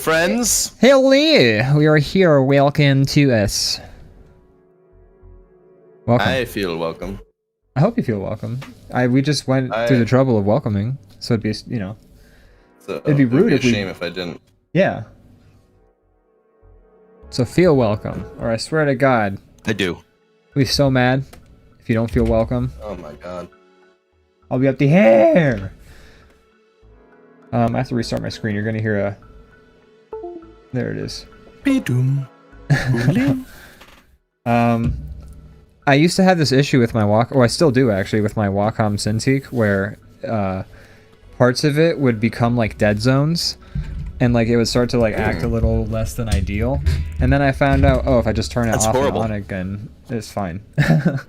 friends. Hello, we are here. Welcome to us. Welcome. I feel welcome. I hope you feel welcome. We just went through the trouble of welcoming, so it'd be, you know, it'd be rude. It'd be a shame if I didn't. Yeah. So feel welcome, or I swear to God. I do. I'll be so mad if you don't feel welcome. Oh my God. I'll be up the hair. I have to restart my screen. You're gonna hear a. There it is. I used to have this issue with my I still do actually, with my Wacom Cintiq, where parts of it would become like dead zones, and like it would start to like act a little less than ideal. And then I found out, oh, if I just turn it off and on again, it's fine. I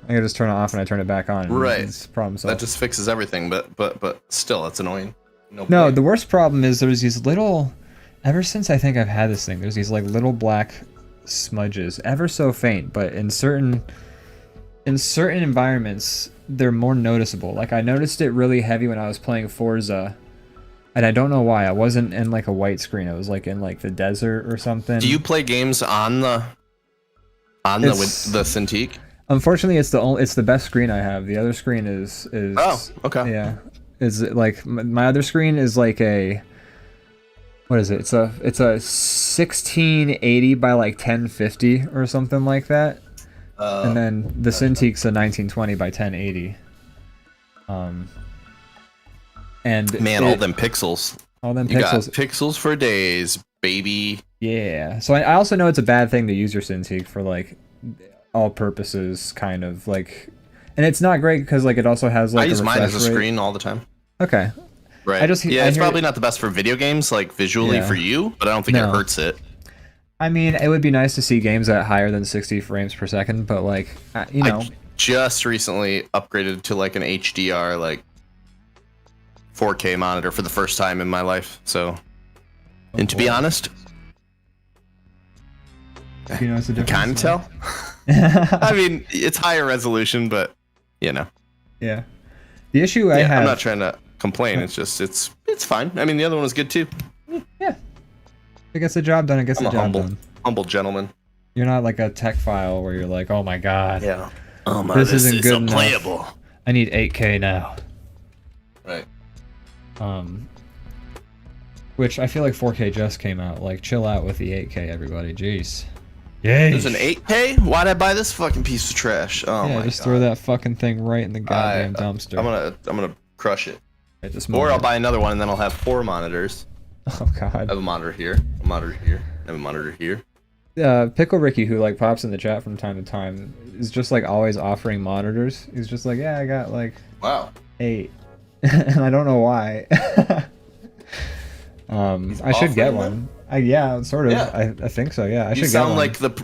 can just turn it off and I turn it back on. Right. It's problem solved. That just fixes everything, but still, it's annoying. No, the worst problem is there's these little. Ever since I think I've had this thing, there's these like little black smudges, ever so faint, but in certain environments they're more noticeable. Like I noticed it really heavy when I was playing Forza, and I don't know why. I wasn't in like a white screen. I was like in like the desert or something. Do you play games on the with the Cintiq? Unfortunately, it's the best screen I have. The other screen is oh, okay. Yeah, is like my other screen is like a. What is it? It's a 1680 by like 1050 or something like that. And then the Cintiq's a 1920 by 1080. And man, all them pixels. All them pixels. You got pixels for days, baby. Yeah. So I also know it's a bad thing to use your Cintiq for like all purposes, kind of like, and it's not great because like it also has like. I use mine as a screen all the time. Okay. Right. It's probably not the best for video games, like visually for you, but I don't think it hurts it. I mean, it would be nice to see games at higher than 60 frames per second, but like, you know. I just recently upgraded to like an HDR, like 4K monitor for the first time in my life. So, and to be honest, you know, it's a difference. Kind of tell. I mean, it's higher resolution, but you know. Yeah. The issue I have. I'm not trying to complain. It's just it's fine. I mean, the other one was good too. Yeah. If it gets the job done, it gets the job done. Humble gentleman. You're not like a tech file where you're like, oh my God. Yeah. Oh my, this isn't good unplayable. Enough. I need 8K now. Right. Which I feel like 4K just came out. Like, chill out with the 8K, everybody. Jeez. Yay. There's an 8K? Why'd I buy this fucking piece of trash? Oh my God. Just throw that fucking thing right in the goddamn dumpster. I'm gonna crush it. Right this or I'll buy another one and then I'll have 4 monitors. Oh God. I have a monitor here, a monitor here, I have a monitor here. Pickle Ricky, who like pops in the chat from time to time, is just like always offering monitors. He's just like, yeah, I got like 8, and I don't know why. I should get one. Yeah, sort of. Yeah. I think so. Yeah, I should get one.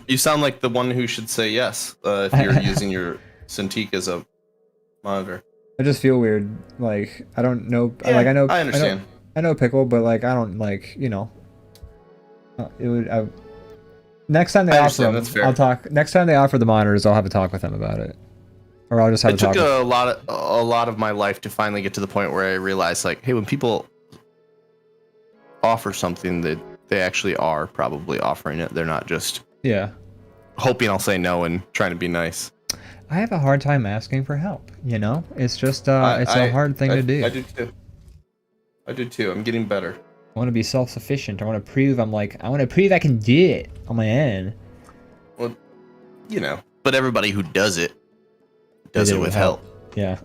You sound like the one who should say yes if you're using your Cintiq as a monitor. I just feel weird. Like I don't know. Yeah, like I know. I understand. I know Pickle, but like I don't like, you know. It would. Next time they offer them, I'll talk. Next time they offer the monitors, I'll have a talk with them about it, or I'll just have a talk. It took a lot of my life to finally get to the point where I realized, like, hey, when people offer something, that they actually are probably offering it. They're not just hoping I'll say no and trying to be nice. I have a hard time asking for help. You know, it's just it's a hard thing to do. I do too. I do too. I'm getting better. I want to be self-sufficient. I want to prove I want to prove I can do it on my own. Well, you know, but everybody who does it does it with help. Yeah.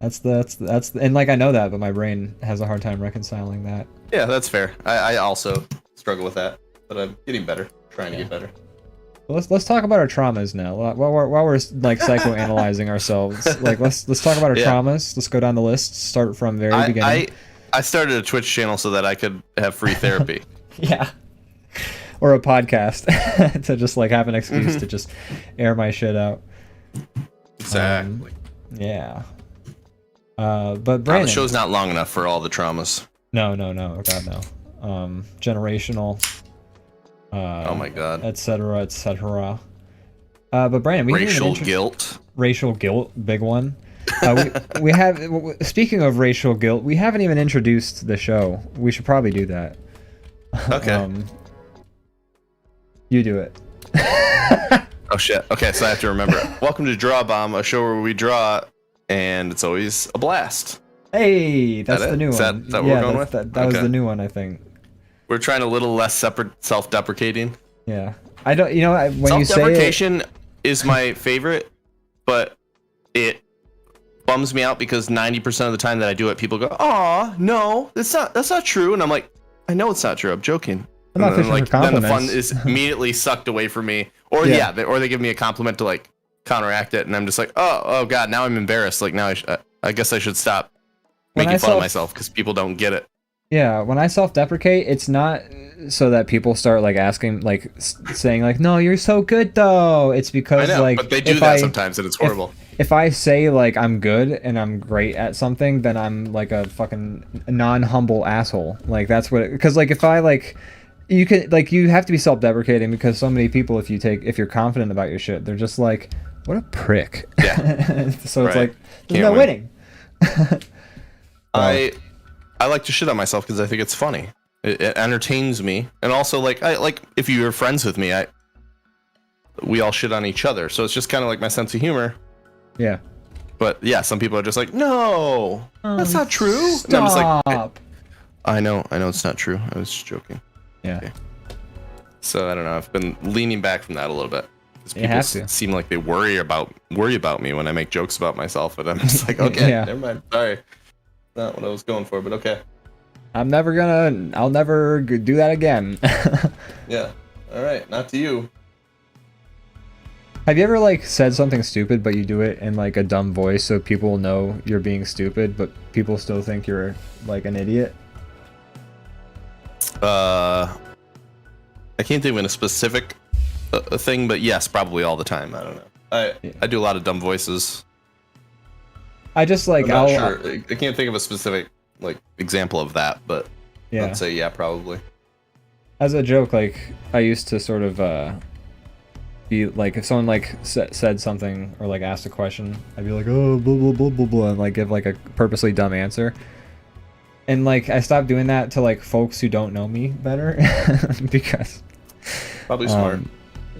that's and like I know that, but my brain has a hard time reconciling that. Yeah, that's fair. I also struggle with that, but I'm getting better. Trying to get better. Well, let's talk about our traumas now. While we're like psychoanalyzing ourselves, like let's talk about our traumas. Let's go down the list. Start from very beginning. I started a Twitch channel so that I could have free therapy. Yeah. Or a podcast to just like have an excuse to just air my shit out. Exactly. Yeah. But Brandon, the show's not long enough for all the traumas. No. God, no. Generational. Oh my God. Etc. Etc. But Brandon, racial guilt. Racial guilt, big one. We have. Speaking of racial guilt, we haven't even introduced the show. We should probably do that. Okay. You do it. Oh shit. Okay, so I have to remember. Welcome to DrawBomb, a show where we draw, and it's always a blast. Hey, that's the new one. Is that what we're going with? That was the new one, I think. We're trying a little less self-deprecating. Yeah. I don't. You know, when you say self-deprecation is my favorite, but it bums me out because 90% of the time that I do it, people go, "Aw, no, that's not true," and I'm like, "I know it's not true. I'm joking." I'm not fishing for compliments. Then the fun is immediately sucked away from me. Or or they give me a compliment to like counteract it, and I'm just like, oh god, now I'm embarrassed. Like now I guess I should stop making fun of myself because people don't get it. Yeah, when I self-deprecate, it's not so that people start like asking, like saying like, "No, you're so good though." It's because but they do that sometimes, and it's horrible. If I say like I'm good and I'm great at something, then I'm like a fucking non-humble asshole. Like that's what. Because like if I like. You can like you have to be self-deprecating because so many people, if you're confident about your shit, they're just like, what a prick. Yeah. So it's like there's no winning. I like to shit on myself because I think it's funny. It entertains me, and also like if you're friends with me, we all shit on each other, so it's just kind of like my sense of humor. Yeah. But yeah, some people are just like, no, that's not true. Stop. And I'm just like, I know it's not true. I was just joking. Yeah. Okay. So I don't know. I've been leaning back from that a little bit. You have to. Seem like they worry about me when I make jokes about myself, and I'm just like, okay, never mind. Sorry, not what I was going for, but okay. I'll never do that again. Yeah. All right. Not to you. Have you ever like said something stupid, but you do it in like a dumb voice so people know you're being stupid, but people still think you're like an idiot? I can't think of a specific thing, but yes, probably all the time. I don't know. I do a lot of dumb voices. I just like I'm not sure. I can't think of a specific like example of that, but I'd say yeah, probably. As a joke, like I used to sort of be like if someone like said something or like asked a question, I'd be like, oh, blah blah blah blah blah, and like give like a purposely dumb answer. And like I stopped doing that to like folks who don't know me better because probably smart.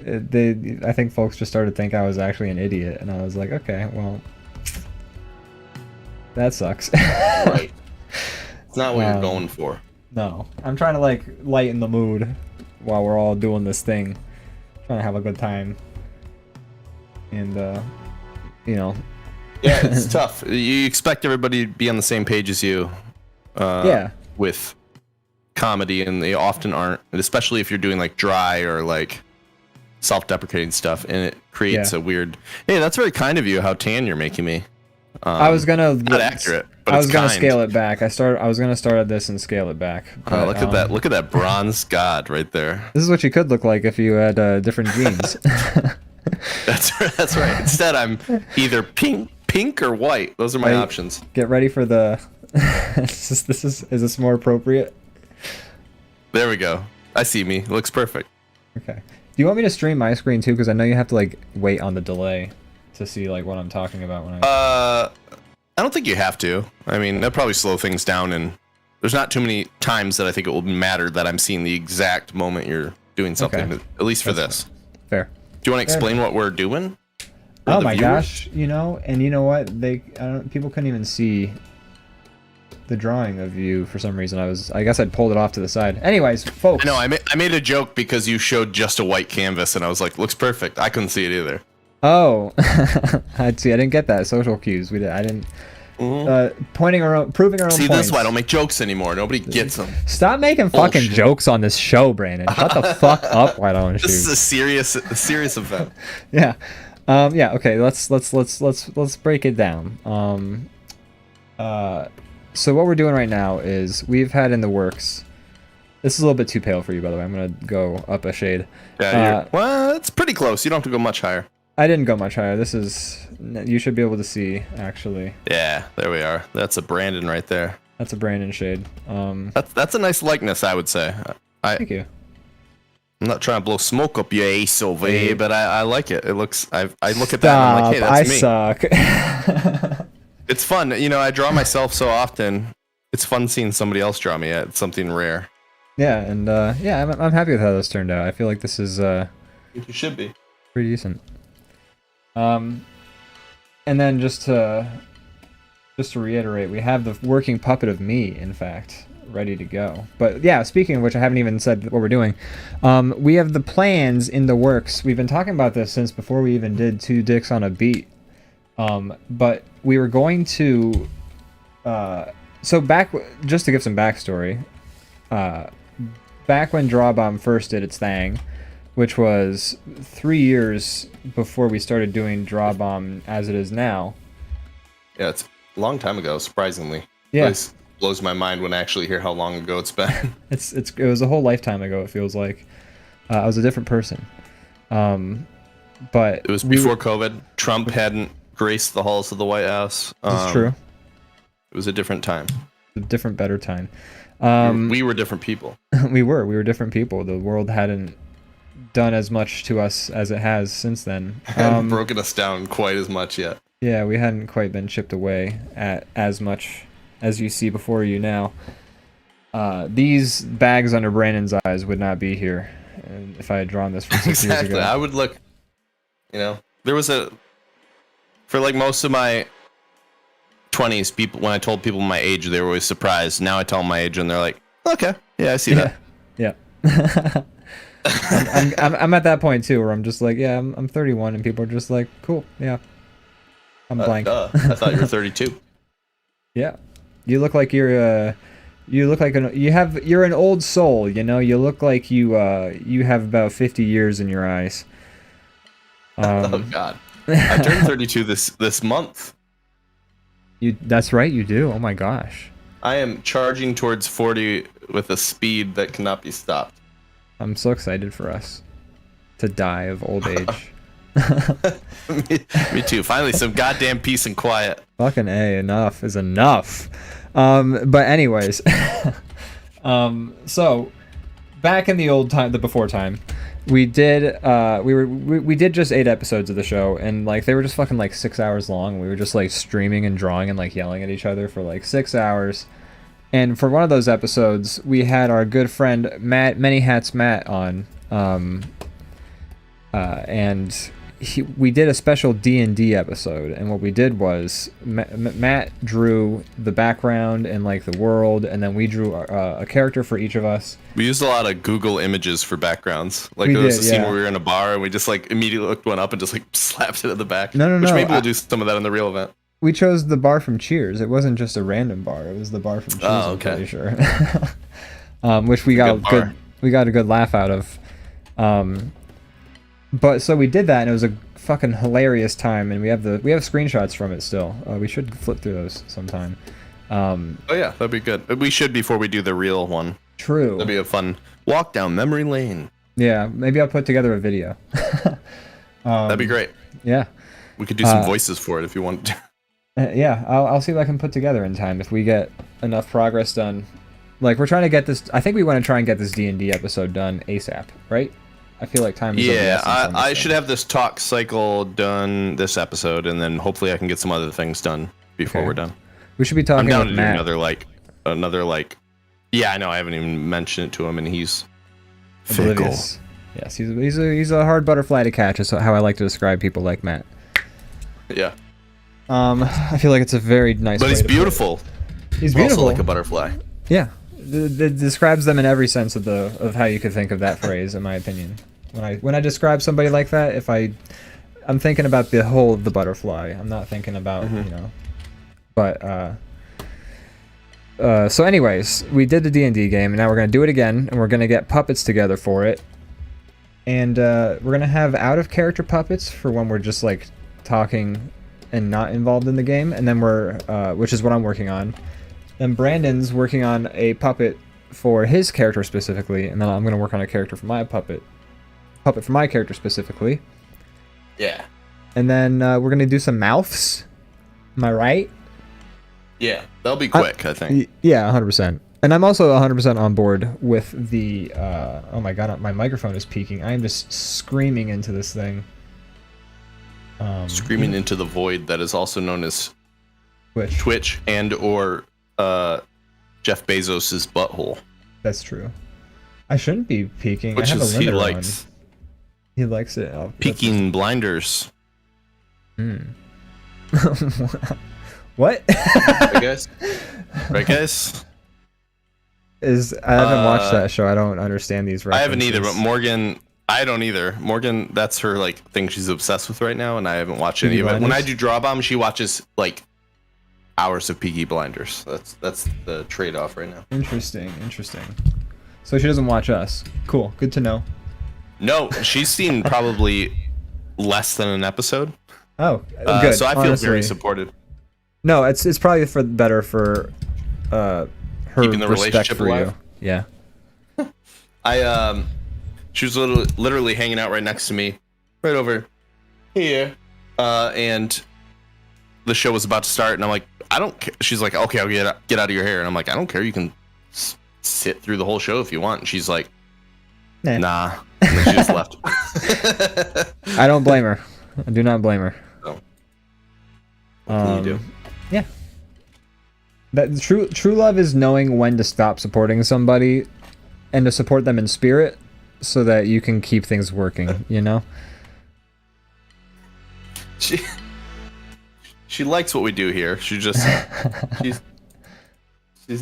I think folks just started to think I was actually an idiot, and I was like, okay, well, that sucks. Right. It's not what you're going for. No, I'm trying to like lighten the mood while we're all doing this thing, trying to have a good time, and you know. Yeah, it's tough. You expect everybody to be on the same page as you. With comedy, and they often aren't, and especially if you're doing like dry or like self-deprecating stuff, and it creates a weird. Hey, that's very kind of you. How tan you're making me. I was gonna not accurate, but I was gonna scale it back. I was gonna start at this and scale it back. But, look at that! Look at that bronze god right there. This is what you could look like if you had different genes. That's right. Instead, I'm either pink or white. Those are my options. Get ready for the. Is this more appropriate? There we go. I see me. Looks perfect. Okay. Do you want me to stream my screen too? Because I know you have to like wait on the delay to see like what I'm talking about when I don't think you have to. I mean, that'll probably slow things down, and there's not too many times that I think it will matter that I'm seeing the exact moment you're doing something. Okay. At least for this. Fair. Do you want to explain what we're doing? Oh my gosh! You know, and you know what? People couldn't even see the drawing of you for some reason. I guess I'd pulled it off to the side. Anyways, folks. No, I made a joke because you showed just a white canvas, and I was like, looks perfect. I couldn't see it either. Oh, I didn't get that. Social cues. I didn't. Proving our own points. See, this is why I don't make jokes anymore. Nobody gets them. Stop making fucking jokes on this show, Brandon. Shut the fuck up. Why don't you? This is a serious event. Yeah. Yeah. Okay. Let's break it down. So what we're doing right now is we've had in the works. This is a little bit too pale for you, by the way. I'm gonna go up a shade. Yeah. Well, it's pretty close. You don't have to go much higher. I didn't go much higher. This is. You should be able to see actually. Yeah. There we are. That's a Brandon right there. That's a Brandon shade. That's a nice likeness, I would say. Thank you. I'm not trying to blow smoke up your ace over here, but I like it. It looks. I look at that and I'm like, hey, that's me. I suck. It's fun. You know, I draw myself so often. It's fun seeing somebody else draw me. It's something rare. Yeah, and yeah, I'm happy with how this turned out. I feel like this is You should be pretty decent. And then just to reiterate, we have the working puppet of me, in fact, ready to go. But yeah, speaking of which, I haven't even said what we're doing. We have the plans in the works. We've been talking about this since before we even did Two Dicks on a Beat. But we were going to so back, just to give some backstory, back when DrawBomb first did its thing, which was 3 years before we started doing DrawBomb as it is now. Yeah, it's a long time ago, surprisingly. Yeah. It blows my mind when I actually hear how long ago it's been. It was a whole lifetime ago, it feels like. I was a different person. But it was before COVID. Trump hadn't graced the halls of the White House. It's true. It was a different time. A different, better time. We were different people. we were different people. The world hadn't done as much to us as it has since then. Hadn't broken us down quite as much yet. Yeah, we hadn't quite been chipped away at as much as you see before you now. These bags under Brandon's eyes would not be here if I had drawn this from 6 years ago. I would look, there was for like most of my 20s, people, when I told people my age, they were always surprised. Now I tell them my age and they're like, okay, yeah, I see that. Yeah. I'm at that point too, where I'm just like, yeah, I'm 31, and people are just like, cool, yeah. I'm blank. I thought you were 32. Yeah, you look like you're an old soul. You look like you have about 50 years in your eyes. Oh God, I turned 32 this month. That's right, you do. Oh my gosh. I am charging towards 40 with a speed that cannot be stopped. I'm so excited for us to die of old age. Me too. Finally, some goddamn peace and quiet. Fucking A, enough is enough. But anyways, so back in the old time, the before time, we did we did just 8 episodes of the show, and like they were just fucking like 6 hours long. We were just like streaming and drawing and like yelling at each other for like 6 hours. And for one of those episodes, we had our good friend Matt, Many Hats Matt, on, and we did a special D&D episode. And what we did was Matt drew the background and like the world, and then we drew a character for each of us. We used a lot of Google images for backgrounds. Like there was a scene where we were in a bar and we just like immediately looked one up and just like slapped it at the back. No. Which maybe we'll do some of that in the real event. We chose the bar from Cheers. It wasn't just a random bar. It was the bar from Cheers. Oh, okay. I'm pretty sure. Which we got a good laugh out of. But so we did that, and it was a fucking hilarious time. And we have screenshots from it still. We should flip through those sometime. Oh yeah, that'd be good. We should before we do the real one. True. That'd be a fun walk down memory lane. Yeah, maybe I'll put together a video. That'd be great. Yeah. We could do some voices for it if you wanted to. Yeah, I'll see what I can put together in time if we get enough progress done. Like, we're trying to get this. I think we want to try and get this D&D episode done ASAP, right? I feel like time is of the essence. I should have this talk cycle done this episode, and then hopefully I can get some other things done before we're done. We should be talking I'm down with to Matt. do another. Yeah, I know. I haven't even mentioned it to him, and he's oblivious. Fickle. Yes, he's a hard butterfly to catch. Is how I like to describe people like Matt. Yeah. I feel like it's a very nice. But he's beautiful. He's beautiful, also like a butterfly. Yeah, it describes them in every sense of how you could think of that phrase, in my opinion. When I describe somebody like that, I'm thinking about the whole of the butterfly. I'm not thinking about But so anyways, we did the D&D game, and now we're gonna do it again, and we're gonna get puppets together for it, and we're gonna have out of character puppets for when we're just like talking and not involved in the game, and then which is what I'm working on. Then Brandon's working on a puppet for his character specifically, and then I'm gonna work on a character for my puppet for my character specifically. Yeah. And then we're gonna do some mouths. Am I right? Yeah, that'll be quick, I think. Yeah, 100%. And I'm also 100% on board with the. Oh my god, my microphone is peaking. I am just screaming into this thing. Screaming into the void that is also known as Twitch and or Jeff Bezos's butthole. That's true. I shouldn't be peeking. Which I have is a he limiter likes. on. He likes it. Oh, Peeking blinders. What? Right, guys? Right, guys? I haven't watched that show. I don't understand these references. I haven't either, but Morgan, I don't either. Morgan, that's her like thing she's obsessed with right now, and I haven't watched any of it. When I do DrawBomb, she watches like hours of Peaky Blinders. That's the trade-off right now. Interesting. So she doesn't watch us. Cool. Good to know. No, she's seen probably less than an episode. Oh, good. So I feel very supported. No, it's probably better for her keeping the respect relationship for alive. You. Yeah. She was literally hanging out right next to me, right over here, and the show was about to start, and I'm like, I don't care. She's like, okay, I'll get out of your hair, and I'm like, I don't care. You can sit through the whole show if you want. And she's like, nah. And then she just left. I don't blame her. I do not blame her. Oh. What can you do? Yeah. That true love is knowing when to stop supporting somebody and to support them in spirit so that you can keep things working, you know? She likes what we do here. She's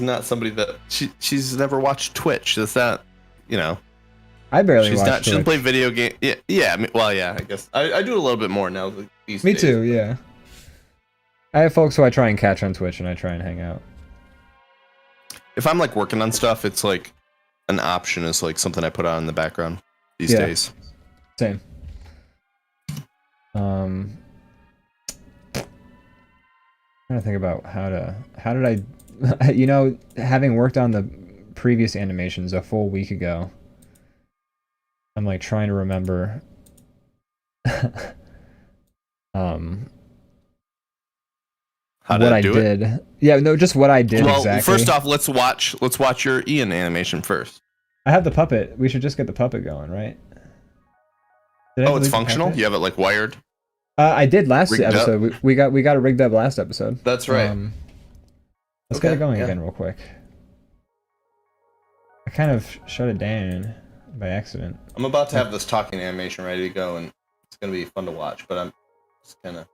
not somebody that she's never watched Twitch. That's not, you know. I barely watch Twitch. She doesn't play Twitch. video game. Yeah. I mean, well, yeah. I guess I do a little bit more now these days. Me too, yeah. I have folks who I try and catch on Twitch and I try and hang out. If I'm like working on stuff, it's like an option is like something I put on in the background these days. Same. I'm trying to think about how did I you know, having worked on the previous animations a full week ago, I'm like trying to remember what I did. Yeah, no, just what I did exactly. First off, let's watch your Ian animation first. I have the puppet. We should just get the puppet going, right? It's functional? You have it like wired? I did last episode. We got it rigged up last episode. That's right. Let's get it going again real quick. I kind of shut it down by accident. I'm about to have this talking animation ready to go, and it's going to be fun to watch, but I'm just kind of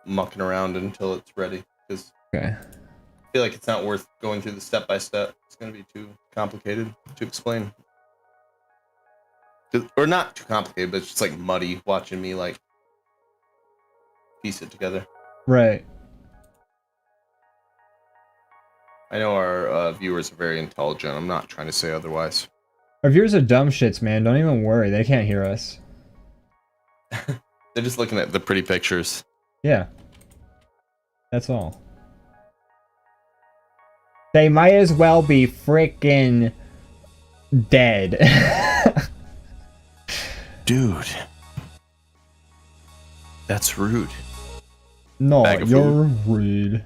mucking around until it's ready, because I feel like it's not worth going through the step-by-step. It's going to be too complicated to explain. Or not too complicated, but it's just like muddy watching me like piece it together. Right. I know our viewers are very intelligent. I'm not trying to say otherwise. Our viewers are dumb shits, man. Don't even worry. They can't hear us. They're just looking at the pretty pictures. Yeah. That's all. They might as well be freaking dead. Dude. That's rude. No, you're rude.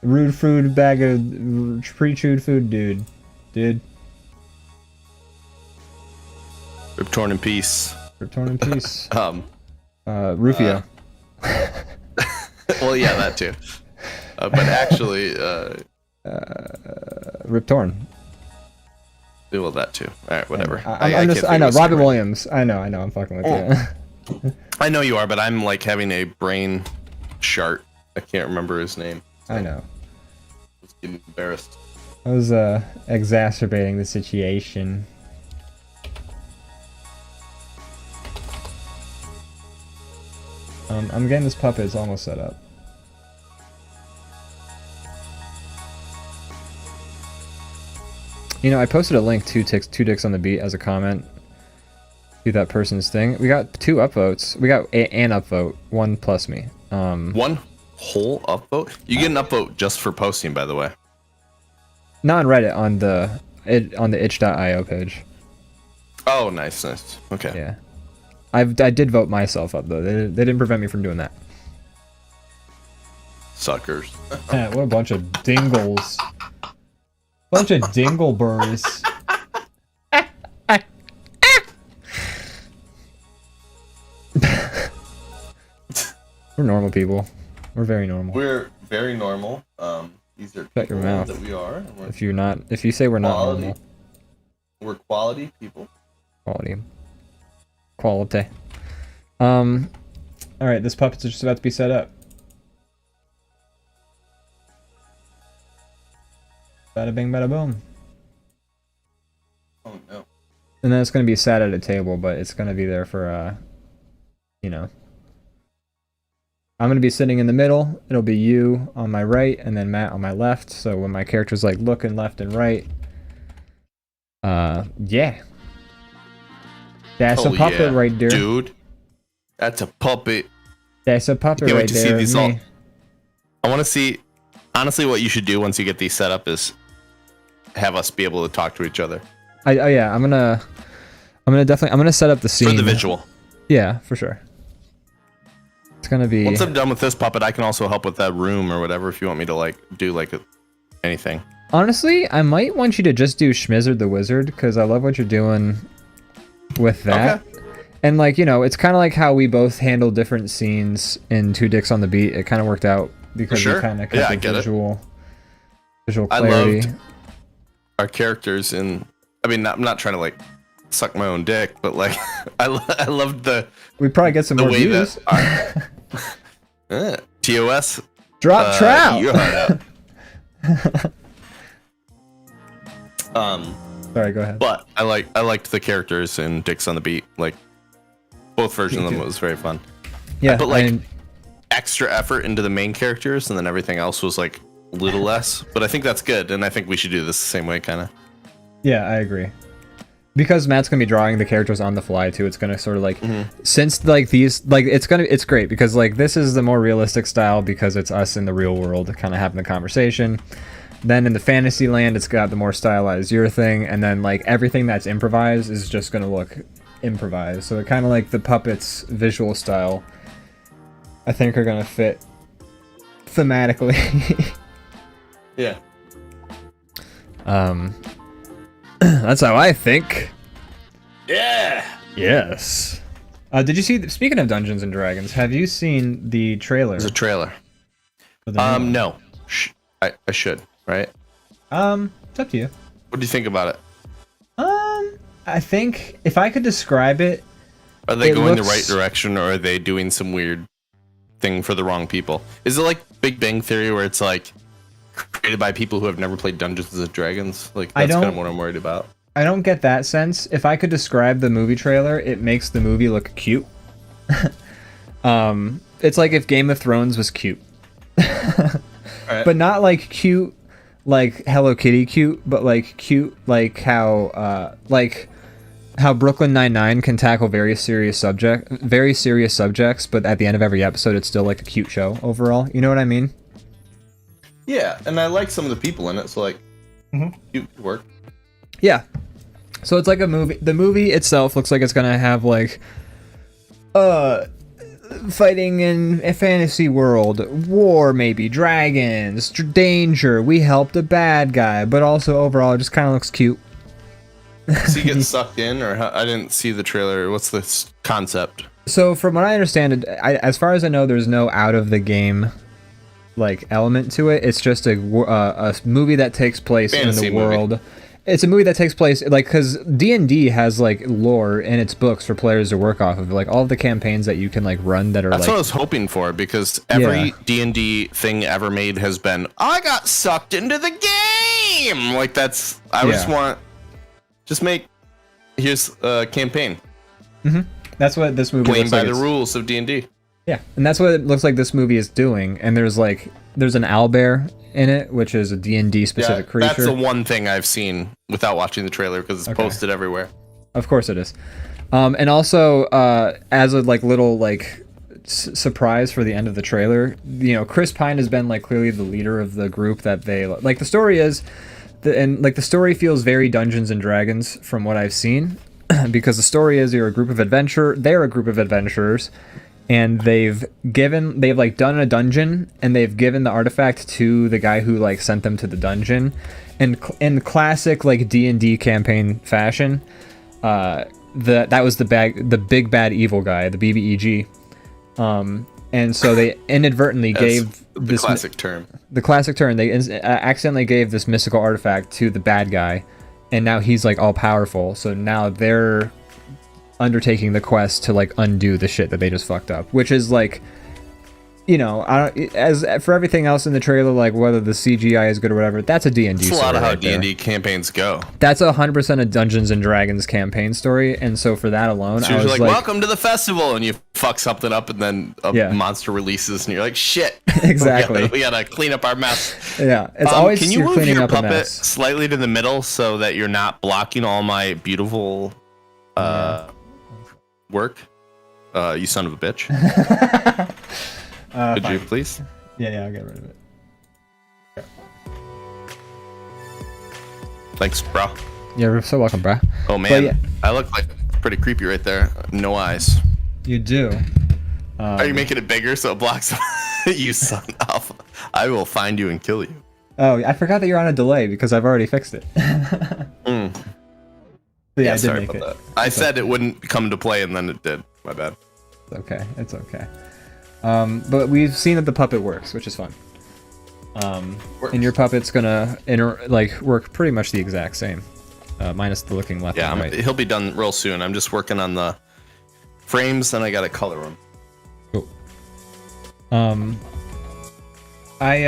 Rude food bag of pre-chewed food, dude. Rip torn in peace. Rip torn in peace. Well, Rufio. yeah, that too. But actually, Rip torn. Well, that too. All right, whatever. I know. Robin Williams. I know. I'm fucking with you. I know you are, but I'm like having a brain shart. I can't remember his name. So I know. I was getting embarrassed. I was exacerbating the situation. I'm getting this puppet. It's almost set up. You know, I posted a link to Two Dicks on the Beat as a comment to that person's thing. We got 2 upvotes. We got an upvote, 1 plus me. One whole upvote? You get an upvote just for posting, by the way. Not on Reddit, on the itch.io page. Oh, nice. Okay. Yeah. I did vote myself up though. They didn't prevent me from doing that. Suckers. Man, what a bunch of dingles. Bunch of dingleberries. We're normal people. We're very normal. We're very normal. These are Shut your mouth. that we are. If you say we're not quality. normal. We're quality people. Quality. All right, this puppet's just about to be set up. Bada bing, bada boom. Oh no. And then it's going to be sat at a table, but it's going to be there for, you know. I'm going to be sitting in the middle. It'll be you on my right, and then Matt on my left. So when my character's like looking left and right, yeah. That's a puppet right there. Dude. That's a puppet. That's a puppet right there. I want to see, honestly, what you should do once you get these set up is have us be able to talk to each other. Yeah, I'm gonna set up the scene. For the visual. Yeah, for sure. It's gonna be. Once I'm done with this puppet, I can also help with that room or whatever if you want me to like do like anything. Honestly, I might want you to just do Schmizzard the Wizard because I love what you're doing with that. Okay. And like, you know, it's kind of like how we both handle different scenes in Two Dicks on the Beat. It kind of worked out because we kind of kept the visual clarity. I loved our characters in. I mean, I'm not trying to like suck my own dick, but like I loved the. We'd probably get some more views. TOS. Drop trout. Sorry, go ahead. But I liked the characters in Dicks on the Beat. Like both versions of them was very fun. Yeah, I put like extra effort into the main characters, and then everything else was like a little less. But I think that's good, and I think we should do this the same way, kind of. Yeah, I agree. Because Matt's gonna be drawing the characters on the fly too. It's gonna sort of like since like these like it's great because like this is the more realistic style because it's us in the real world kind of having the conversation. Then in the fantasy land, it's got the more stylized your thing, and then like everything that's improvised is just gonna look improvised. So it kind of like the puppets' visual style, I think, are gonna fit thematically. Yeah. That's how I think. Yeah. Yes. Did you see? Speaking of Dungeons and Dragons, have you seen the trailer? There's a trailer. No. I should. Right? It's up to you. What do you think about it? I think if I could describe it, are they going the right direction, or are they doing some weird thing for the wrong people? Is it like Big Bang Theory, where it's like created by people who have never played Dungeons and Dragons? Like that's kind of what I'm worried about. I don't get that sense. If I could describe the movie trailer, it makes the movie look cute. It's like if Game of Thrones was cute. Right. But not like cute like Hello Kitty cute, but like cute like how Brooklyn Nine-Nine can tackle very serious subjects, but at the end of every episode it's still like a cute show overall. You know what I mean? Yeah, and I like some of the people in it, so like cute work. Yeah. So it's like a movie. The movie itself looks like it's gonna have like fighting in a fantasy world, war, maybe dragons, danger, we helped a bad guy, but also overall it just kind of looks cute. Does he get sucked in, or I didn't see the trailer? What's the concept? So from what I understand, as far as I know, there's no out of the game like element to it. It's just a movie that takes place fantasy in the world. Movie. It's a movie that takes place like because DnD has like lore in its books for players to work off of, like all of the campaigns that you can like run that are. That's like, what I was hoping for, because every D&D thing ever made has been I got sucked into the game. Like that's just make here's a campaign. That's what this movie playing by the rules of D&D. Yeah, and that's what it looks like this movie is doing. And there's an owlbear in it, which is a D&D specific creature. That's the one thing I've seen without watching the trailer because it's posted everywhere. Of course it is. And also, as a like little like surprise for the end of the trailer, you know, Chris Pine has been like clearly the leader of the group that they like. The story is, the story feels very Dungeons and Dragons from what I've seen, because the story is they're a group of adventurers. And they've like done a dungeon, and they've given the artifact to the guy who like sent them to the dungeon, and in classic like D&D campaign fashion, that was the big bad evil guy, the BBEG, and so they inadvertently gave the classic term. They accidentally gave this mystical artifact to the bad guy, and now he's like all powerful. So now they're undertaking the quest to like undo the shit that they just fucked up, which is like, you know, as for everything else in the trailer, like whether the CGI is good or whatever, that's a D&D story. It's a lot of how right D&D campaigns go. That's 100% a Dungeons and Dragons campaign story, and so for that alone, so I was like, welcome to the festival, and you fuck something up, and then a monster releases, and you're like, shit. Exactly. we gotta clean up our mess. Yeah, it's always can you move cleaning your up a puppet mess. slightly to the middle so that you're not blocking all my beautiful work? You son of a bitch. Could you please? Yeah, I'll get rid of it. Thanks, bro. You're so welcome, bro. Oh man, I look like pretty creepy right there. No eyes. You do. Are you making it bigger so it blocks? You son of! I will find you and kill you. Oh, I forgot that you're on a delay because I've already fixed it. So yeah, I did sorry make about it. that. I said it wouldn't come into play, and then it did. My bad. It's okay. It's okay. But we've seen that the puppet works, which is fun. And your puppet's gonna work pretty much the exact same, minus the looking left and right. He'll be done real soon. I'm just working on the frames, and I gotta color them. Cool. But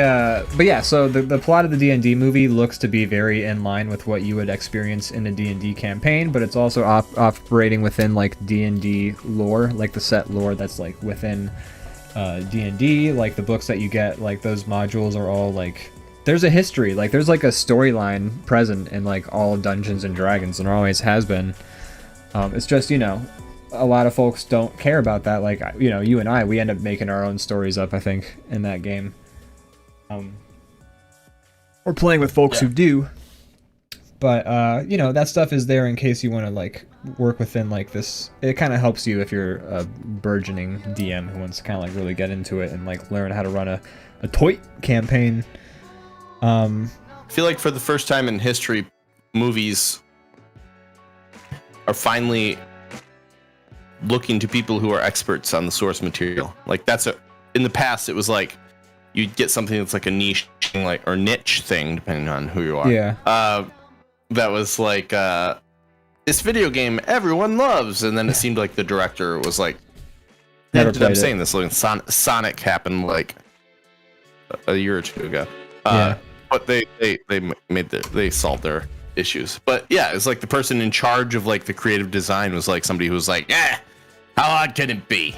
yeah, so the plot of the D&D movie looks to be very in line with what you would experience in a D&D campaign, but it's also operating within like D&D lore, like the set lore that's like within D&D, like the books that you get, like those modules are all like, there's a history, like there's like a storyline present in like all Dungeons and Dragons, and always has been. It's just, you know, a lot of folks don't care about that. Like, you know, you and I, we end up making our own stories up, I think, in that game. Or playing with folks who do. But, you know, that stuff is there in case you want to, like, work within, like, this. It kind of helps you if you're a burgeoning DM who wants to kind of, like, really get into it and, like, learn how to run a toy campaign. I feel like for the first time in history, movies are finally looking to people who are experts on the source material. Like, in the past, it was like, you'd get something that's like a niche thing, like, or niche thing, depending on who you are. Yeah. That was like this video game everyone loves, and then it seemed like the director was like, I'm saying this. Like Sonic happened like a year or two ago. But they solved their issues. But yeah, it's like the person in charge of like the creative design was like somebody who was like, how hard can it be?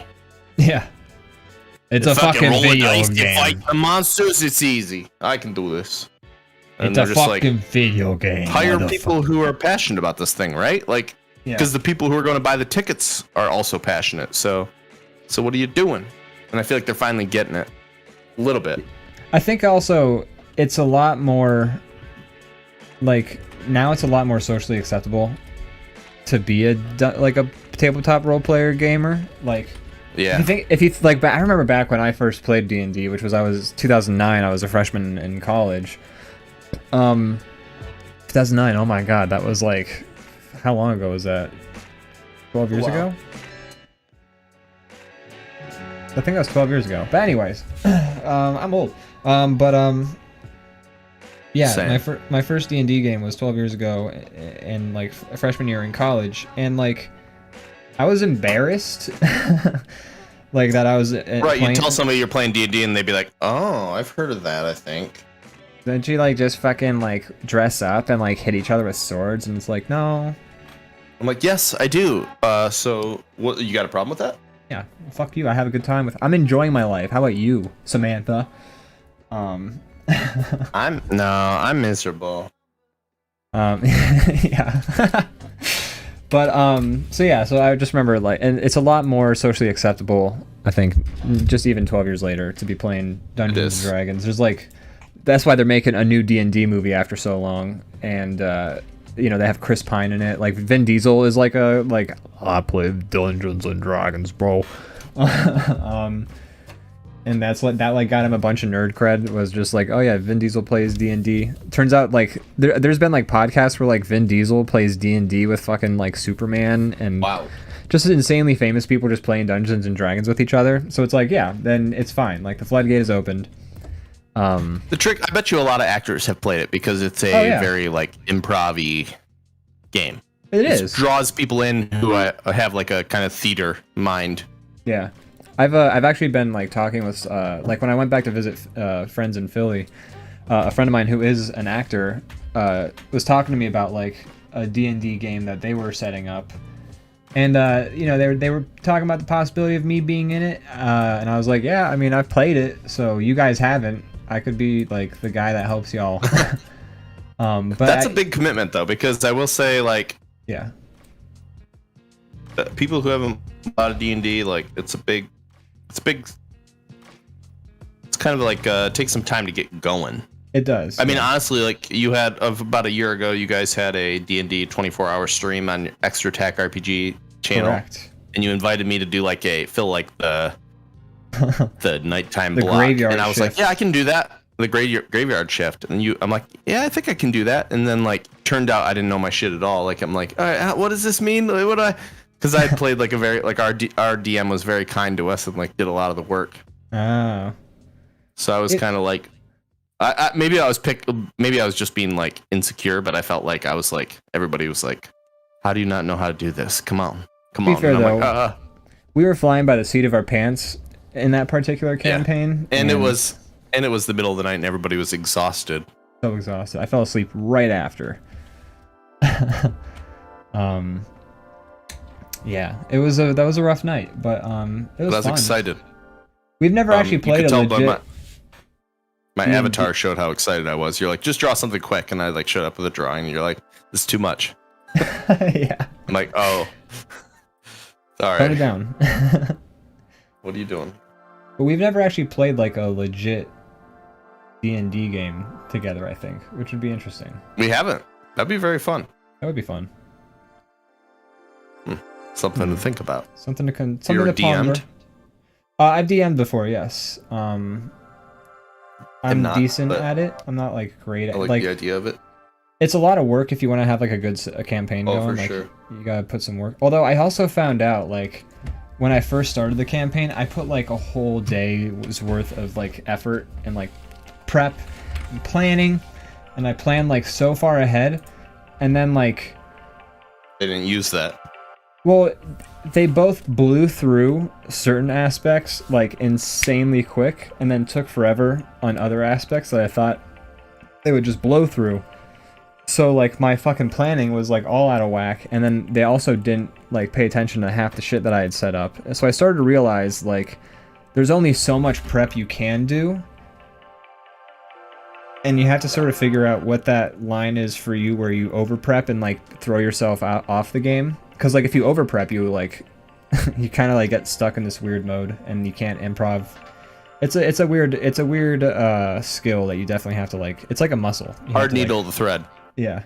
Yeah. It's a fucking video game. You fight the monsters, it's easy. I can do this. And it's a fucking video game. Hire people who are passionate about this thing, right? Like, because the people who are going to buy the tickets are also passionate. So what are you doing? And I feel like they're finally getting it a little bit. I think also it's a lot more, like, now it's a lot more socially acceptable to be a tabletop role player gamer. Like, yeah. If you like, I remember back when I first played D&D, which was 2009. I was a freshman in college. 2009. Oh my god, that was like, how long ago was that? 12 years ago? I think that was 12 years ago. But anyways, I'm old. Yeah, my first D&D game was 12 years ago, in like a freshman year in college, and like, I was embarrassed, like that I was right. You tell somebody you're playing D&D, and they'd be like, "Oh, I've heard of that. I think." Don't you like just fucking like dress up and like hit each other with swords? And it's like, no. I'm like, yes, I do. So what? You got a problem with that? Yeah, fuck you. I have a good time I'm enjoying my life. How about you, Samantha? I'm miserable. Yeah. But so I just remember, like, and it's a lot more socially acceptable, I think, just even 12 years later, to be playing Dungeons and Dragons. There's like, that's why they're making a new D&D movie after so long, and you know, they have Chris Pine in it. Like, Vin Diesel is like I play Dungeons and Dragons, bro. And that's what that like got him a bunch of nerd cred, was just like, oh yeah, Vin Diesel plays D&D. Turns out like there's been like podcasts where like Vin Diesel plays D&D with fucking like Superman, and just insanely famous people just playing Dungeons and Dragons with each other. So it's like, yeah, then it's fine. Like, the floodgate is opened. The trick, I bet you a lot of actors have played it because it's a very like improv-y game. It is. Draws people in who have like a kind of theater mind. Yeah. I've actually been like talking with like when I went back to visit friends in Philly, a friend of mine who is an actor was talking to me about like a D&D game that they were setting up, and you know, they were talking about the possibility of me being in it, and I was like, yeah, I mean, I've played it, so you guys haven't. I could be like the guy that helps y'all. But that's a big commitment though, because I will say, like, yeah, people who haven't bought a D&D, like, it's kind of like takes some time to get going. It does. I mean, honestly, like, you had about a year ago, you guys had a D&D 24-hour stream on your Extra Attack RPG channel. Correct. And you invited me to do like the nighttime the block, graveyard and I was shift. like, yeah, I can do that. The graveyard shift, and I'm like, yeah, I think I can do that. And then like, turned out I didn't know my shit at all. Like, I'm like, all right, what does this mean? What do I? Because I played like a very like our DM was very kind to us and like did a lot of the work. Oh. So I was kind of like, maybe I was just being like insecure, but I felt like I was like, everybody was like, how do you not know how to do this? Come on. To be fair, though, we were flying by the seat of our pants in that particular campaign, and it was the middle of the night, and everybody was exhausted. So exhausted. I fell asleep right after. Yeah, that was a rough night, but it was I was fun. excited. We've never actually played a legit. My avatar showed how excited I was. You're like, just draw something quick, and I like showed up with a drawing, and you're like, this is too much. Yeah. I'm like, oh. All right. Tone it down. What are you doing? But we've never actually played like a legit D&D game together, I think, which would be interesting. We haven't. That'd be very fun. That would be fun. Something to think about. Something to ponder. DM'd? I've DM'd before, yes. I'm decent at it. I'm not like great at I like the idea of it. It's a lot of work if you want to have like a good campaign going. For like, sure. You gotta put some work. Although I also found out, like, when I first started the campaign, I put like a whole day's worth of like effort and like prep and planning, and I planned like so far ahead, and then like they didn't use that. Well, they both blew through certain aspects like insanely quick, and then took forever on other aspects that I thought they would just blow through. So like my fucking planning was like all out of whack, and then they also didn't like pay attention to half the shit that I had set up. So I started to realize like there's only so much prep you can do, and you have to sort of figure out what that line is for you where you over prep and like throw yourself off the game. Because like if you over prep, you like you kind of like get stuck in this weird mode and you can't improv. It's a weird skill that you definitely have to like. It's like a muscle. Hard needle the thread. Yeah.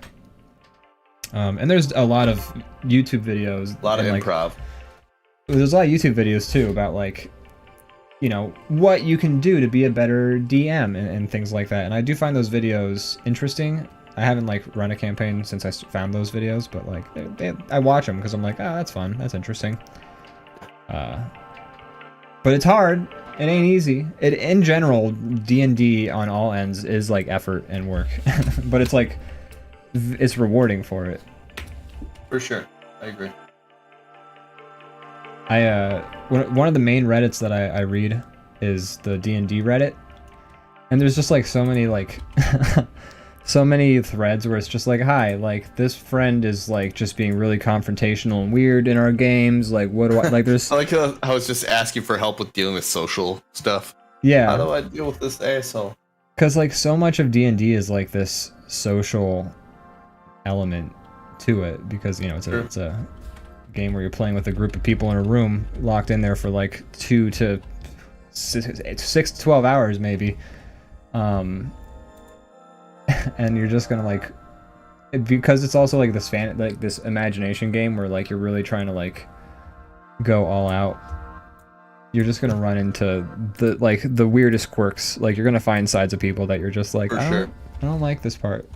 And there's a lot of YouTube videos. A lot of improv. There's a lot of YouTube videos too about like, you know, what you can do to be a better DM and things like that. And I do find those videos interesting. I haven't like run a campaign since I found those videos, but like I watch them because I'm like, oh, that's fun, that's interesting. But it's hard. It ain't easy. In general, D&D on all ends is like effort and work, but it's like it's rewarding for it. For sure, I agree. One of the main Reddits that I read is the D&D Reddit, and there's just like so many like so many threads where it's just like, hi, like this friend is like just being really confrontational and weird in our games. Like, what do I like? There's I like how I was just asking for help with dealing with social stuff. Yeah. How do I deal with this asshole? Because like so much of D&D is like this social element to it, because you know it's a game where you're playing with a group of people in a room locked in there for like 2 to 6 to 12 hours maybe. And you're just gonna like, because it's also like this this imagination game where like you're really trying to like go all out, you're just gonna run into the weirdest quirks. Like you're gonna find sides of people that you're just like, I don't like this part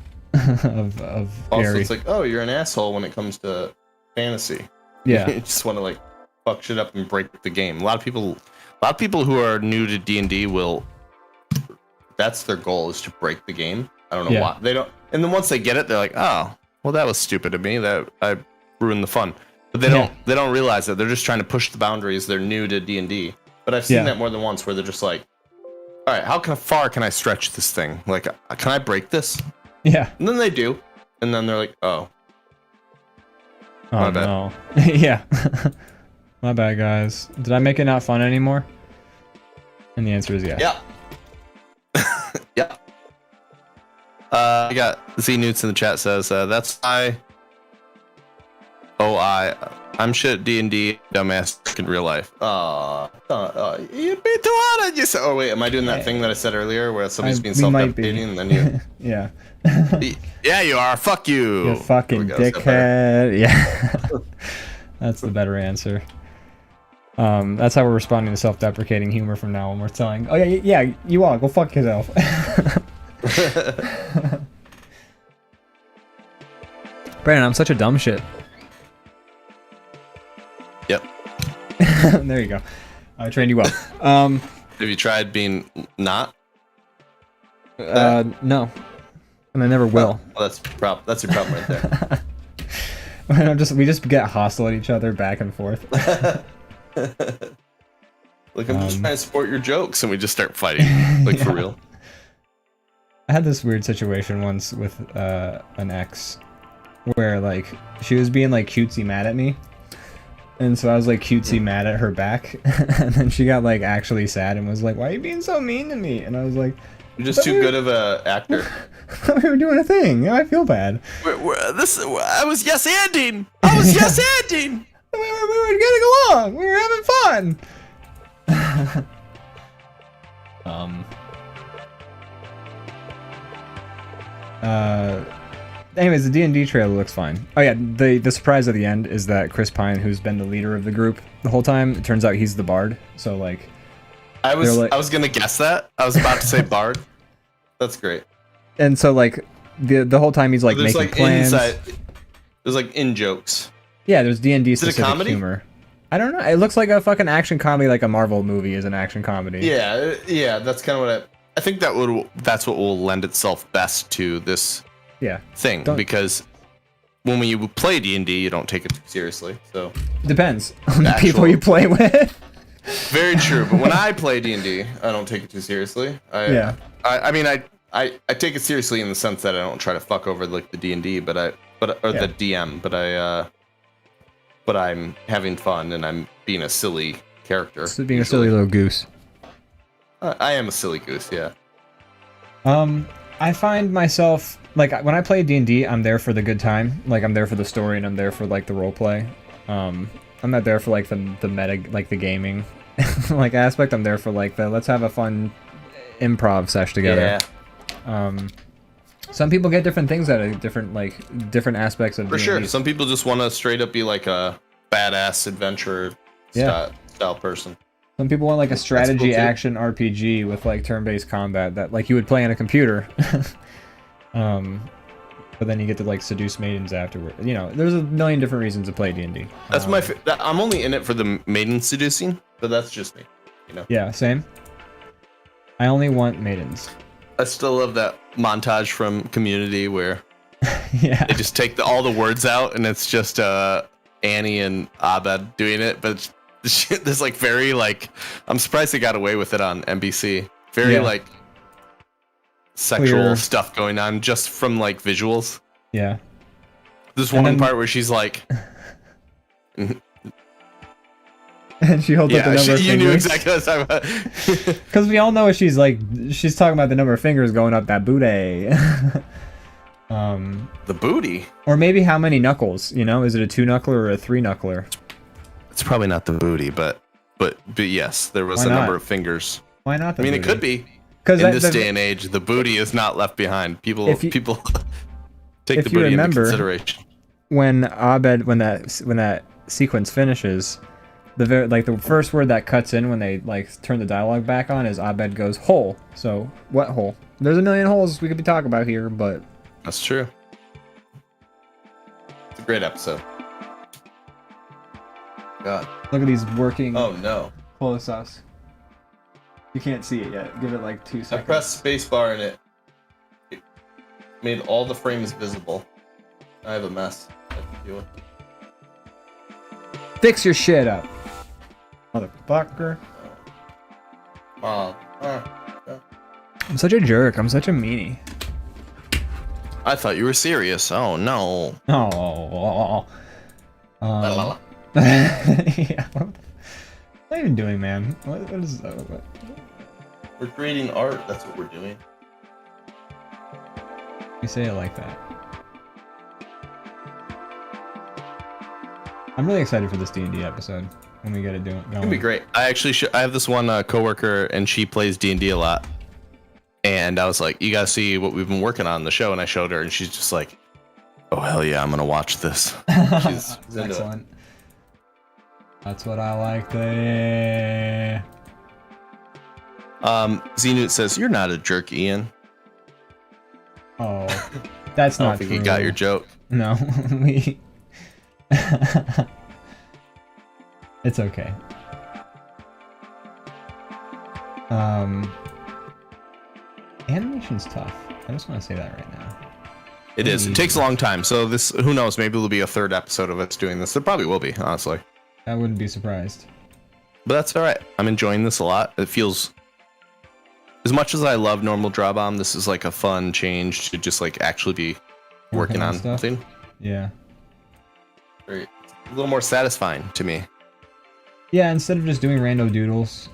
of also Gary. It's like, oh, you're an asshole when it comes to fantasy. Yeah. You just want to like fuck shit up and break the game. A lot of people who are new to D&D will, that's their goal, is to break the game. I don't know why they don't. And then once they get it, they're like, oh, well, that was stupid of me. That I ruined the fun. But they don't realize that they're just trying to push the boundaries. They're new to D&D. But I've seen that more than once where they're just like, all right, how far can I stretch this thing? Like, can I break this? Yeah. And then they do. And then they're like, oh. My bad. No. Yeah. My bad, guys. Did I make it not fun anymore? And the answer is yes. Yeah. Yeah. I got Z Newts in the chat says, that's I'm shit at D&D, dumbass in real life. You'd be too hard on yourself. Oh wait, am I doing that thing that I said earlier where somebody's being self-deprecating and then you? Yeah. Yeah, you are. Fuck you. You fucking dickhead. Yeah. That's the better answer. That's how we're responding to self-deprecating humor from now on. We're telling, oh yeah, you are. Go fuck yourself. Brandon, I'm such a dumb shit. Yep. There you go. I trained you well. Have you tried being not? No. And I never will. Well, that's your problem right there. We just get hostile at each other back and forth. Like, I'm just trying to support your jokes, and we just start fighting, like for real. I had this weird situation once with an ex, where like she was being like cutesy mad at me, and so I was like cutesy mad at her back, and then she got like actually sad and was like, "Why are you being so mean to me?" And I was like, "You're just too good of a actor." We were doing a thing. I feel bad. I was yes-anding. I was yes-anding. We were getting along. We were having fun. Anyways, the D&D trailer looks fine. Oh yeah, the surprise at the end is that Chris Pine, who's been the leader of the group the whole time, it turns out he's the bard. So like, I was gonna guess that. I was about to say bard. That's great. And so like the whole time he's like making like plans. There's like in jokes. Yeah, there's D&D specific comedy? humor. I don't know. It looks like a fucking action comedy, like a Marvel movie is an action comedy. Yeah. That's kind of what I think that's what will lend itself best to this thing, because when you play D&D, you don't take it seriously. So depends on the people you play with. Very true, but when I play D&D, I don't take it too seriously. I mean, I take it seriously in the sense that I don't try to fuck over like the D&D, the DM, but I'm having fun and I'm being a silly character. So being usually a silly little goose. I am a silly goose, yeah. I find myself like when I play D&D, I'm there for the good time. Like I'm there for the story and I'm there for like the role play. I'm not there for like the meta, like the gaming like aspect. I'm there for like the let's have a fun improv sesh together. Yeah. Some people get different things out of different aspects of for D&D. Sure. Some people just want to straight up be like a badass adventurer style person. Some people want like a strategy action RPG with like turn-based combat that like you would play on a computer. But then you get to like seduce maidens afterward. You know, there's a million different reasons to play D&D. That's I'm only in it for the maiden seducing, but that's just me. You know. Yeah, same. I only want maidens. I still love that montage from Community where they just take all the words out and it's just Annie and Abed doing it, but there's like very like I'm surprised they got away with it on NBC. Very like sexual stuff going on just from like visuals. Yeah. There's one part where she's like and she holds up the number of fingers. You knew exactly what I was talking about. Because we all know she's talking about the number of fingers going up that booty. The booty? Or maybe how many knuckles, you know? Is it a 2-knuckler or a 3-knuckler? It's probably not the booty, but yes, there was a number of fingers. Why not the booty? It could be. Because in this day and age, the booty is not left behind. People take the booty into consideration. When Abed, when that sequence finishes, the first word that cuts in when they like turn the dialogue back on is Abed goes hole. So what hole? There's a million holes we could be talking about here, but that's true. It's a great episode. God. Look at these working. Oh no. Close-ups. You can't see it yet. Give it like 2 seconds. I pressed spacebar and it made all the frames visible. I have a mess. I have to deal with. Fix your shit up, motherfucker. I'm such a jerk. I'm such a meanie. I thought you were serious. Oh no. Oh. Yeah. What are you even doing, man? What is that? What? We're creating art. That's what we're doing. You say it like that. I'm really excited for this D&D episode when we get it going. It'll be great. I actually I have this one coworker and she plays D&D a lot. And I was like, you gotta see what we've been working on the show. And I showed her and she's just like, oh hell yeah, I'm gonna watch this. She's excellent. That's what I like to hear. Zenut says, you're not a jerk, Ian. Oh, that's not true. I think you got your joke. No, it's okay. Animation's tough. I just want to say that right now. It is. It takes a long time. So this, who knows? Maybe it'll be a third episode of us doing this. There probably will be, honestly. I wouldn't be surprised. But that's all right. I'm enjoying this a lot. It feels, as much as I love normal DrawBomb, this is like a fun change to just like actually be working on something. Yeah. Very, a little more satisfying to me. Yeah, instead of just doing rando doodles.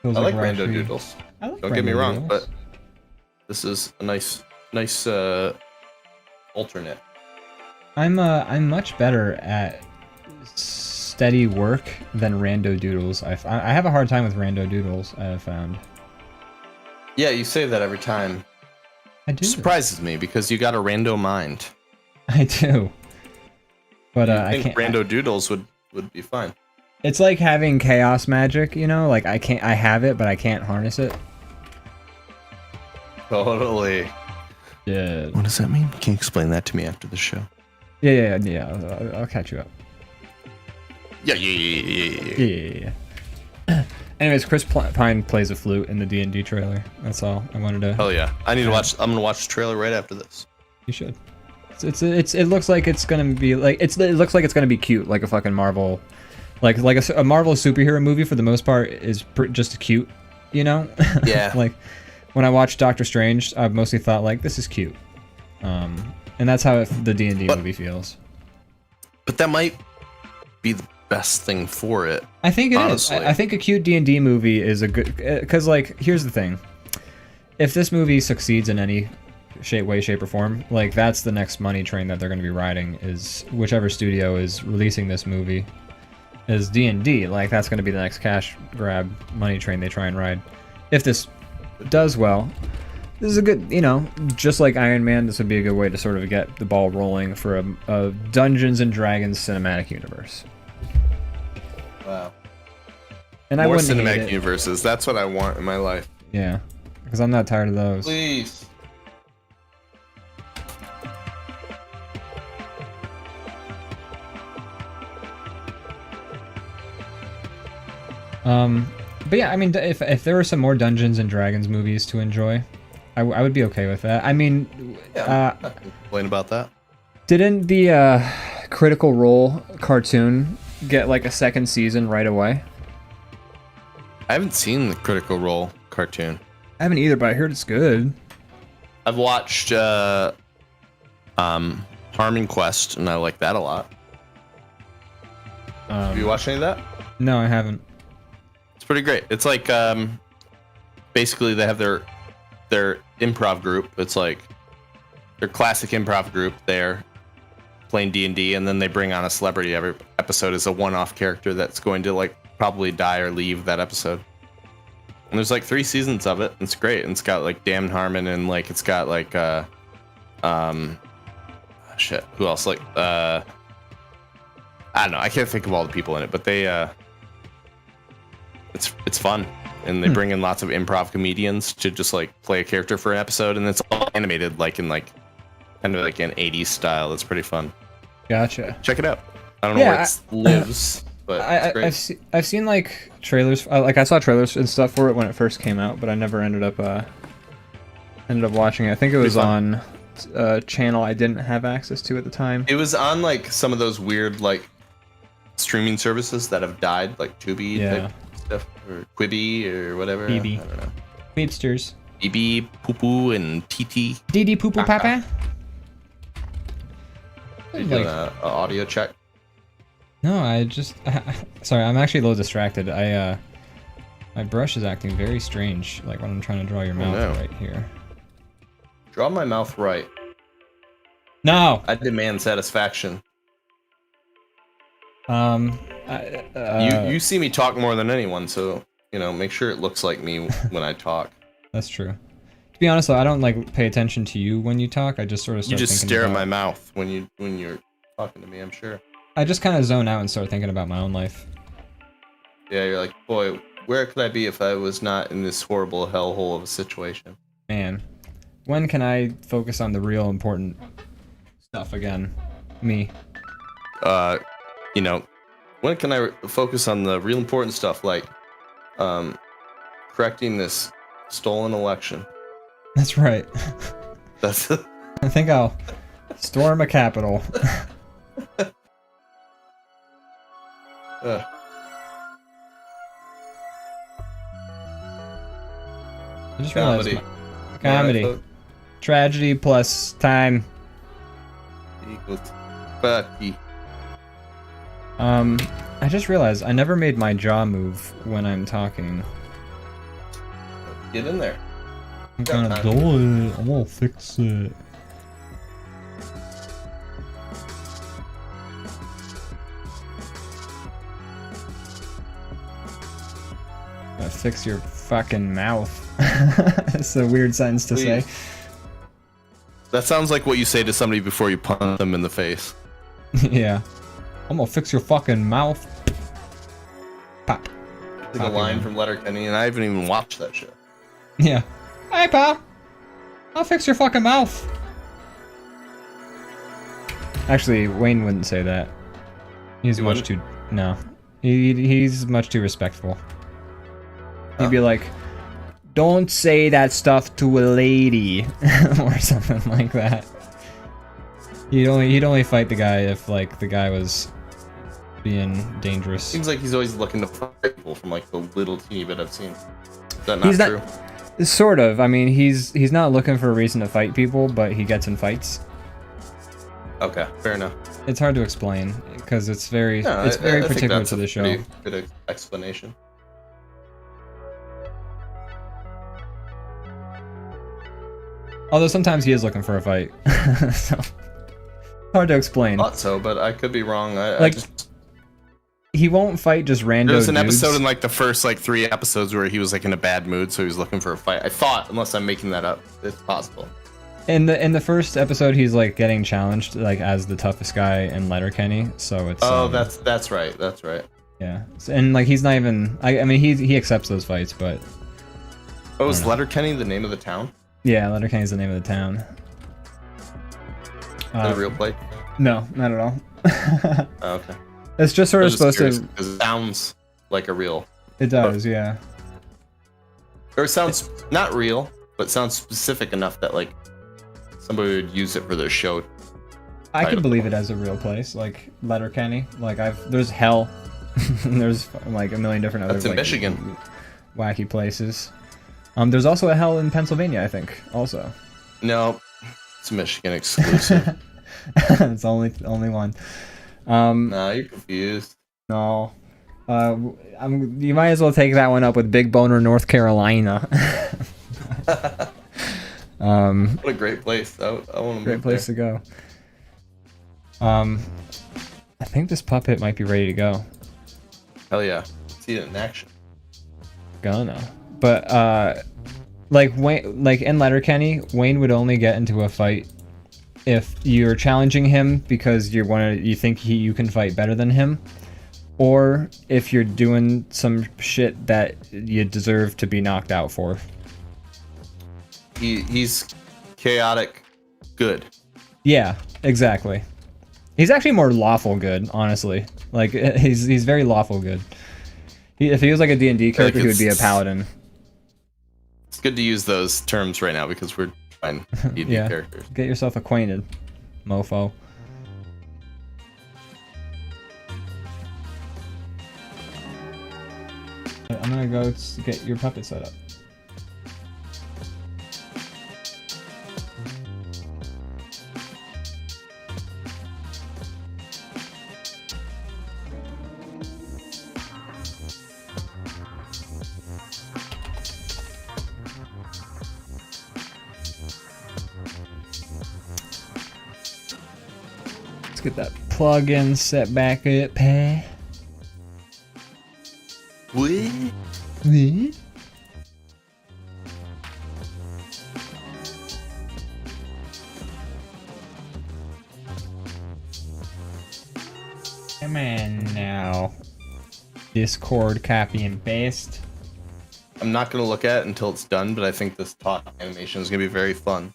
I like rando doodles. Don't get me wrong, but this is a nice alternate. I'm much better at steady work than rando doodles. I have a hard time with rando doodles, I have found. Yeah, you say that every time. I do. It surprises me because you got a rando mind. I do. But I think rando doodles would be fine. It's like having chaos magic, you know? Like I have it, but I can't harness it. Totally. Yeah. What does that mean? Can you explain that to me after the show? Yeah. I'll catch you up. Yeah. Anyways, Chris Pine plays a flute in the D&D trailer. That's all I wanted to. Oh yeah, I need to watch. I'm gonna watch the trailer right after this. You should. It looks like it's gonna be like it looks like it's gonna be cute, like a fucking Marvel, like a Marvel superhero movie for the most part is just cute, you know? Yeah. Like when I watched Doctor Strange, I've mostly thought like this is cute, and that's how the D&D movie feels. But that might be the best thing for it. I think it is. I think a cute D&D movie is a good, because like here's the thing, if this movie succeeds in any way, shape, or form, like that's the next money train that they're going to be riding, is whichever studio is releasing this movie is D&D. Like that's going to be the next cash grab money train they try and ride. If this does well, this is a good, you know, just like Iron Man, this would be a good way to sort of get the ball rolling for a Dungeons and Dragons cinematic universe. Wow. And more I wouldn't cinematic universes. That's what I want in my life. Yeah, because I'm not tired of those. Please. But yeah, I mean, if there were some more Dungeons and Dragons movies to enjoy, I would be okay with that. I mean, yeah, I'm not gonna complain about that. Didn't the Critical Role cartoon get like a second season right away? I haven't seen the Critical Role cartoon. I haven't either, but I heard it's good. I've watched Harming Quest, and I like that a lot. Have you watched any of that? No, I haven't. It's pretty great. It's like basically they have their improv group. It's like their classic improv group. They're playing D&D, and then they bring on a celebrity. Every episode is a one-off character that's going to like probably die or leave that episode. And there's like 3 seasons of it. It's great. And it's got like Dan Harmon, and like it's got like shit. Who else? Like I don't know. I can't think of all the people in it, but they it's fun, and they bring in lots of improv comedians to just like play a character for an episode, and it's all animated like in like kind of like an 80s style. It's pretty fun. Gotcha. Check it out. I don't know where it lives, but it's great. I've seen like trailers. Like I saw trailers and stuff for it when it first came out, but I never ended up watching it. I think it was on channel I didn't have access to at the time. It was on like some of those weird like streaming services that have died, like Tubi type stuff, or Quibi or whatever. BB. I don't know. Weebsters. BB, Poo Poo, and TT. DD Poo Poo Papa. Are you doing an audio check? No, I just... sorry, I'm actually a little distracted. My brush is acting very strange, like when I'm trying to draw your mouth right here. Draw my mouth right. No! I demand satisfaction. You see me talk more than anyone, so, you know, make sure it looks like me when I talk. That's true. To be honest, though, I don't, like, pay attention to you when you talk. I just sort of start You just thinking stare about... at my mouth when you're talking to me, I'm sure. I just kind of zone out and start thinking about my own life. Yeah, you're like, boy, where could I be if I was not in this horrible hellhole of a situation? Man, when can I focus on the real important stuff again? Me. You know, when can I focus on the real important stuff, like, correcting this stolen election? That's right. That's. I think I'll storm a capital. I just realized comedy. Tragedy plus time. Equals Bucky. I just realized I never made my jaw move when I'm talking. Get in there. I'm gonna do it. I'm gonna fix it. Fix your fucking mouth. That's a weird sentence to say. That sounds like what you say to somebody before you punch them in the face. Yeah. I'm gonna fix your fucking mouth. Pop. Like a line from Letterkenny, and I haven't even watched that shit. Yeah. Hey, pal. I'll fix your fucking mouth. Actually, Wayne wouldn't say that. He's much too... No. He's much too respectful. He'd be like, don't say that stuff to a lady, or something like that. He'd only fight the guy if, like, the guy was being dangerous. Seems like he's always looking to fight people from, like, the little teeny bit I've seen. Is that not true? Sort of. I mean, he's not looking for a reason to fight people, but he gets in fights. Okay, fair enough. It's hard to explain, because it's very particular to the show. Pretty good explanation. Although sometimes he is looking for a fight. So, hard to explain. I thought so, but I could be wrong. He won't fight just random There was an dudes. episode in like the first like 3 episodes where he was like in a bad mood, so he was looking for a fight. I thought, unless I'm making that up, it's possible. In the first episode, he's like getting challenged like as the toughest guy in Letterkenny, so it's. Oh, that's right. That's right. Yeah, and like he's not even. I mean he accepts those fights, but. Oh, is Letterkenny the name of the town? Yeah, Letterkenny is the name of the town. Is that a real place? No, not at all. Oh, okay. It's just sort of supposed to. It sounds like a real. It does, yeah. Or it sounds not real, but sounds specific enough that like somebody would use it for their show. I can believe it as a real place, like Letterkenny. Like there's hell, and there's like a million different other. That's in like, Michigan. Wacky places. There's also a hell in Pennsylvania, I think. Also. No, it's a Michigan exclusive. It's only one. No, you're confused. No. You might as well take that one up with Big Boner, North Carolina. What a great place. I want to move Great place to go. I think this puppet might be ready to go. Hell yeah. See it in action. Gonna. But like in Letterkenny, Wayne would only get into a fight if you're challenging him because you think you can fight better than him, or if you're doing some shit that you deserve to be knocked out for. He's chaotic good. Yeah, exactly. He's actually more lawful good, honestly. Like he's very lawful good. If he was like a D&D character, he would be a paladin. It's good to use those terms right now because we're find D&D Yeah. characters. Get yourself acquainted, mofo. I'm gonna go get your puppet set up. Let's get that plug-in set back up, hey. What? Come on now. Discord copy and paste. I'm not gonna look at it until it's done, but I think this talk animation is gonna be very fun.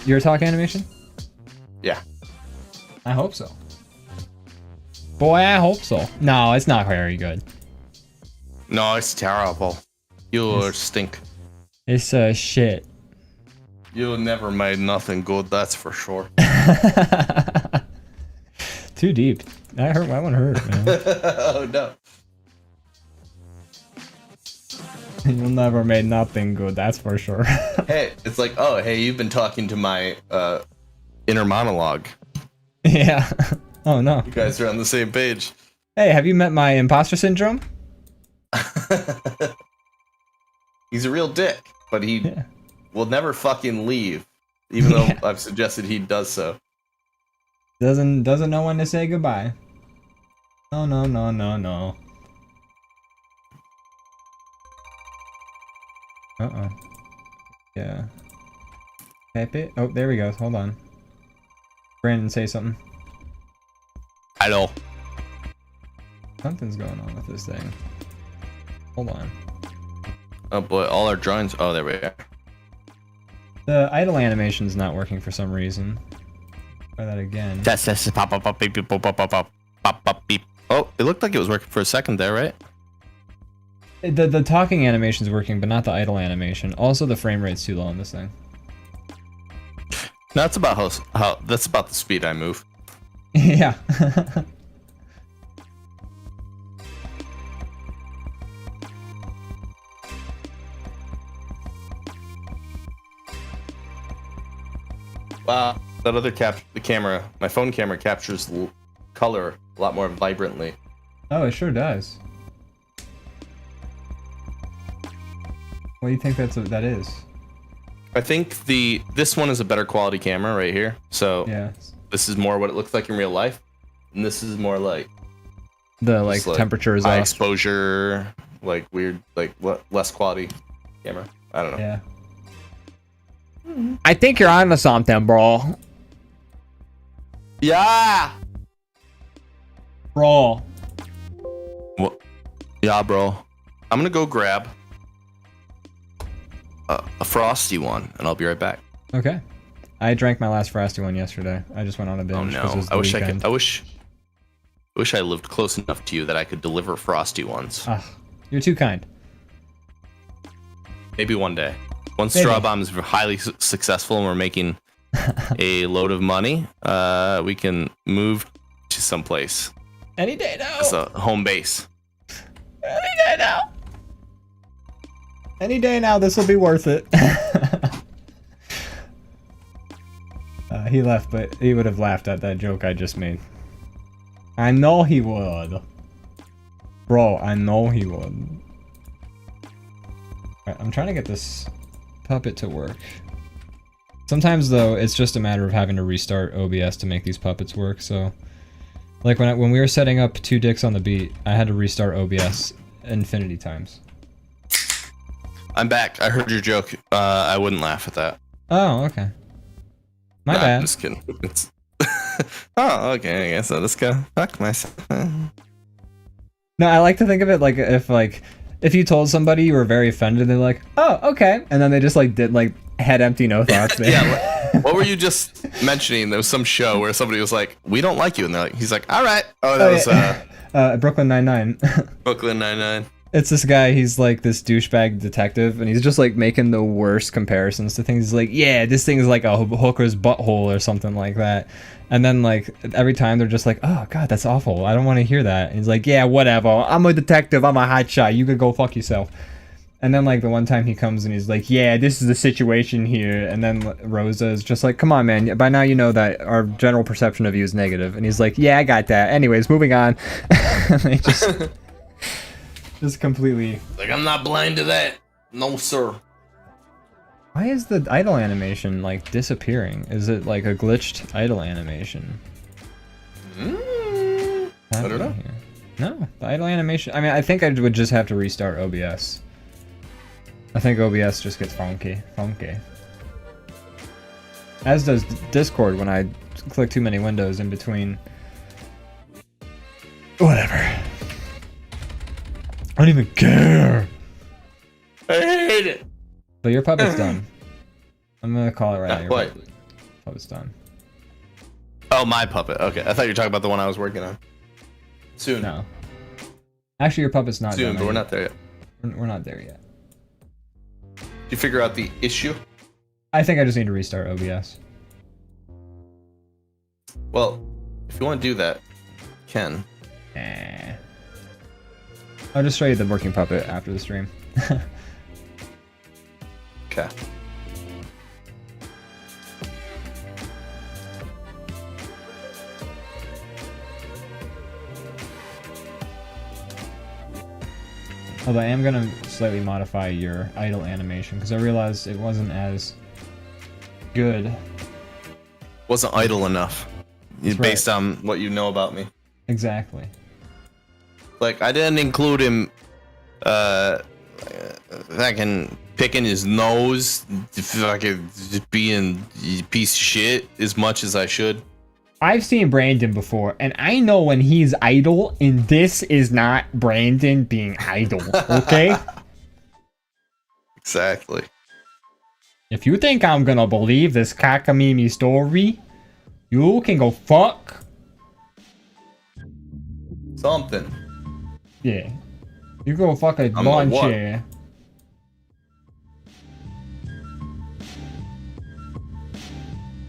Your talk animation? Yeah. I hope so. Boy, I hope so. No, it's not very good. No, it's terrible. You stink. It's shit. You never made nothing good, that's for sure. Too deep. That one hurt, man. Oh no. You'll never made nothing good, that's for sure. Hey, it's like, oh, hey, you've been talking to my inner monologue. Yeah. Oh no. You guys are on the same page. Hey, have you met my imposter syndrome? He's a real dick, but he will never fucking leave, even though I've suggested he does so. Doesn't know when to say goodbye. No, no, no, no, no. Uh-oh. Yeah. Pepe? Oh, there we go. Hold on. Brandon, say something. Hello. Something's going on with this thing. Hold on. Oh boy, all our drawings. Oh, there we are. The idle animation's not working for some reason. Try that again. That's pop pop pop beep beep pop pop pop pop pop pop beep. Oh, it looked like it was working for a second there, right? The talking animation's working, but not the idle animation. Also, the frame rate's too low on this thing. No, that's about how that's about the speed I move. Yeah. Wow, that other camera, my phone camera captures color a lot more vibrantly. Oh, it sure does. What do you think that is? I think this one is a better quality camera right here. So yeah, this is more what it looks like in real life, and this is more like the like temperature is high off. exposure, like weird, like less quality camera. I don't know. Yeah. I think you're onto something, bro. Yeah. Bro. What? Yeah, bro. I'm gonna go grab a frosty one, and I'll be right back. Okay. I drank my last frosty one yesterday. I just went on a binge. Oh no! I wish weekend. I wish I lived close enough to you that I could deliver frosty ones. You're too kind. Maybe one day. Once DrawBomb is highly successful and we're making a load of money, we can move to someplace. Any day now. As a home base. Any day now. Any day now, this will be worth it. He left, but he would have laughed at that joke I just made. I know he would. Bro, I know he would. Right, I'm trying to get this puppet to work. Sometimes, though, it's just a matter of having to restart OBS to make these puppets work, so... Like, when we were setting up 2 dicks on the beat, I had to restart OBS infinity times. I'm back. I heard your joke. I wouldn't laugh at that. Oh, okay. My bad. I'm just kidding. It's oh, okay. I guess I'll just go fuck myself. No, I like to think of it like if you told somebody you were very offended, they're like, oh, okay. And then they just like did like head empty, no thoughts. Yeah. What were you just mentioning? There was some show where somebody was like, we don't like you. And they're like, he's like, all right. Oh, that was Brooklyn Nine-Nine. Brooklyn Nine-Nine. It's this guy, he's like this douchebag detective, and he's just like making the worst comparisons to things. He's like, yeah, this thing is like a hooker's butthole or something like that. And then like every time they're just like, oh god, that's awful. I don't want to hear that. And he's like, yeah, whatever. I'm a detective. I'm a hotshot. You could go fuck yourself. And then like the one time he comes and he's like, yeah, this is the situation here. And then Rosa is just like, come on, man. By now you know that our general perception of you is negative. And he's like, yeah, I got that. Anyways, moving on. And they just completely like, I'm not blind to that. No, sir. Why is the idle animation like disappearing? Is it like a glitched idle animation? I don't know. Here? No, the idle animation. I mean, I think I would just have to restart OBS. I think OBS just gets funky. As does Discord when I click too many windows in between. Whatever. I don't even care. I hate it. But your puppet's done. I'm gonna call it right now. Your what? Puppet's done. Oh, my puppet. Okay, I thought you were talking about the one I was working on. Soon. No. Actually, your puppet's not soon, done. But we're not there yet. We're not there yet. Did you figure out the issue? I think I just need to restart OBS. Well, if you want to do that, you can. I'll just show you the working puppet after the stream. Okay. Although I am gonna slightly modify your idle animation because I realized it wasn't as good. Wasn't idle enough. That's based right. on what you know about me. Exactly. Like, I didn't include him fucking picking his nose, fucking being a piece of shit as much as I should. I've seen Brandon before, and I know when he's idle, and this is not Brandon being idle, okay? Exactly. If you think I'm gonna believe this cockamamie story, you can go fuck. Something. Yeah. You go fuck a lawn chair.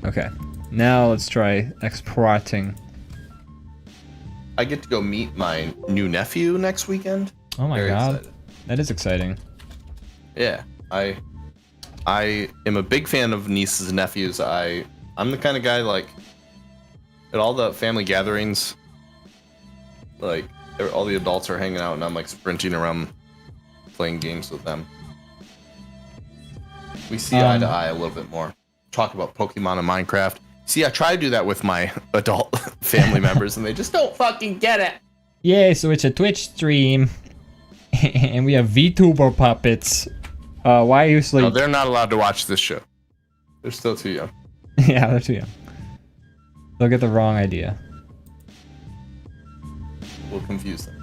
Okay. Now let's try exporting. I get to go meet my new nephew next weekend. Oh my Very god. excited. That is exciting. Yeah. I am a big fan of nieces and nephews. I'm the kind of guy, like, at all the family gatherings, like, all the adults are hanging out and I'm like sprinting around playing games with them. We see eye to eye a little bit more. Talk about Pokemon and Minecraft. See, I try to do that with my adult family members and they just don't fucking get it. Yeah, so it's a Twitch stream and we have VTuber puppets. Why are you sleeping? No, they're not allowed to watch this show. They're still too young. Yeah, they're too young. They'll get the wrong idea. We'll confuse them.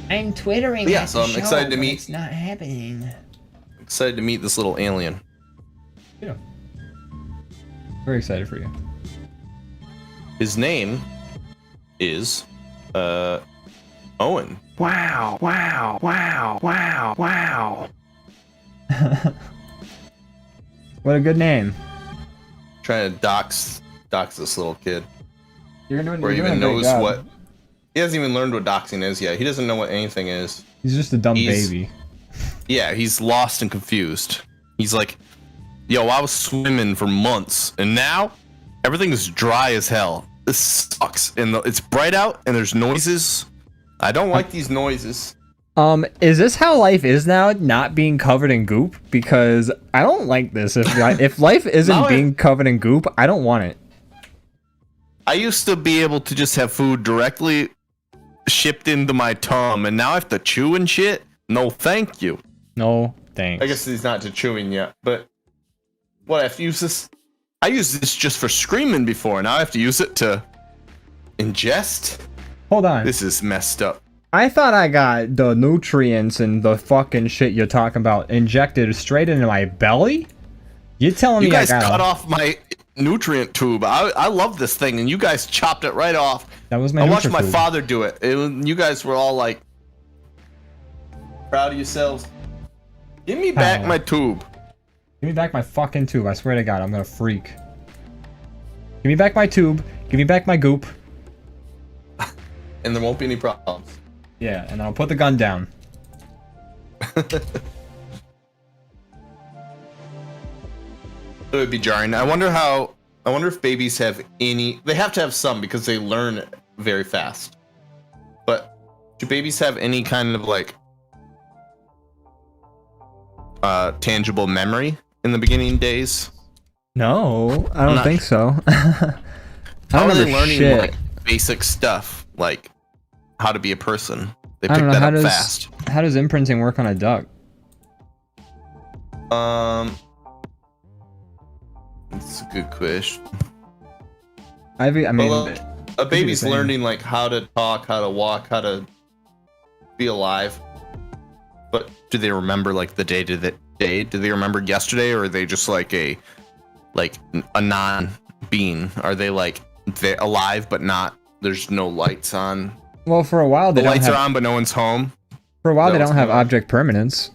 I'm twittering. Yeah, so I'm excited to meet. It's not happening. Excited to meet this little alien. Yeah. Very excited for you. His name is Owen. Wow, wow, wow, wow, wow. What a good name. Trying to dox this little kid. You're doing, Where he you're even doing a great knows job. what. He hasn't even learned what doxing is yet. He doesn't know what anything is. He's just a dumb baby. Yeah, he's lost and confused. He's like, yo, I was swimming for months, and now everything is dry as hell. This sucks. And it's bright out, and there's noises. I don't like these noises. Is this how life is now, not being covered in goop? Because I don't like this. If life isn't being covered in goop, I don't want it. I used to be able to just have food directly shipped into my tongue, and now I have to chew and shit? No, thank you. No, thanks. I guess he's not to chewing yet, but what, I have to use this? I used this just for screaming before, now I have to use it to ingest? Hold on. This is messed up. I thought I got the nutrients and the fucking shit you're talking about injected straight into my belly? You telling me you guys I got cut off my nutrient tube. I love this thing, and you guys chopped it right off. That was my. I watched my father do it. You guys were all like proud of yourselves. Give me back my tube. Give me back my fucking tube. I swear to God, I'm gonna freak. Give me back my tube. Give me back my goop. And there won't be any problems. Yeah, and I'll put the gun down. It would be jarring. I wonder if babies have any. They have to have some because they learn very fast. But do babies have any kind of like tangible memory in the beginning days? No, I don't think so. I How don't are they remember learning shit. like basic stuff, like how to be a person? They I pick don't know, that up fast. How does imprinting work on a duck? That's a good question. I mean, Well, a baby's learning like how to talk, how to walk, how to be alive. But do they remember like the day to the day? Do they remember yesterday, or are they just like a non-being? Are they like they're alive but not? There's no lights on. well, for a while The lights are on, but no one's home. For a while, they No, don't have it's not. object permanence.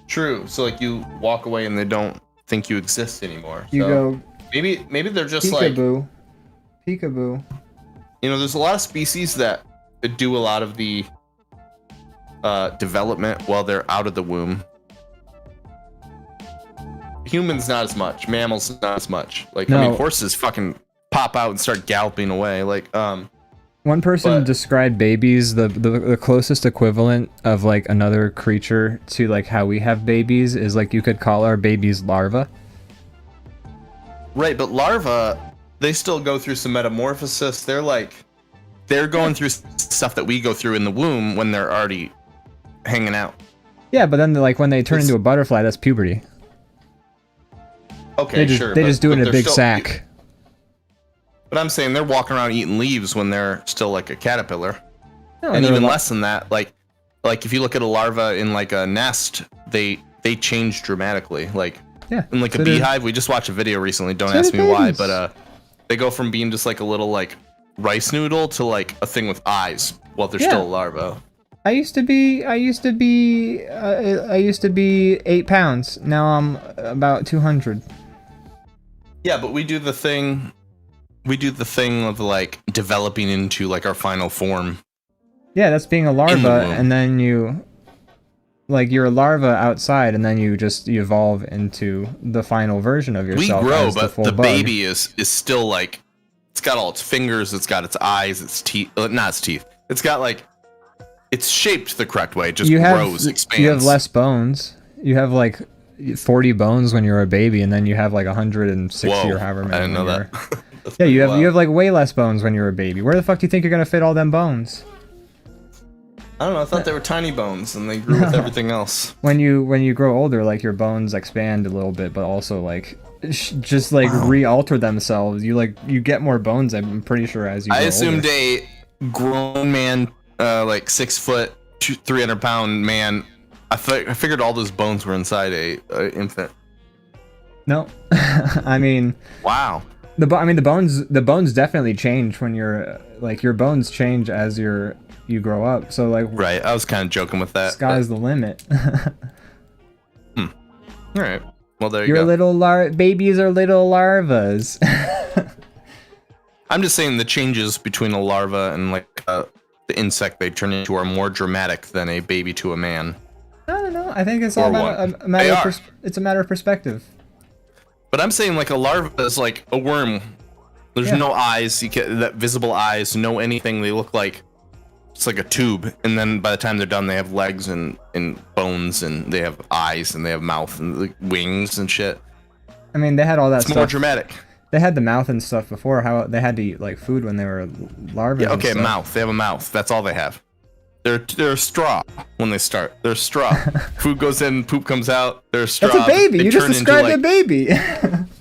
True. So like you walk away and they don't think you exist anymore. You So go maybe they're just like, peekaboo, peekaboo. you know, there's a lot of species that do a lot of the development while they're out of the womb. Humans not as much. Mammals not as much. Like I mean, No. horses fucking pop out and start galloping away. Like One person But- described babies, the closest equivalent of like another creature to like how we have babies is like you could call our babies larvae. right, but larvae, they still go through some metamorphosis. They're going through stuff that we go through in the womb when they're already hanging out. Yeah, but then like when they turn into a butterfly, that's puberty. Okay, They just sure. they but- just do it but in a they're big still- sack. But I'm saying they're walking around eating leaves when they're still like a caterpillar. No, And they're even li- less than that, like if you look at a larva in like a nest, they change dramatically. Like yeah, in like so a they're- beehive, we just watched a video recently. Don't So ask do me why, babies. but they go from being just like a little like rice noodle to like a thing with eyes while they're Yeah. still a larva. I used to be 8 pounds. Now I'm about 200. Yeah, but we do the thing of like developing into like our final form. Yeah, that's being a In larva, the womb. and then you're a larva outside, and then you evolve into the final version of We yourself. grow, as but full the bug. baby is still like, it's got all its fingers, it's got its eyes, its teeth, not its teeth. It's got like, it's shaped the correct way. It just grows, expands. You have less bones. You have like 40 bones when you're a baby, and then you have like 160 Whoa, or however many. I didn't know when that. you're- That's Yeah, you pretty have wild. like way less bones when you're a baby. Where the fuck do you think you're gonna fit all them bones? I don't know. I thought they were tiny bones, and they grew with everything else. When you grow older, like your bones expand a little bit, but also like just like re-alter themselves. You get more bones. I'm pretty sure as you. I grow assumed older. a grown man, like 6 foot, 300-pound man. I figured all those bones were inside a infant. No, I mean Wow. the bones definitely change when you're like your bones change as you grow up. So like Right. I was kind of joking with that. sky's the limit. All right. Well, there you Your go. little babies are little larvas. I'm just saying the changes between a larva and like the insect they turn into are more dramatic than a baby to a man. I don't know. I think it's all Or about what? a matter They of are. it's a matter of perspective. But I'm saying like a larva is like a worm. There's Yeah. no eyes, that visible eyes, no anything. They look like it's like a tube, and then by the time they're done, they have legs and bones, and they have eyes, and they have mouth and like, wings and shit. I mean, they had all that It's stuff. more dramatic. They had the mouth and stuff before. How they had to eat like food when they were larvae. Yeah, and okay, stuff. mouth. They have a mouth. That's all they have. They're a straw when they start. They're a straw. Food goes in, poop comes out. They're a straw. That's a baby. They You just turn into, described a like- baby.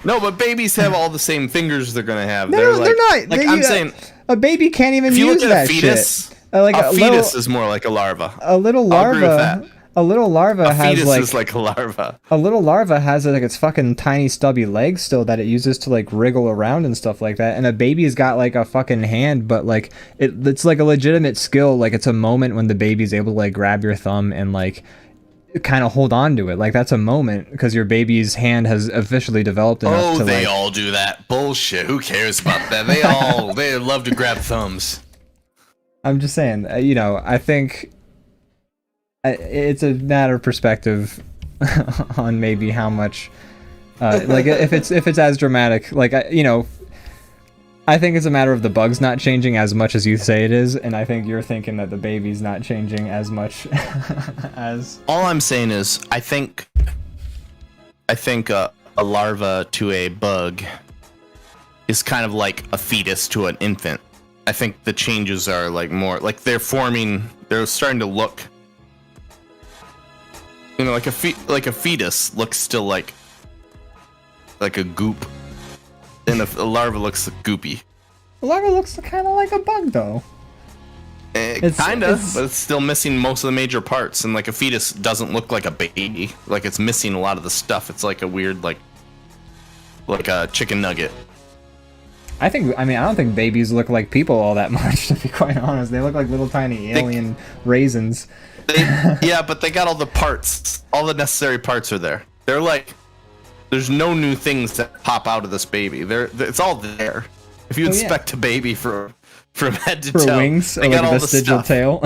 No, but babies have all the same fingers they're gonna have. No, they're they're not. Like They- I'm saying, a baby can't even if you use look at that a fetus, shit. Like a a fetus little, is more like a larva. a little I'll agree with larva. A little larva a has fetus like, is like a larva. a little larva has like its fucking tiny stubby legs still that it uses to like wriggle around and stuff like that. And a baby's got like a fucking hand, but like it's like a legitimate skill. Like it's a moment when the baby's able to like grab your thumb and like kind of hold on to it. Like that's a moment because your baby's hand has officially developed enough to they like... all do that. Bullshit. Who cares about that? They love to grab thumbs. I'm just saying, you know, I think it's a matter of perspective on maybe how much, like if it's as dramatic, like, you know, I think it's a matter of the bug's not changing as much as you say it is, and I think you're thinking that the baby's not changing as much as... All I'm saying is, I think a larva to a bug is kind of like a fetus to an infant. I think the changes are like more like they're starting to look, you know, like a fetus looks still like a goop, and a larva looks goopy. A larva looks kind of like a bug though. Kinda, but it's still missing most of the major parts, and like a fetus doesn't look like a baby. Like it's missing a lot of the stuff. It's like a weird like a chicken nugget. I don't think babies look like people all that much, to be quite honest. They look like little tiny alien raisins. Yeah, but they got all the parts. All the necessary parts are there. They're like, there's no new things that pop out of this baby. It's all there. If you inspect a baby from head to toe, wings, they or got like all a vestigial the stuff. tail.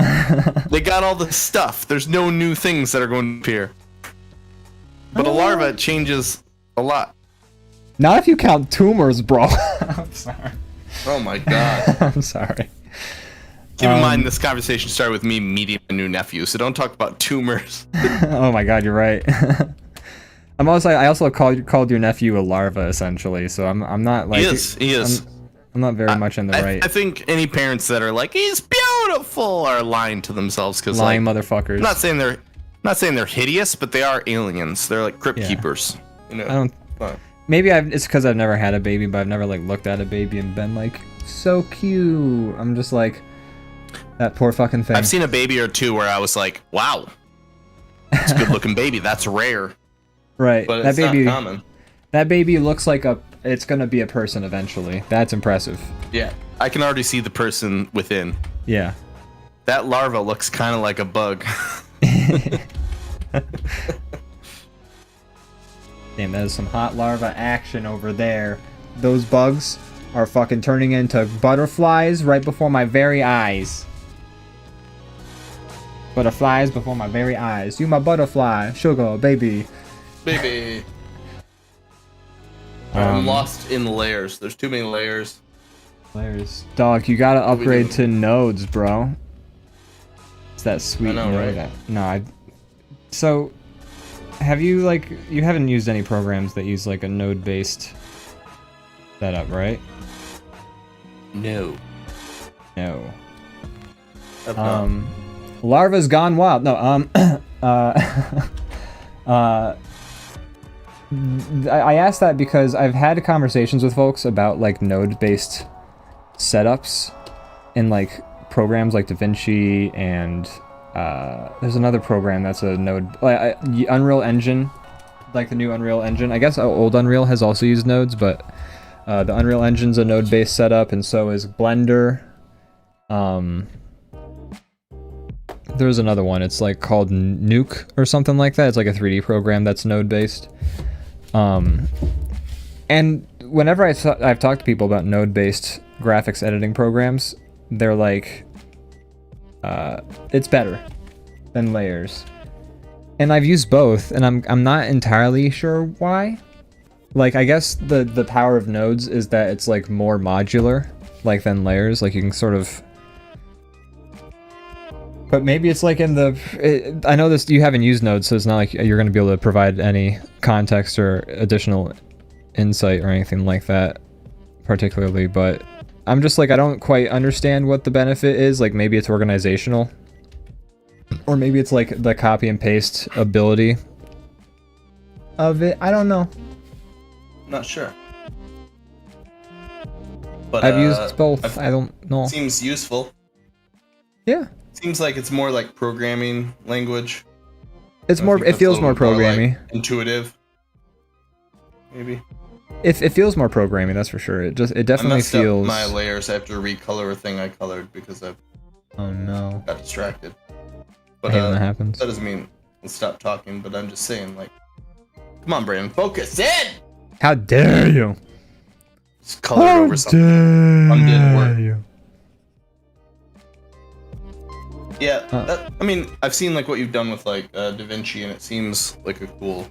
They got all the stuff. There's no new things that are going to appear. But a larva changes a lot. Not if you count tumors, bro. I'm sorry. Oh my god. I'm sorry. Keep in mind, this conversation started with me meeting a new nephew, so don't talk about tumors. Oh my god, you're right. I also called your nephew a larva, essentially. So I'm not like... He is. I'm not very much in the right. I think any parents that are like, he's beautiful, are lying to themselves, because lying motherfuckers. I'm not saying they're hideous, but they are aliens. They're like crypt keepers. You know. I don't. Maybe it's because I've never had a baby, but I've never like looked at a baby and been like, so cute. I'm just like, that poor fucking thing. I've seen a baby or two where I was like, wow, it's a good looking baby. That's rare. Right. But it's not common. That baby looks like it's gonna be a person eventually. That's impressive. Yeah. I can already see the person within. Yeah. That larva looks kind of like a bug. Damn, that is some hot larva action over there. Those bugs are fucking turning into butterflies right before my very eyes. Butterflies before my very eyes. You my butterfly, sugar, baby. Baby. I'm lost in the layers. There's too many layers. Dog, you gotta upgrade to nodes, bro. It's that sweet node. Right? No, So, have you you haven't used any programs that use like a node-based setup, right? No. Larva's gone wild. No, I asked that because I've had conversations with folks about like node-based setups in like programs like DaVinci and there's another program that's a node, Unreal Engine, like the new Unreal Engine. I guess old Unreal has also used nodes, but the Unreal Engine's a node-based setup, and so is Blender. There's another one. It's like called Nuke or something like that. It's like a 3D program that's node-based. And whenever I've talked to people about node-based graphics editing programs, they're like, it's better than layers. And I've used both, and I'm not entirely sure why. Like, I guess the power of nodes is that it's like more modular, like than layers. Like you can sort of. But maybe it's like in the. I know you haven't used nodes, so it's not like you're going to be able to provide any context or additional insight or anything like that, particularly. But I'm just like, I don't quite understand what the benefit is. Like maybe it's organizational, or maybe it's like the copy and paste ability of it. I don't know. Not sure. But I've used both. I don't know. Seems useful. Yeah. Seems like it's more like programming language. It's more. It feels more programmy. Like, intuitive. Maybe. It feels more programmy. That's for sure. It definitely feels. Up my layers. I have to recolor a thing I colored because I've. Oh no. Got distracted. But I hate when that happens. That doesn't mean we'll stop talking. But I'm just saying, like, come on, Brandon, focus in. How dare you? Just colored over something. Didn't work. Yeah, I mean, I've seen like what you've done with like DaVinci, and it seems like a cool,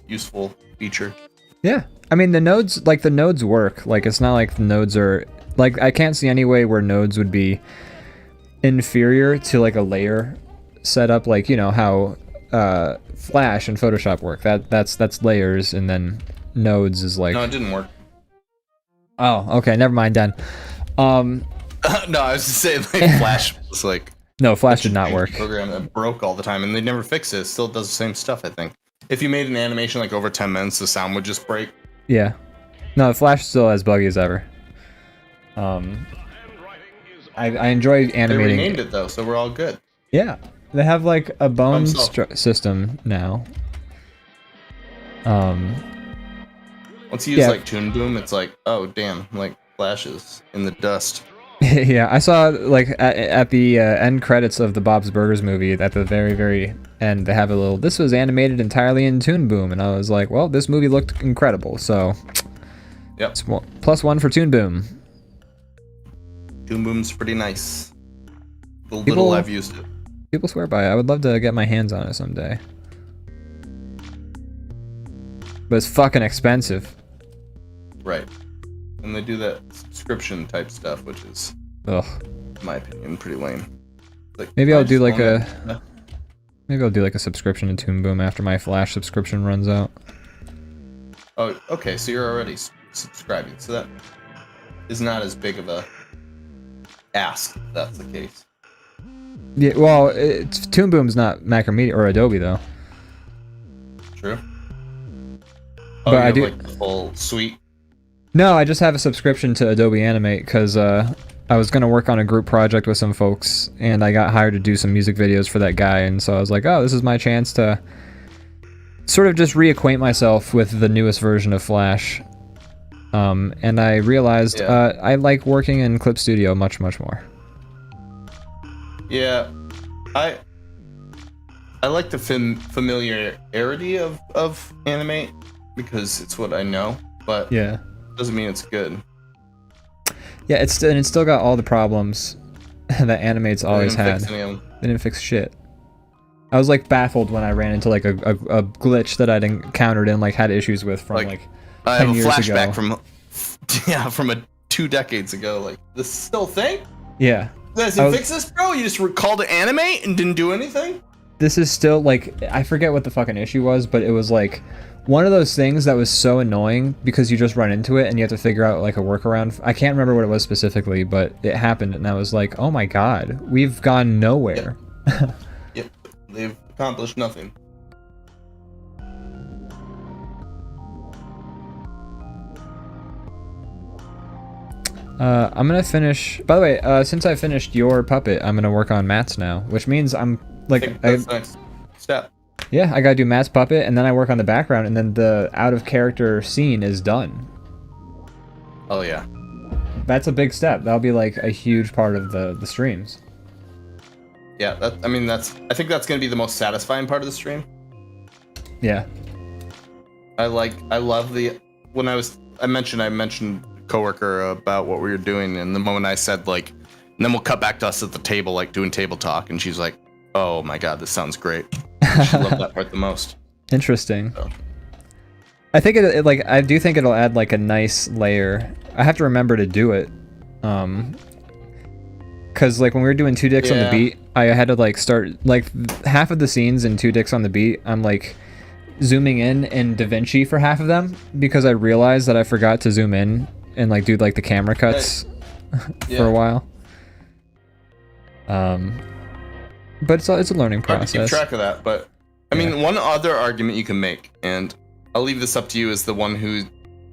useful feature. Yeah, I mean the nodes work. Like it's not like the nodes are like I can't see any way where nodes would be inferior to like a layer setup. Like you know how Flash and Photoshop work. That's layers, and then nodes is like. No, it didn't work. Oh, okay, never mind then. No, I was just saying like Flash was like. No, Flash did not work. Program that broke all the time, and they never fix it. It still does the same stuff, I think. If you made an animation like over 10 minutes, the sound would just break. Yeah. No, Flash is still as buggy as ever. I enjoy animating. They renamed it though, so we're all good. Yeah, they have like a bone system now. Once you use like Toon Boom, it's like, oh damn, like Flash is in the dust. Yeah, I saw like at the end credits of the Bob's Burgers movie at the very end, they have a little. This was animated entirely in Toon Boom, and I was like, well, this movie looked incredible, so. Yep. It's +1 for Toon Boom. Toon Boom's pretty nice. The little I've used it. People swear by it. I would love to get my hands on it someday. But it's fucking expensive. Right. And they do that subscription type stuff, which is, ugh, in my opinion, pretty lame. Like, maybe I'll do like a subscription to Toon Boom after my Flash subscription runs out. Oh, okay. So you're already subscribing, so that is not as big of a ask. If that's the case. Yeah. Well, Toon Boom's not Macromedia or Adobe though. True. Oh, but I do like the full suite. No, I just have a subscription to Adobe Animate because I was going to work on a group project with some folks, and I got hired to do some music videos for that guy, and so I was like, oh, this is my chance to sort of just reacquaint myself with the newest version of Flash. And I realized I like working in Clip Studio much more. Yeah, I like the familiarity of Animate because it's what I know, but yeah. Doesn't mean it's good. Yeah, it's still got all the problems that Animate's always had. They didn't fix shit. I was like baffled when I ran into like a glitch that I'd encountered and like had issues with from like 10 years ago. I have a flashback from 2 decades ago. Like this still thing? Yeah. You guys didn't fix this, bro? You just called it Animate and didn't do anything? This is still like I forget what the fucking issue was, but it was like one of those things that was so annoying because you just run into it and you have to figure out like a workaround. I can't remember what it was specifically, but it happened and I was like, oh my god, we've gone nowhere. Yep, they've accomplished nothing. I'm gonna finish. By the way, since I finished your puppet, I'm gonna work on Matt's now, which means I'm like that's the next step. Yeah, I gotta do Matt's puppet, and then I work on the background, and then the out-of-character scene is done. Oh yeah. That's a big step. That'll be like a huge part of the streams. Yeah, I think that's gonna be the most satisfying part of the stream. Yeah. I love I mentioned coworker about what we were doing, and the moment I said like, and then we'll cut back to us at the table like doing table talk, and she's like, oh my god, this sounds great. She loved that part the most. Interesting. So. I think it like I do think it'll add like a nice layer. I have to remember to do it, because like when we were doing 2 Dicks on the Beat, I had to like start like half of the scenes in 2 Dicks on the Beat. I'm like zooming in DaVinci for half of them because I realized that I forgot to zoom in and like do like the camera cuts for a while. But it's a learning process. Keep track of that, but I mean, one other argument you can make, and I'll leave this up to you as the one who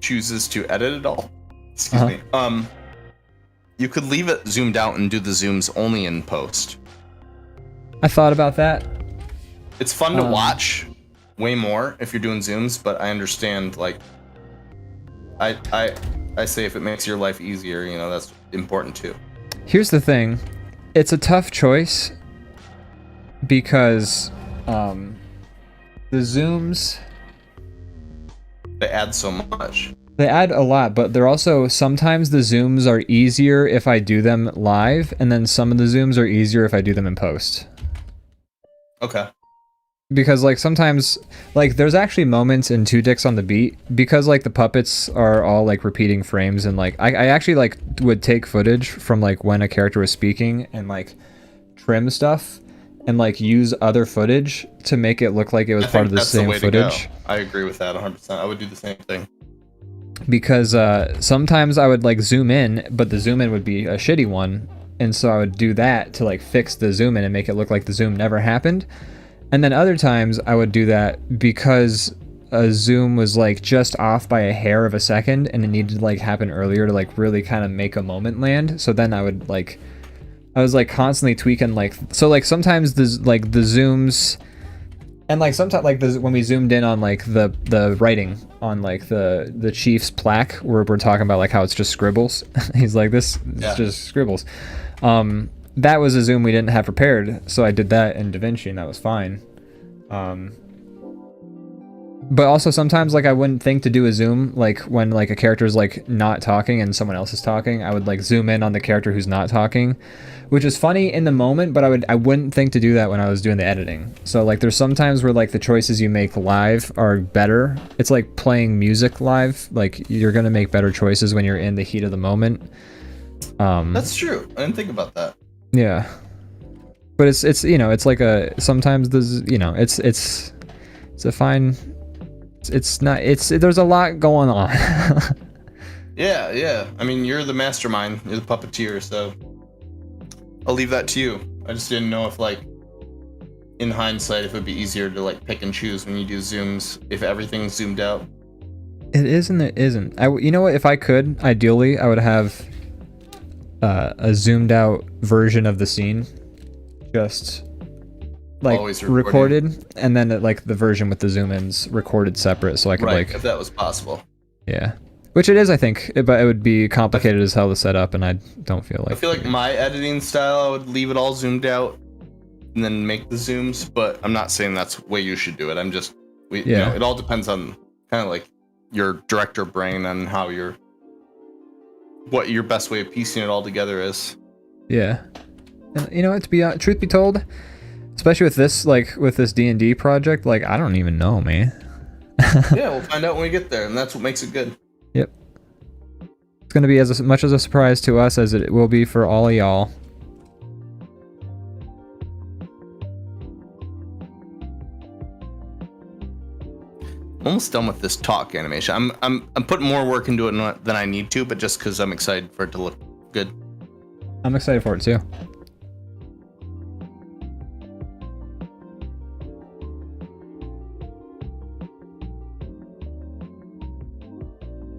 chooses to edit it all. Excuse me. You could leave it zoomed out and do the zooms only in post. I thought about that. It's fun to watch way more if you're doing zooms, but I understand, like, I say if it makes your life easier, you know, that's important too. Here's the thing. It's a tough choice because the zooms, they add so much. They add a lot, but they're also, sometimes the zooms are easier if I do them live, and then some of the zooms are easier if I do them in post. Okay. Because, like, sometimes, like, there's actually moments in Two Dicks on the Beat, because, like, the puppets are all, like, repeating frames, and, like, I actually, like, would take footage from, like, when a character was speaking, and, like, trim stuff, and, like, use other footage to make it look like it was part of the same footage. I agree with that 100%. I would do the same thing. Because sometimes I would, like, zoom in, but the zoom in would be a shitty one, and so I would do that to, like, fix the zoom in and make it look like the zoom never happened. And then other times I would do that because a zoom was, like, just off by a hair of a second, and it needed to, like, happen earlier to, like, really kind of make a moment land. So then I would, like, I was, like, constantly tweaking, like, so, like, sometimes the zooms, and, like, sometimes, like, when we zoomed in on, like, the writing on, like, the chief's plaque, where we're talking about, like, how it's just scribbles. He's like, this is just scribbles. That was a zoom we didn't have prepared, so I did that in DaVinci, and that was fine. But also sometimes, like, I wouldn't think to do a zoom, like, when, like, a character's, like, not talking and someone else is talking, I would, like, zoom in on the character who's not talking, which is funny in the moment, but I wouldn't think to do that when I was doing the editing. So, like, there's some times where, like, the choices you make live are better. It's like playing music live. Like, you're gonna make better choices when you're in the heat of the moment. That's true. I didn't think about that. Yeah. But it's you know, it's like sometimes there's, you know, it's a fine, there's a lot going on. Yeah. I mean, you're the mastermind, you're the puppeteer, so I'll leave that to you. I just didn't know if, like, in hindsight, if it'd be easier to, like, pick and choose when you do zooms, if everything's zoomed out. It is and it isn't. You know what, if I could, ideally, I would have a zoomed out version of the scene, just, like, recorded, and then, like, the version with the zoom ins recorded separate, so I could, like, if that was possible. Yeah, which it is, I think, but it would be complicated as hell to set up, and I don't feel like. I feel like my editing style, I would leave it all zoomed out and then make the zooms, but I'm not saying that's the way you should do it. I'm just, you know, it all depends on kind of like your director brain and how what your best way of piecing it all together is. Yeah, and, you know, truth be told, especially with this, like, with this D&D project, like, I don't even know, man. Yeah, we'll find out when we get there, and that's what makes it good. Yep. It's gonna be as much as a surprise to us as it will be for all of y'all. I'm almost done with this talk animation. I'm putting more work into it than I need to, but just because I'm excited for it to look good. I'm excited for it too.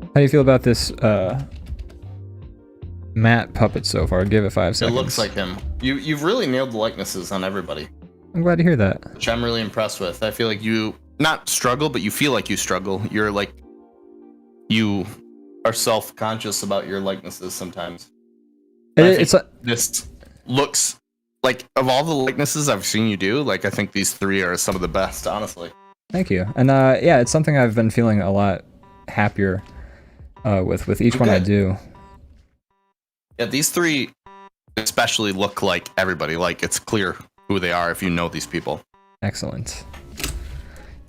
How do you feel about this Matt puppet so far? Give it 5 seconds. It looks like him. You've really nailed the likenesses on everybody. I'm glad to hear that. Which I'm really impressed with. I feel like you not struggle, but you feel like you struggle. You're like, you are self-conscious about your likenesses sometimes. This looks like, of all the likenesses I've seen you do, like, I think these 3 are some of the best, honestly. Thank you. And yeah, it's something I've been feeling a lot happier with each one I do. Yeah, these 3 especially look like everybody. Like, it's clear who they are if you know these people. Excellent.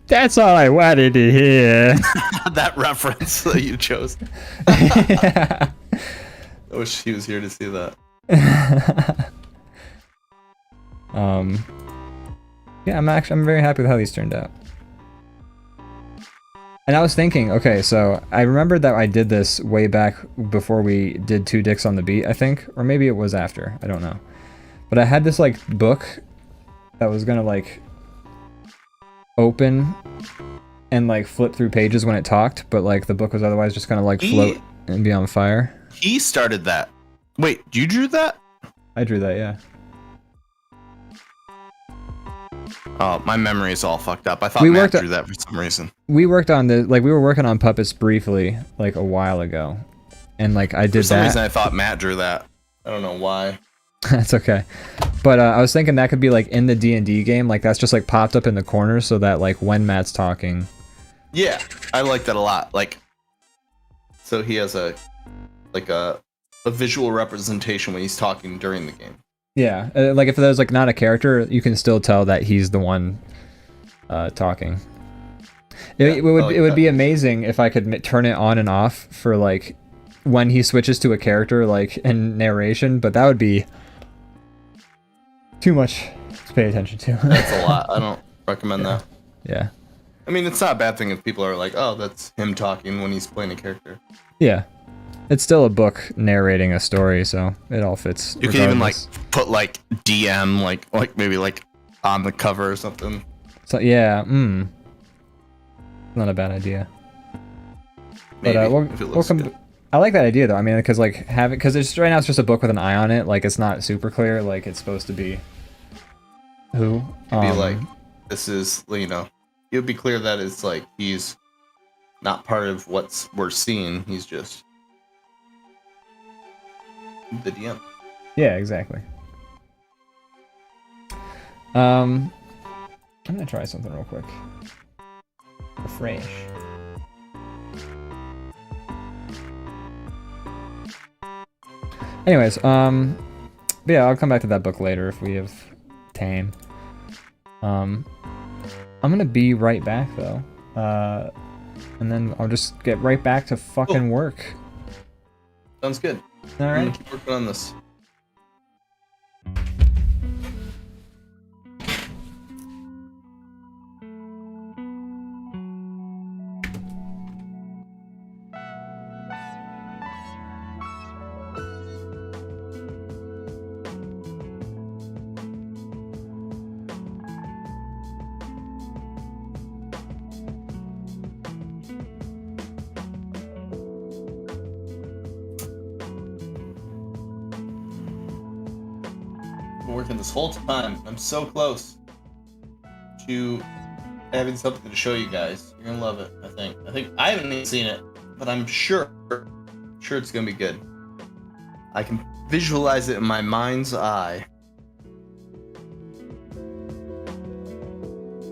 That's all I wanted to hear. That reference that you chose. Yeah. I wish he was here to see that. Yeah, I'm very happy with how these turned out. And I was thinking, okay, so I remembered that I did this way back before we did Two Dicks on the Beat, I think, or maybe it was after, I don't know. But I had this, like, book that was gonna, like, open and, like, flip through pages when it talked, but, like, the book was otherwise just gonna, like, float and be on fire. He started that. Wait, you drew that? I drew that, yeah. Oh, my memory is all fucked up. I thought We Matt worked drew that for some reason. We worked on we were working on puppets briefly, like a while ago, and like I did For some that. reason, I thought Matt drew that. I don't know why. That's okay. But I was thinking that could be like in the D&D game, like that's just like popped up in the corner so that like when Matt's talking. Yeah, I like that a lot. Like, so he has a visual representation when he's talking during the game. Yeah, like if there's like not a character, you can still tell that he's the one talking. It would be amazing if I could turn it on and off for like when he switches to a character like in narration, but that would be too much to pay attention to. That's a lot. I don't recommend that. Yeah. I mean, it's not a bad thing if people are like, oh, that's him talking when he's playing a character. Yeah. It's still a book narrating a story, so it all fits. You can even like put like DM like maybe like on the cover or something. So yeah, not a bad idea. Maybe, but if it looks good. I like that idea though. I mean, because like because it's right now it's just a book with an eye on it. Like it's not super clear. Like it's supposed to be who. It'd be like this is it would be clear that it's like he's not part of what we're seeing. He's just the DM. Yeah, exactly. I'm gonna try something real quick. Refresh. Anyways, but yeah, I'll come back to that book later if we have time. I'm gonna be right back though, and then I'll just get right back to fucking work. Sounds good. All right. I'm gonna keep working on this. Working this whole time. I'm so close to having something to show you guys. You're gonna love it, I think I haven't even seen it, but I'm sure it's gonna be good. I can visualize it in my mind's eye.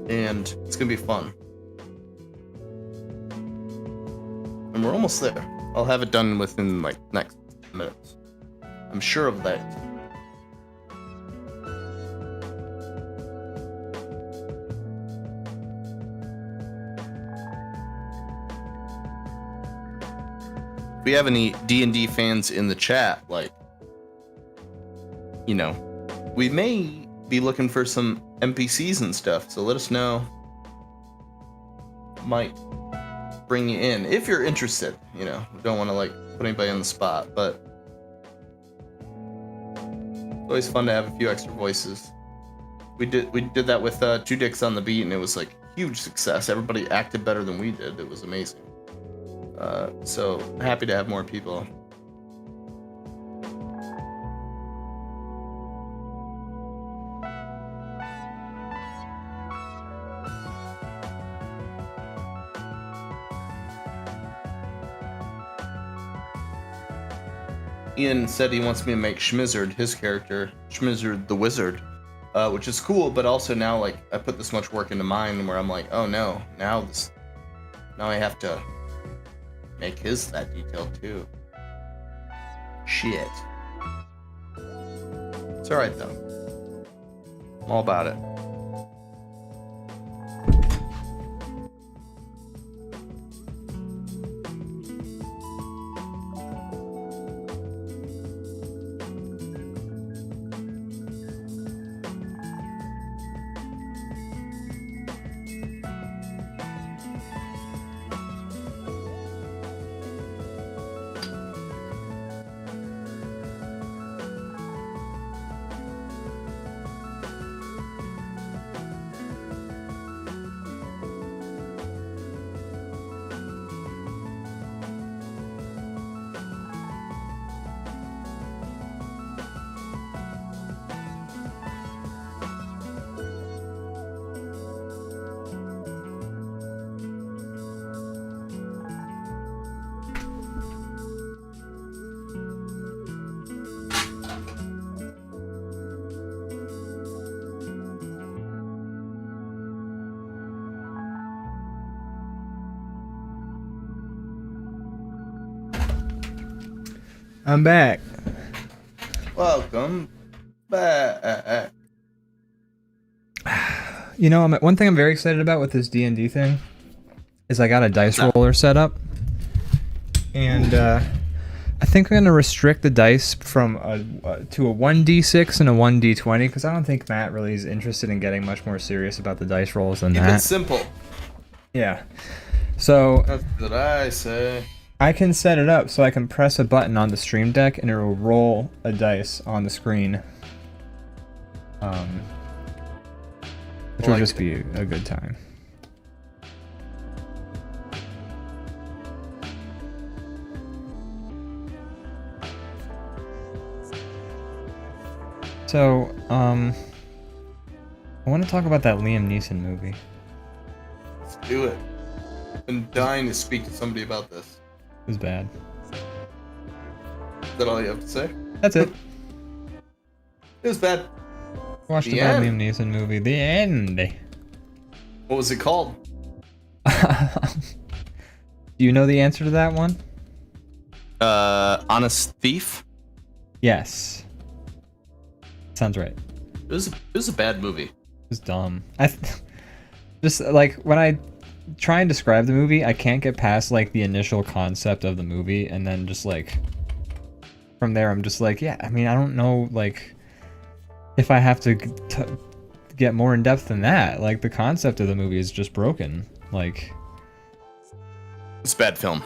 And it's gonna be fun. And we're almost there. I'll have it done within like next 10 minutes. I'm sure of that. If we have any D&D fans in the chat, like, we may be looking for some NPCs and stuff, so let us know. Might bring you in if you're interested. We don't want to like put anybody on the spot, but it's always fun to have a few extra voices. We did that with Two Dicks on the Beat, and it was like huge success. Everybody acted better than we did. It was amazing. So happy to have more people. Ian said he wants me to make Schmizzard, his character, Schmizzard the Wizard, which is cool, but also now like I put this much work into mine where I'm like, oh no, now I have to make his that detailed too. Shit. It's alright though. I'm all about it. I'm back. Welcome back. You know, one thing I'm very excited about with this D&D thing is I got a dice roller set up, and I think I'm gonna restrict the dice from to a 1d6 and a 1d20 because I don't think Matt really is interested in getting much more serious about the dice rolls than that. Keep it simple. Yeah. So That's what I say. I can set it up so I can press a button on the stream deck and it will roll a dice on the screen. Which will just be a good time. So, I want to talk about that Liam Neeson movie. Let's do it. I've been dying to speak to somebody about this. It was bad. Is that all you have to say? That's it. It was bad. Watched the bad Liam Neeson movie. The end. What was it called? Do you know the answer to that one? Honest Thief? Yes. Sounds right. It was a bad movie. It was dumb. Just like when I try and describe the movie, I can't get past like the initial concept of the movie, and then just like from there, I'm just like, yeah. I mean, I don't know like if I have to get more in depth than that. Like the concept of the movie is just broken. Like it's a bad film.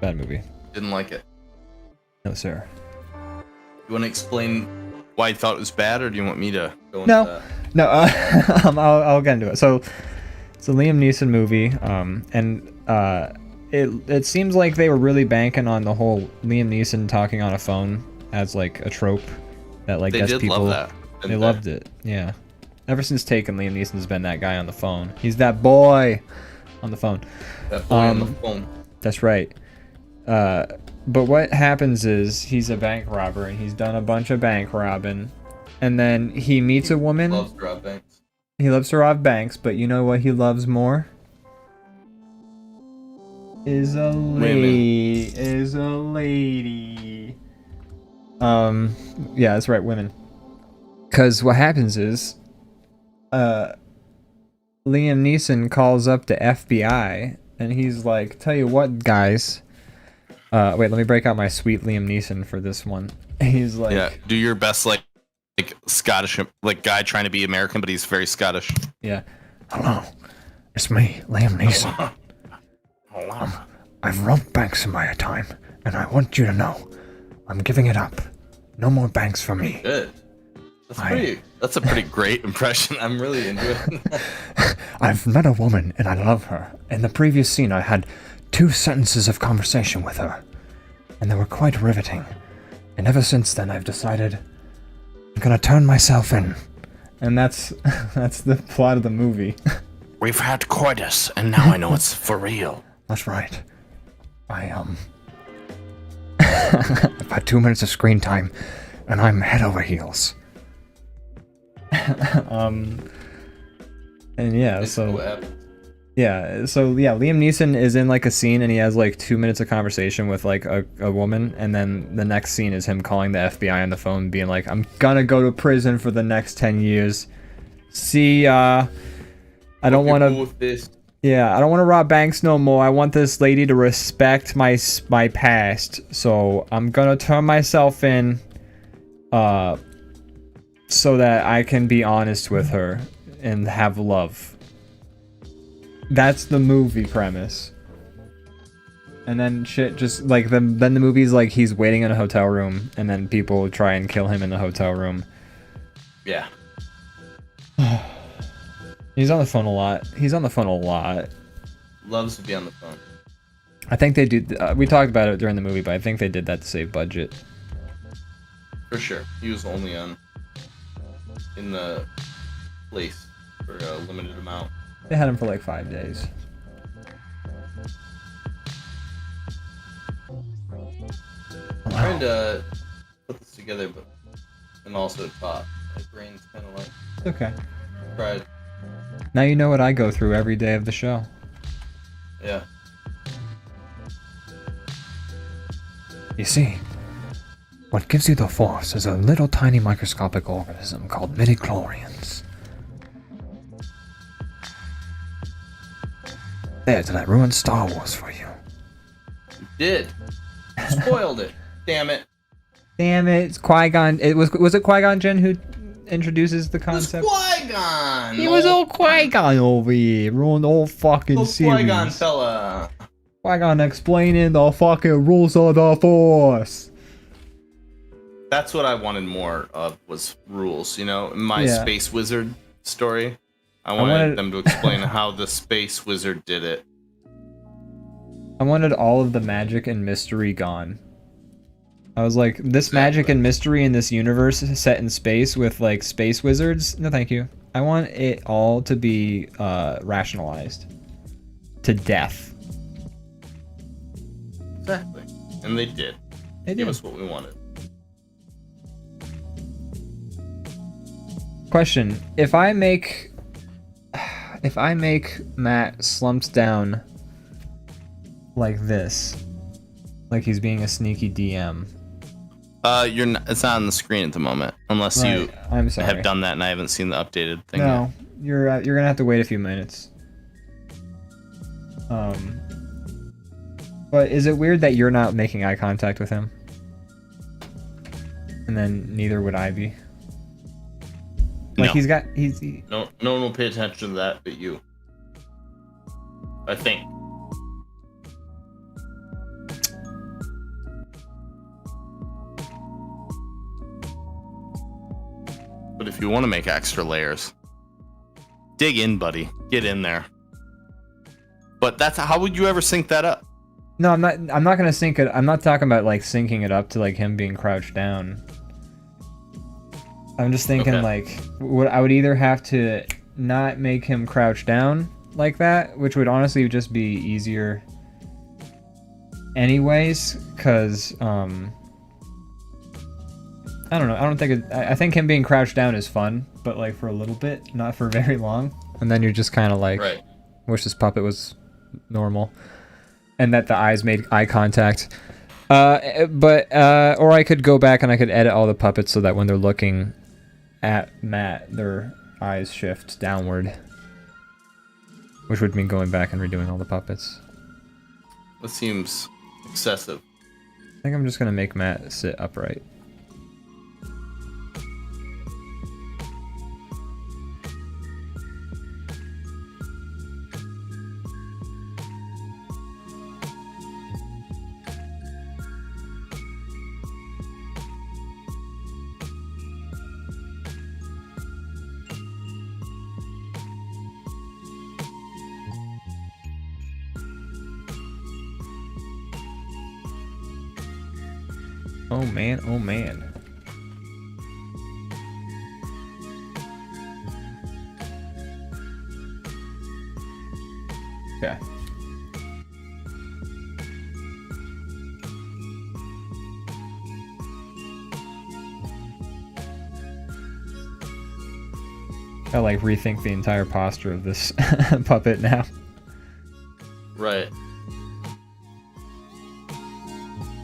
Bad movie. Didn't like it. No, sir. You want to explain why you thought it was bad, or do you want me to go into that? No. I'll get into it. So it's a Liam Neeson movie, and it seems like they were really banking on the whole Liam Neeson talking on a phone as like a trope that like gets people. Love that. They loved it. Yeah. Ever since Taken, Liam Neeson's been that guy on the phone. He's that boy on the phone. That boy on the phone. That's right. But what happens is he's a bank robber and he's done a bunch of bank robbing, and then he meets a woman. He loves to rob banks. He loves to rob banks, but you know what he loves more? Is a lady. Yeah, that's right, women. Because what happens is, Liam Neeson calls up the FBI and he's like, "Tell you what, guys." Wait, let me break out my sweet Liam Neeson for this one. He's like, yeah, do your best, like Scottish, like guy trying to be American, but he's very Scottish. Yeah. Hello, it's me, Liam Neeson. I've robbed banks in my time, and I want you to know, I'm giving it up. No more banks for me. Good. That's a pretty great impression. I'm really into it. I've met a woman, and I love her. In the previous scene, I had 2 sentences of conversation with her, and they were quite riveting. And ever since then, I've decided I'm gonna turn myself in. And that's the plot of the movie. We've had coitus, and now I know it's for real. That's right. I've had 2 minutes of screen time, and I'm head over heels. And yeah, Liam Neeson is in like a scene and he has like 2 minutes of conversation with like a woman, and then the next scene is him calling the FBI on the phone being like, "I'm gonna go to prison for the next 10 years. See, I don't want to. Yeah, I don't want to rob banks no more. I want this lady to respect my past. So I'm gonna turn myself in, so that I can be honest with her and have love." That's the movie premise. And then shit just like then the movie's like he's waiting in a hotel room and then people try and kill him in the hotel room. Yeah. He's on the phone a lot. Loves to be on the phone. I think they do. We talked about it during the movie, but I think they did that to save budget. For sure. He was only in the place for a limited amount. They had him for like 5 days. I'm trying to put this together, and also talk. My brain's kind of like... It's okay. Fried. Now you know what I go through every day of the show. Yeah. You see, What gives you the force is a little tiny microscopic organism called midichlorians. There, did I ruin Star Wars for you? You did. Spoiled it. Damn it. Damn it, it's Qui-Gon. Was it Qui-Gon Jinn who introduces the concept? It was Qui-Gon. He was all Qui-Gon over here, ruined the whole fucking series. Qui-Gon fella. Qui-Gon explaining the fucking rules of the Force. That's what I wanted more of, was rules. You know, my space wizard story. I wanted them to explain how the space wizard did it. I wanted all of the magic and mystery gone. I was like, this magic and mystery in this universe set in space with like space wizards? No, thank you. I want it all to be rationalized to death. Exactly. And they did. They gave us what we wanted. Question: If I make Matt slumped down like this, like he's being a sneaky DM. You're not, it's not on the screen at the moment, unless you have done that and I haven't seen the updated thing No, yet. you're gonna have to wait a few minutes. But is it weird that you're not making eye contact with him? And then neither would I be. Like No one will pay attention to that but you. I think. But if you want to make extra layers, dig in, buddy. Get in there. But how would you ever sync that up? No, I'm not gonna sync it. I'm not talking about like syncing it up to like him being crouched down. I'm just thinking like I would either have to not make him crouch down like that, which would honestly just be easier anyways, because I don't know. I don't think I think him being crouched down is fun, but like for a little bit, not for very long. And then you're just kind of like, wish this puppet was normal, and that the eyes made eye contact. Or I could go back and I could edit all the puppets so that when they're looking at Matt, their eyes shift downward, which would mean going back and redoing all the puppets. That seems excessive. I think I'm just gonna make Matt sit upright. Oh man, oh man. Okay. I like rethink the entire posture of this puppet now. Right.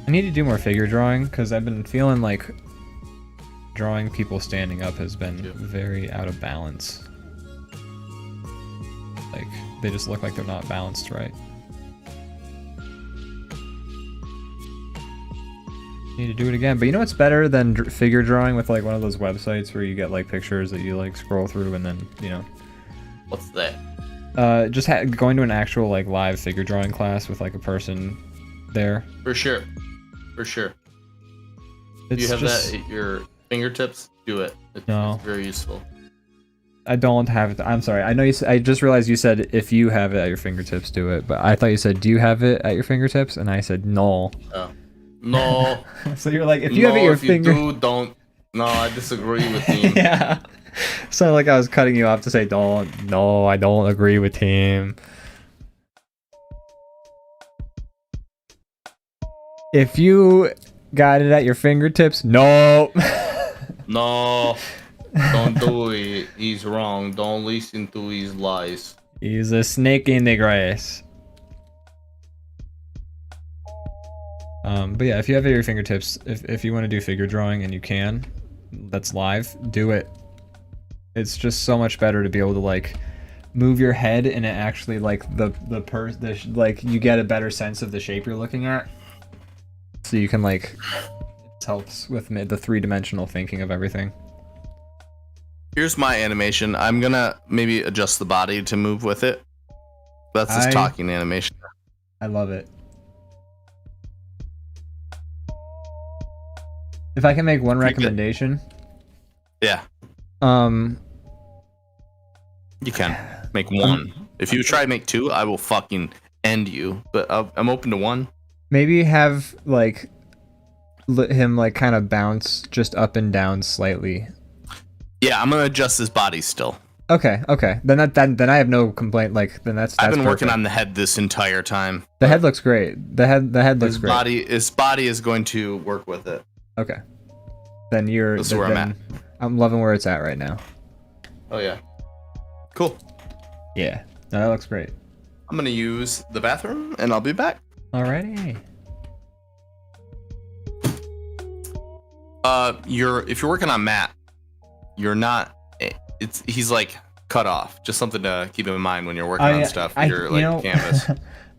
I need to do more figure drawing because I've been feeling like drawing people standing up has been very out of balance. Like they just look like they're not balanced right. Need to do it again, but you know what's better than figure drawing with like one of those websites where you get like pictures that you like scroll through and then What's that? Just going to an actual like live figure drawing class with like a person there. For sure. For sure. It's you have that at your fingertips? Do it. It's very useful. I don't have it. I'm sorry. I know you. I just realized you said if you have it at your fingertips, do it. But I thought you said, do you have it at your fingertips? And I said no. Oh. No. So you're like, if you have it at your finger. If you do, don't. No, I disagree with him. Yeah. Sounded like I was cutting you off to say don't. No, I don't agree with him. If you got it at your fingertips, no. No. Don't do it. He's wrong. Don't listen to his lies. He's a snake in the grass. But yeah, if you have it at your fingertips, if you want to do figure drawing and you can, that's live, do it. It's just so much better to be able to like move your head and it actually like like you get a better sense of the shape you're looking at. So you can like, it helps with the three-dimensional thinking of everything. Here's my animation. I'm gonna maybe adjust the body to move with it. That's his talking animation. I love it. If I can make one recommendation. Yeah. You can make one. If you try to make two, I will fucking end you. But I'm open to one. Maybe have like him like kind of bounce just up and down slightly. Yeah, I'm gonna adjust his body still. Okay. Then I have no complaint. Like then that's I've been perfect. working on the head this entire time. The head looks great. The head looks great. His body is going to work with it. Okay. Then That's where I'm at. I'm loving where it's at right now. Oh yeah. Cool. Yeah. No, that looks great. I'm gonna use the bathroom and I'll be back. Alrighty. If you're working on Matt, you're not. He's like cut off. Just something to keep in mind when you're working on stuff. You're like canvas.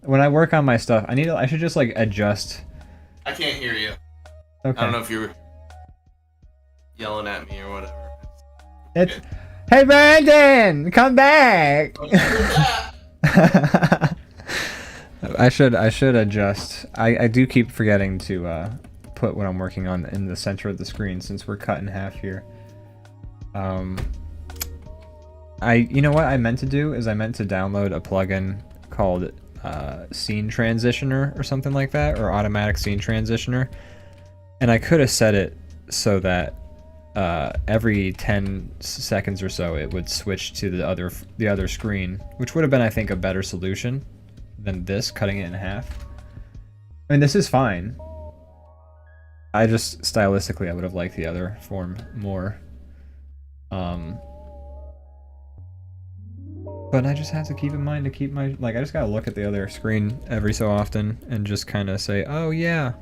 When I work on my stuff, I should just like adjust. I can't hear you. Okay. I don't know if you're yelling at me or whatever. It's hey Brandon, come back. I should adjust. I do keep forgetting to put what I'm working on in the center of the screen since we're cut in half here. You know what I meant to do is I meant to download a plugin called Scene Transitioner or something like that, or Automatic Scene Transitioner, and I could have set it so that every 10 seconds or so it would switch to the other screen, which would have been, I think, a better solution than this, cutting it in half. I mean, this is fine. I just stylistically I would have liked the other form more. But I just have to keep in mind to keep my I just gotta look at the other screen every so often and just kind of say, oh yeah,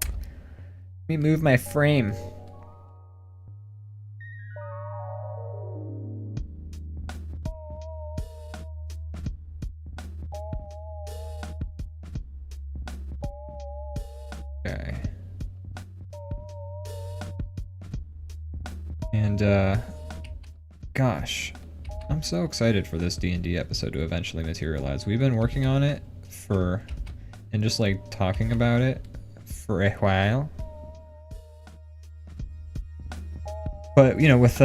let me move my frame. Okay. And gosh, I'm so excited for this D&D episode to eventually materialize. We've been working on it and just like talking about it for a while. But, you know, with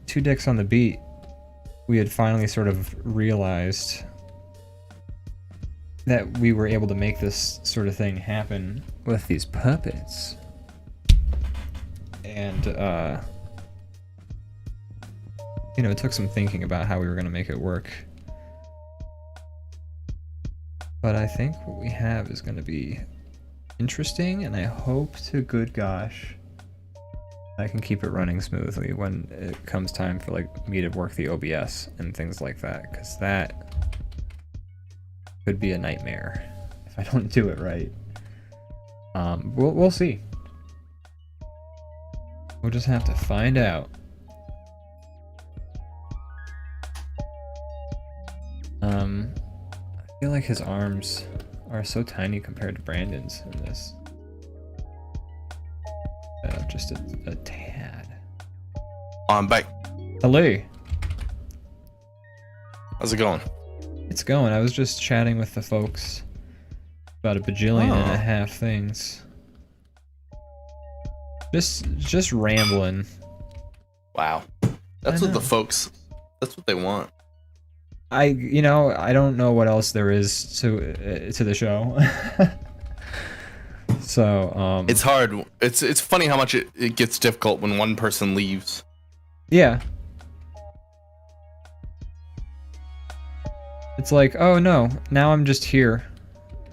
Two Dicks on the Beat, we had finally sort of realized that we were able to make this sort of thing happen with these puppets. And, you know, it took some thinking about how we were going to make it work. But I think what we have is going to be interesting, and I hope to good gosh I can keep it running smoothly when it comes time for like me to work the OBS and things like that, because that could be a nightmare if I don't do it right. We'll see. We'll just have to find out. I feel like his arms are so tiny compared to Brandon's in this. Just a tad. I'm back. Hello. How's it going? It's going. I was just chatting with the folks about a bajillion and a half things. Just rambling. Wow. That's what the folks, that's what they want. I don't know what else there is to the show. So it's hard. It's funny how much it gets difficult when one person leaves. Yeah. It's like, oh no, now I'm just here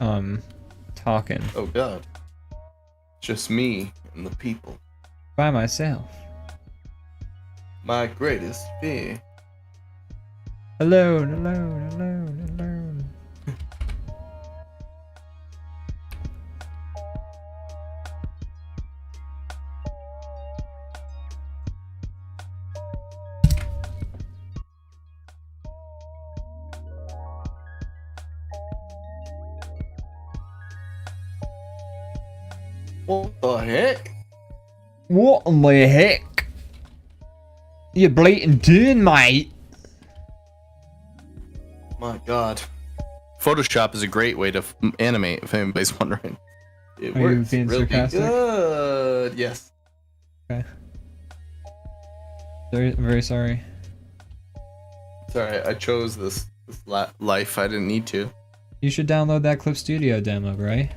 talking. Oh god. Just me and the people. By myself. My greatest fear. Alone, alone, alone, alone. What the heck? What in the heck? You blatant doing, mate? My God. Photoshop is a great way to animate, if anybody's wondering. It Are works you being really sarcastic? good. Yes. Okay. I'm very sorry. Sorry, I chose this life. I didn't need to. You should download that Clip Studio demo, right?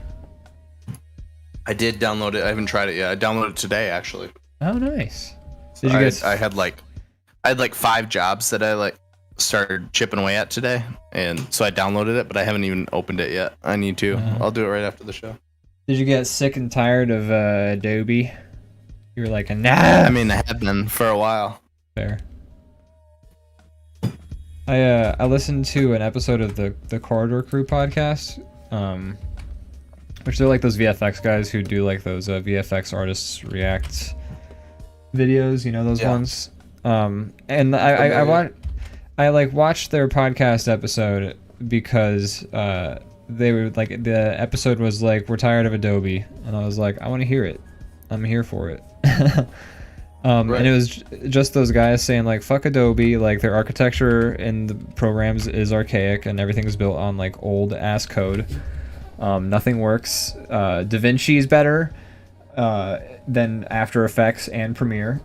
I did download it. I haven't tried it yet. I downloaded it today, actually. Oh, nice. So Did you get? I had like 5 jobs that I like started chipping away at today, and so I downloaded it, but I haven't even opened it yet. I need to. I'll do it right after the show. Did you get sick and tired of Adobe? You were like, nah. I mean, I had been for a while. Fair. I listened to an episode of the Corridor Crew podcast, which they're like those VFX guys who do like those VFX artists react videos, you know, those ones. And I watched their podcast episode because they were like, the episode was like, we're tired of Adobe, and I was like, I want to hear it. I'm here for it. Right. And it was just those guys saying like, fuck Adobe, like their architecture and the programs is archaic and everything's built on like old ass code. Nothing works. DaVinci is better than After Effects and Premiere.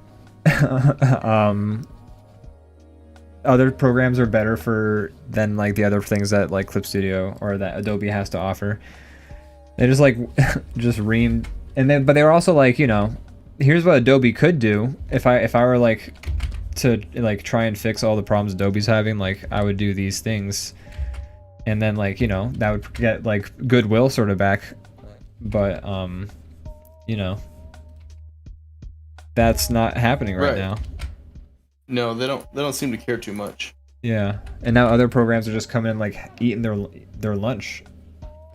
Other programs are better than like the other things that like Clip Studio or that Adobe has to offer. They just like just reamed, but they were also like, you know, here's what Adobe could do if I were like to like try and fix all the problems Adobe's having, like I would do these things, and then like, you know, that would get like goodwill sort of back, but you know, that's not happening right now. No, they don't seem to care too much. Yeah, and now other programs are just coming in like eating their lunch.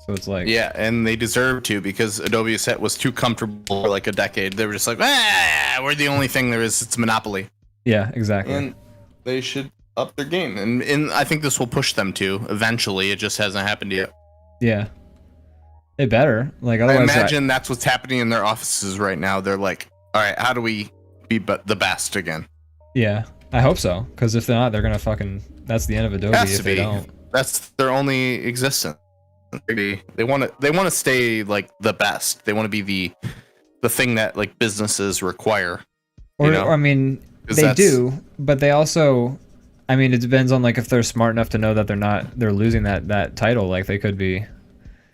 So it's like, yeah, and they deserve to, because Adobe set was too comfortable for like a decade. They were just like, we're the only thing there is. It's a monopoly. Yeah, exactly. And they should up their game, and I think this will push them to eventually. It just hasn't happened yet. Yeah, it better. Like otherwise, I imagine that's what's happening in their offices right now. They're like, all right, how do we be the best again? Yeah, I hope so. Because if they're not, they're gonna fucking. That's the end of Adobe if they don't. That's their only existence. They want to stay like the best. They want to be the thing that like businesses require. Or I mean, they do, but they also, I mean, it depends on like if they're smart enough to know that they're losing that title. Like they could be.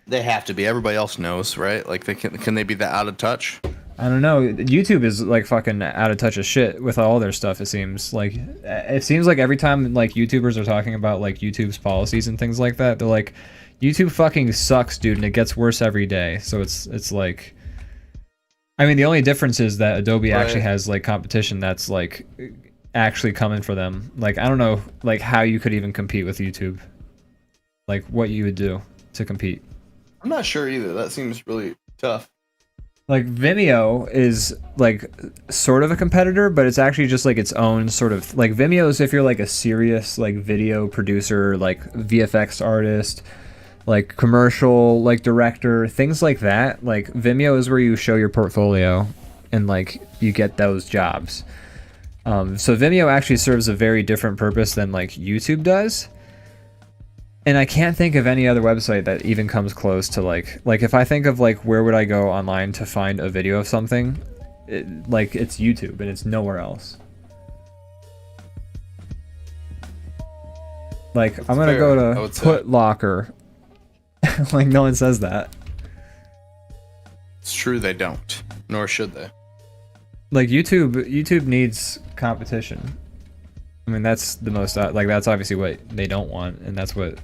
They have to be. Everybody else knows, right? Like can they be that out of touch? I don't know. YouTube is like fucking out of touch as shit with all their stuff. It seems like every time like YouTubers are talking about like YouTube's policies and things like that, they're like, YouTube fucking sucks, dude, and it gets worse every day. So it's like, I mean, the only difference is that Adobe actually has like competition that's like actually coming for them. Like I don't know like how you could even compete with YouTube. Like what you would do to compete. I'm not sure either. That seems really tough. Like Vimeo is like sort of a competitor, but it's actually just like its own sort of like Vimeo is if you're like a serious like video producer, like VFX artist, like commercial like director, things like that. Like Vimeo is where you show your portfolio and like you get those jobs. So Vimeo actually serves a very different purpose than like YouTube does. And I can't think of any other website that even comes close to like if I think of like where would I go online to find a video of something, like it's YouTube and it's nowhere else. Like I'm gonna go to Footlocker. Like no one says that. It's true, they don't, nor should they. Like YouTube needs competition. I mean that's the most like that's obviously what they don't want, and that's what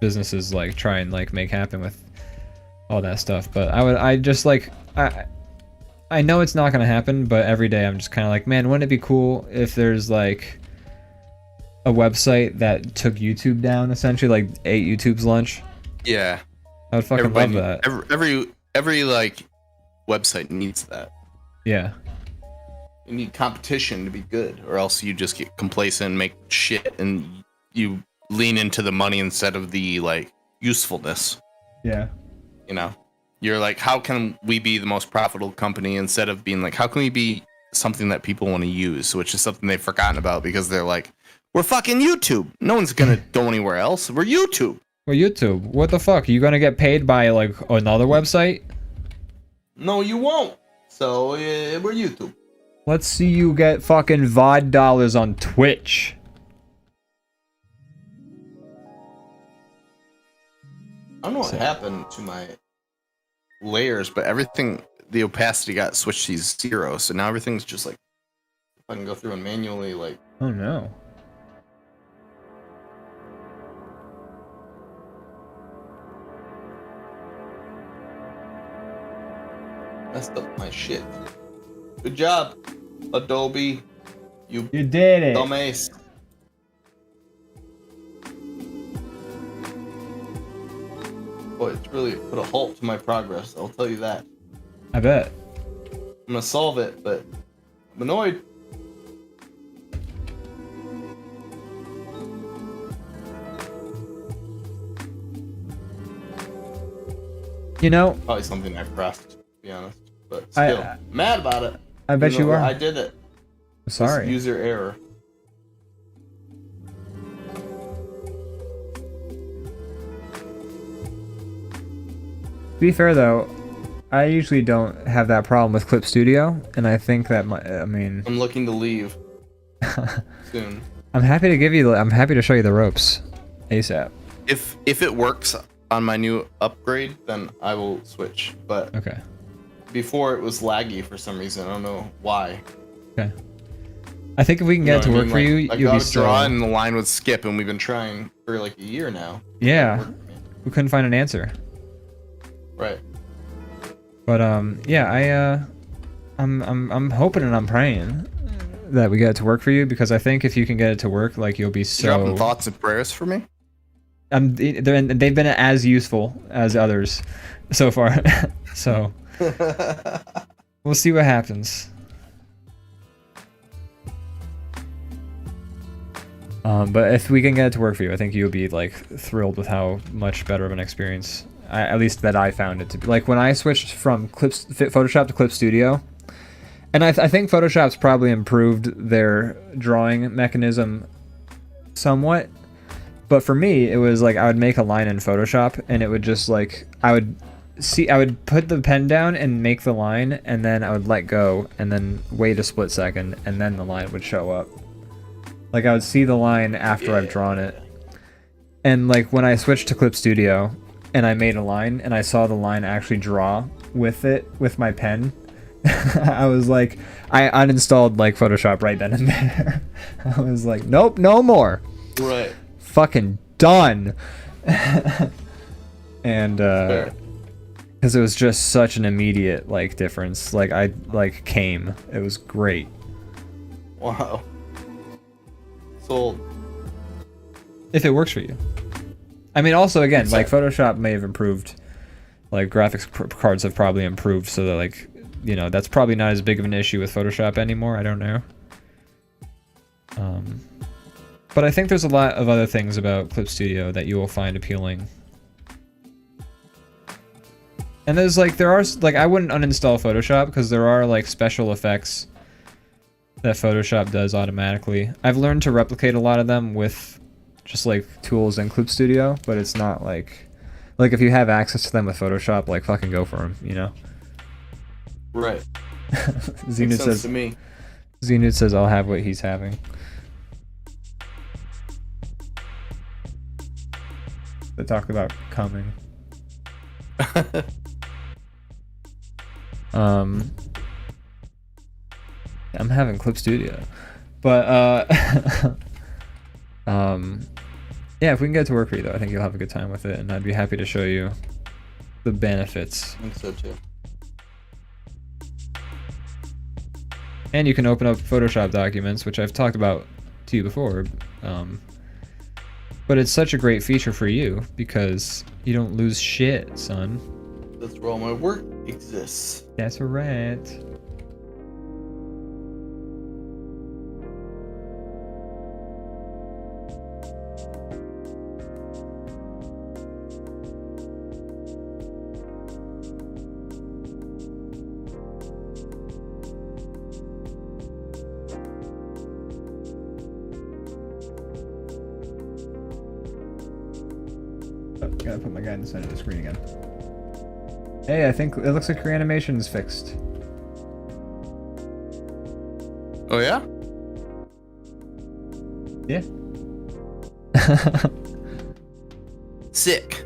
businesses like try and like make happen with all that stuff. But I know it's not gonna happen, but every day I'm just kind of like, man, wouldn't it be cool if there's like a website that took YouTube down, essentially like ate YouTube's lunch? Yeah, I would fucking love that. Every like website needs that. Yeah, you need competition to be good, or else you just get complacent and make shit, and you lean into the money instead of the like usefulness. Yeah, you know, you're like, how can we be the most profitable company instead of being like, how can we be something that people want to use, which is something they've forgotten about because they're like, we're fucking YouTube. No one's gonna go anywhere else. We're YouTube. We're YouTube. What the fuck? Are you gonna get paid by like another website? No, you won't. So we're YouTube. Let's see you get fucking VOD dollars on Twitch. I don't know what happened to my layers, but everything, the opacity got switched to 0, so now everything's just like, if I can go through and manually like. Oh no. Messed up my shit. Good job, Adobe. You did it. Dumbass. Boy, it's really put a halt to my progress, I'll tell you that. I bet. I'm gonna solve it, but I'm annoyed. You know, Probably something I pressed, to be honest. But still, mad about it. I bet you are. I did it. Sorry. Just user error. To be fair though, I usually don't have that problem with Clip Studio, and I think that I'm looking to leave soon. I'm happy to show you the ropes ASAP. If it works on my new upgrade, then I will switch. But okay. Before it was laggy for some reason. I don't know why. Okay. I think if we can get it to work for you, you'll be so. Draw and the line would skip, and we've been trying for like a year now. Yeah. We couldn't find an answer. Right. But yeah, I'm hoping and I'm praying that we get it to work for you, because I think if you can get it to work, like you'll be so. Dropping thoughts and prayers for me. They've been as useful as others so far, so we'll see what happens. But if we can get it to work for you, I think you'll be like thrilled with how much better of an experience, at least that I found it to be. Like when I switched from Photoshop to Clip Studio, and I think Photoshop's probably improved their drawing mechanism somewhat. But for me, it was like I would make a line in Photoshop, and it would just like I would put the pen down and make the line, and then I would let go, and then wait a split second, and then the line would show up. Like I would see the line after I've drawn it. And like when I switched to Clip Studio, and I made a line, and I saw the line actually draw with it with my pen, I was like, I uninstalled like Photoshop right then and there. I was like, nope, no more. Right. Fucking done. And because it was just such an immediate like difference. Like I like came. It was great. Wow. Sold. If it works for you. I mean, also again, like Photoshop may have improved. Like graphics cards have probably improved, so that like, you know, that's probably not as big of an issue with Photoshop anymore. I don't know. But I think there's a lot of other things about Clip Studio that you will find appealing. And there's like, I wouldn't uninstall Photoshop because there are like special effects that Photoshop does automatically. I've learned to replicate a lot of them with just like tools in Clip Studio, but it's not like if you have access to them with Photoshop, like fucking go for them, you know? Right. Xenud says to me. Xenud says I'll have what he's having. They talk about coming. I'm having Clip Studio, but yeah, if we can get it to work for you though, I think you'll have a good time with it, and I'd be happy to show you the benefits. I think so too. And you can open up Photoshop documents, which I've talked about to you before. But it's such a great feature for you because you don't lose shit, son. That's where all my work exists. That's right. Gotta put my guy in the center of the screen again. Hey, I think it looks like your animation is fixed. Oh yeah? Yeah. Sick.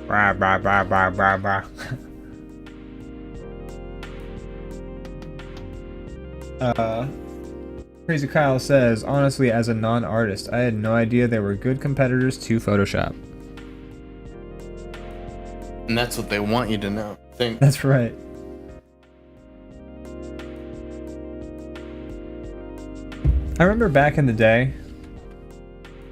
Bah, bah, bah, bah, bah, bah. Crazy Kyle says, honestly, as a non-artist, I had no idea they were good competitors to Photoshop. And that's what they want you to know. Think. That's right. I remember back in the day,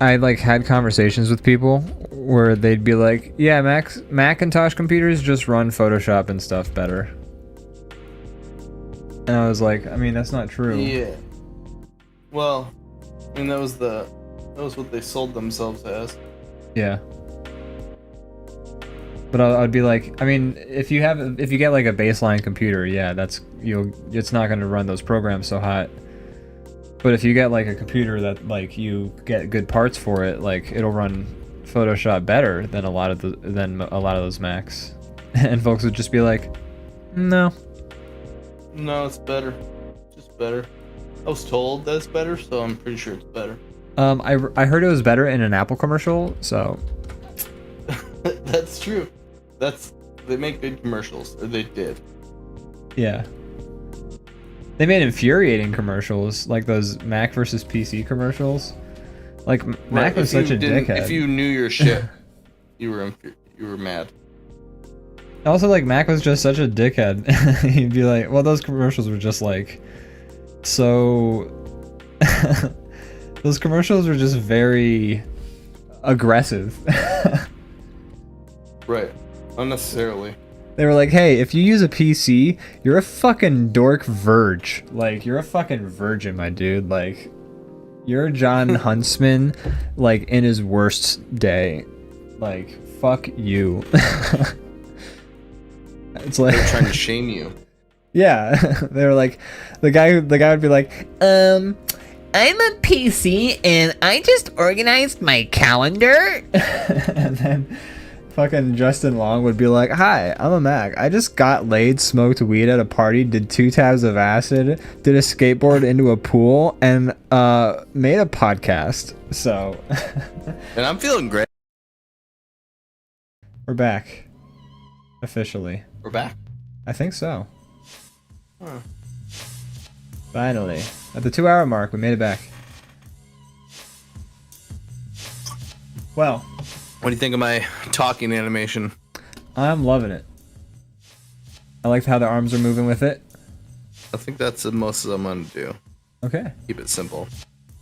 I like had conversations with people where they'd be like, yeah, Macintosh computers just run Photoshop and stuff better. And I was like, I mean, that's not true. Yeah. Well, I mean that was what they sold themselves as. Yeah. But I'd be like, I mean, if you get like a baseline computer, yeah, it's not going to run those programs so hot. But if you get like a computer that like you get good parts for it, like it'll run Photoshop better than a lot of those Macs. And folks would just be like, no. No, it's better. Just better. I was told that's better, so I'm pretty sure it's better. I heard it was better in an Apple commercial, so. That's true. They make good commercials, or they did. Yeah. They made infuriating commercials, like those Mac versus PC commercials. Like Mac was such a dickhead. If you knew your shit, you were mad. Also, like Mac was just such a dickhead. He'd be like, well, those commercials were just like so. Those commercials were just very aggressive. Right. Unnecessarily. They were like, hey, if you use a PC, you're a fucking dork verge. Like, you're a fucking virgin, my dude. Like, you're John Huntsman, like, in his worst day. Like, fuck you. It's like they're trying to shame you. Yeah. They were like, the guy would be like, I'm a PC and I just organized my calendar. And then fucking Justin Long would be like, hi, I'm a Mac. I just got laid, smoked weed at a party, did 2 tabs of acid, did a skateboard into a pool, and made a podcast. So. And I'm feeling great. We're back. Officially. We're back? I think so. Huh. Finally. At the 2-hour mark, we made it back. Well. What do you think of my talking animation? I'm loving it. I like how the arms are moving with it. I think that's the most I'm gonna do. Okay. Keep it simple.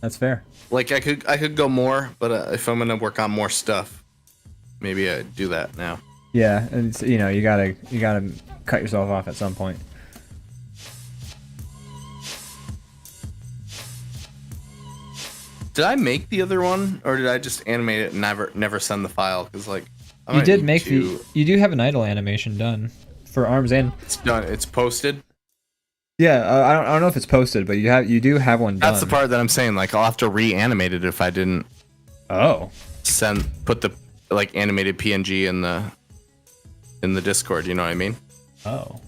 That's fair. Like I could go more, but if I'm gonna work on more stuff, maybe I do that now. Yeah, and it's, you know, you gotta cut yourself off at some point. Did I make the other one, or did I just animate it and never send the file? Because like you did make you do have an idle animation done for arms and it's done. It's posted. Yeah, I don't know if it's posted, but you do have one done. That's the part that I'm saying. Like I'll have to reanimate it if I didn't. Oh. Put the like animated PNG in the Discord. You know what I mean? Oh.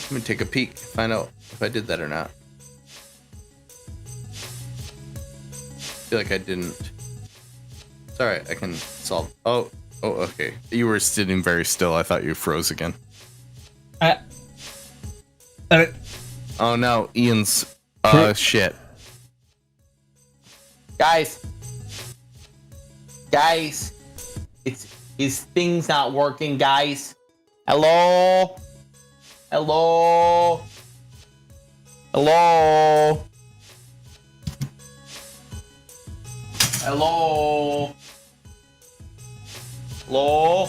I'm gonna take a peek, find out if I did that or not. I feel like I didn't. It's alright, I can solve. Oh, okay. You were sitting very still. I thought you froze again. Oh no, Ian's. Shit. Guys, his thing's not working, guys. Hello? Hello? Hello? Hello? Hello?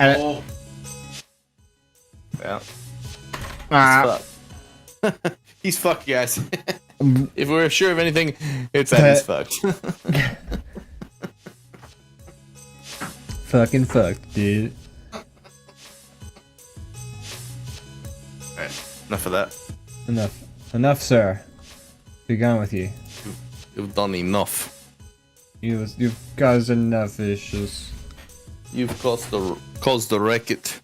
Hello? Yeah. He's fucked, guys. If we're sure of anything, it's that he's fucked. Fucking fucked, dude. Alright, enough of that. Enough, sir. Be gone with you. You've done enough. You've caused enough issues. You've caused the racket.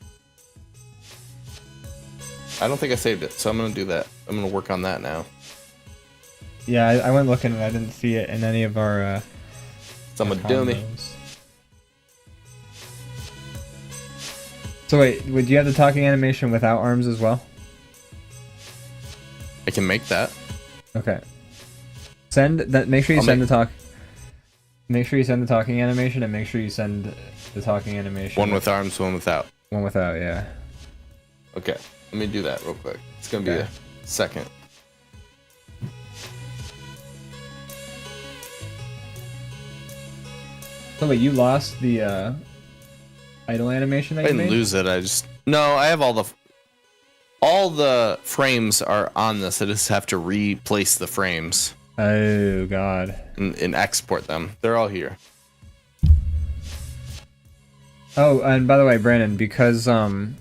I don't think I saved it, so I'm gonna do that. I'm gonna work on that now. Yeah, I went looking and I didn't see it in any of our I'm a dummy. So wait, would you have the talking animation without arms as well? I can make that. Okay. Send that. Make sure you send the talk. Make sure you send the talking animation, and make sure you send the talking animation. One with arms, one without. One without, yeah. Okay, let me do that real quick. It's gonna be a second. So wait, you lost the idle animation that I you didn't made? lose it. I have all the frames are on this. I just have to replace the frames. Oh god. And export them. They're all here. Oh, and by the way, Brandon, because I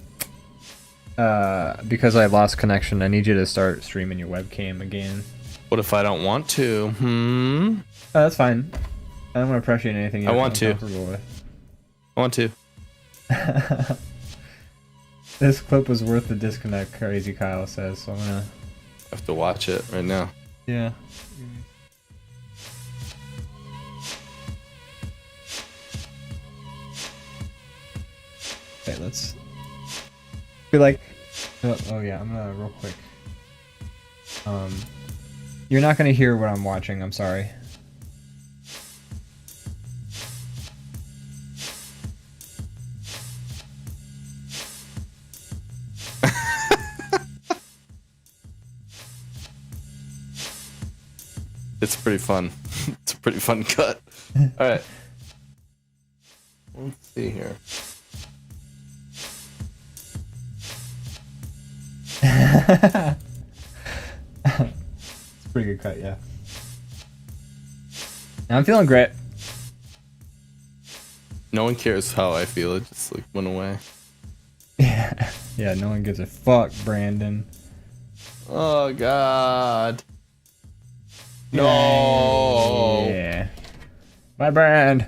lost connection, I need you to start streaming your webcam again. What if I don't want to? Oh, that's fine. I don't want to pressure you into anything. I want to. With. I want to. This clip was worth the disconnect, Crazy Kyle says, so I'm gonna have to watch it right now. Yeah. Okay, let's be like, oh yeah, I'm gonna real quick. You're not gonna hear what I'm watching, I'm sorry. It's pretty fun. It's a pretty fun cut. Alright. Let's see here. It's a pretty good cut, yeah. I'm feeling great. No one cares how I feel. It just like went away. Yeah, yeah. No one gives a fuck, Brandon. Oh God. No. Yeah. My brand.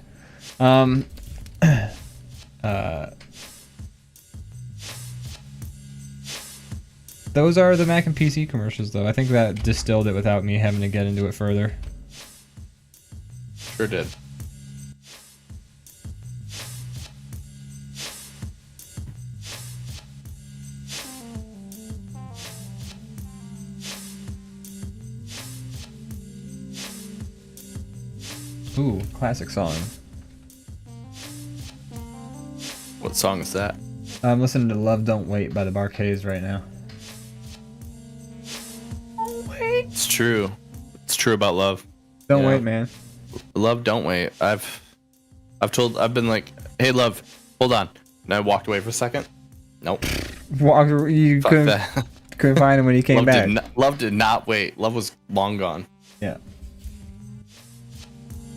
Those are the Mac and PC commercials, though. I think that distilled it without me having to get into it further. Sure did. Ooh, classic song. What song is that? I'm listening to Love Don't Wait by the Barcades right now. It's true. It's true about love. Don't wait, man. Love, don't wait. I've been like, hey, love, hold on. And I walked away for a second. Nope. You Fuck that. couldn't find him when he came back. Love did not wait. Love was long gone. Yeah.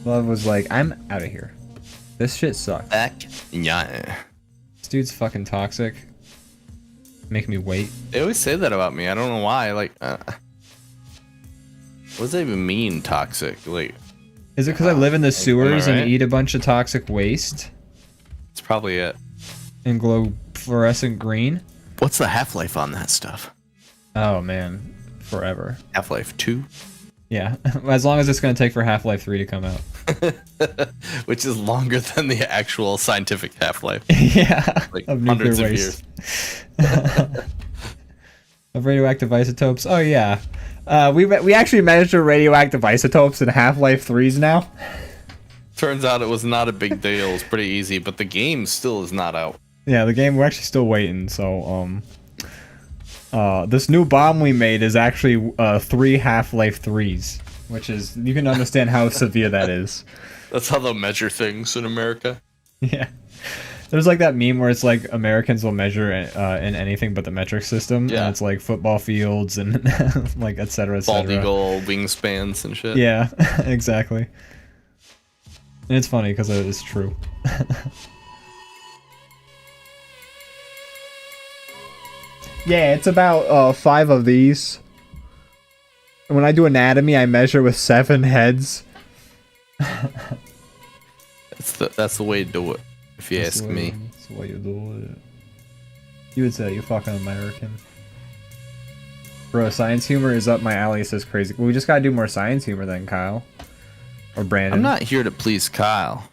Love was like, I'm out of here. This shit sucks. Back. Yeah. This dude's fucking toxic. Make me wait. They always say that about me. I don't know why. Like, what does that even mean, toxic? Like, is it because I live in the sewers and eat a bunch of toxic waste? It's probably it. And glow fluorescent green? What's the half-life on that stuff? Oh man, forever. Half-Life 2? Yeah, as long as it's going to take for Half-Life 3 to come out. Which is longer than the actual scientific half-life. Yeah, like of hundreds nuclear of waste. years. Of radioactive isotopes. Oh yeah. We actually measure radioactive isotopes in Half-Life 3s now. Turns out it was not a big deal. It was pretty easy, but the game still is not out. Yeah, the game, we're actually still waiting, so, this new bomb we made is actually, 3 Half-Life 3s, which is, you can understand how severe that is. That's how they'll measure things in America. Yeah. There's like that meme where it's like Americans will measure in anything but the metric system. Yeah. And it's like football fields and like et cetera, et Bald cetera. eagle wingspans and shit. Yeah, exactly. And it's funny because it is true. Yeah, it's about 5 of these. And when I do anatomy, I measure with 7 heads. That's the way to do it, if you ask me. That's the way you do it. You would say you fucking American. Bro, science humor is up my alley, says Crazy. Well, we just gotta do more science humor then, Kyle. Or Brandon. I'm not here to please Kyle.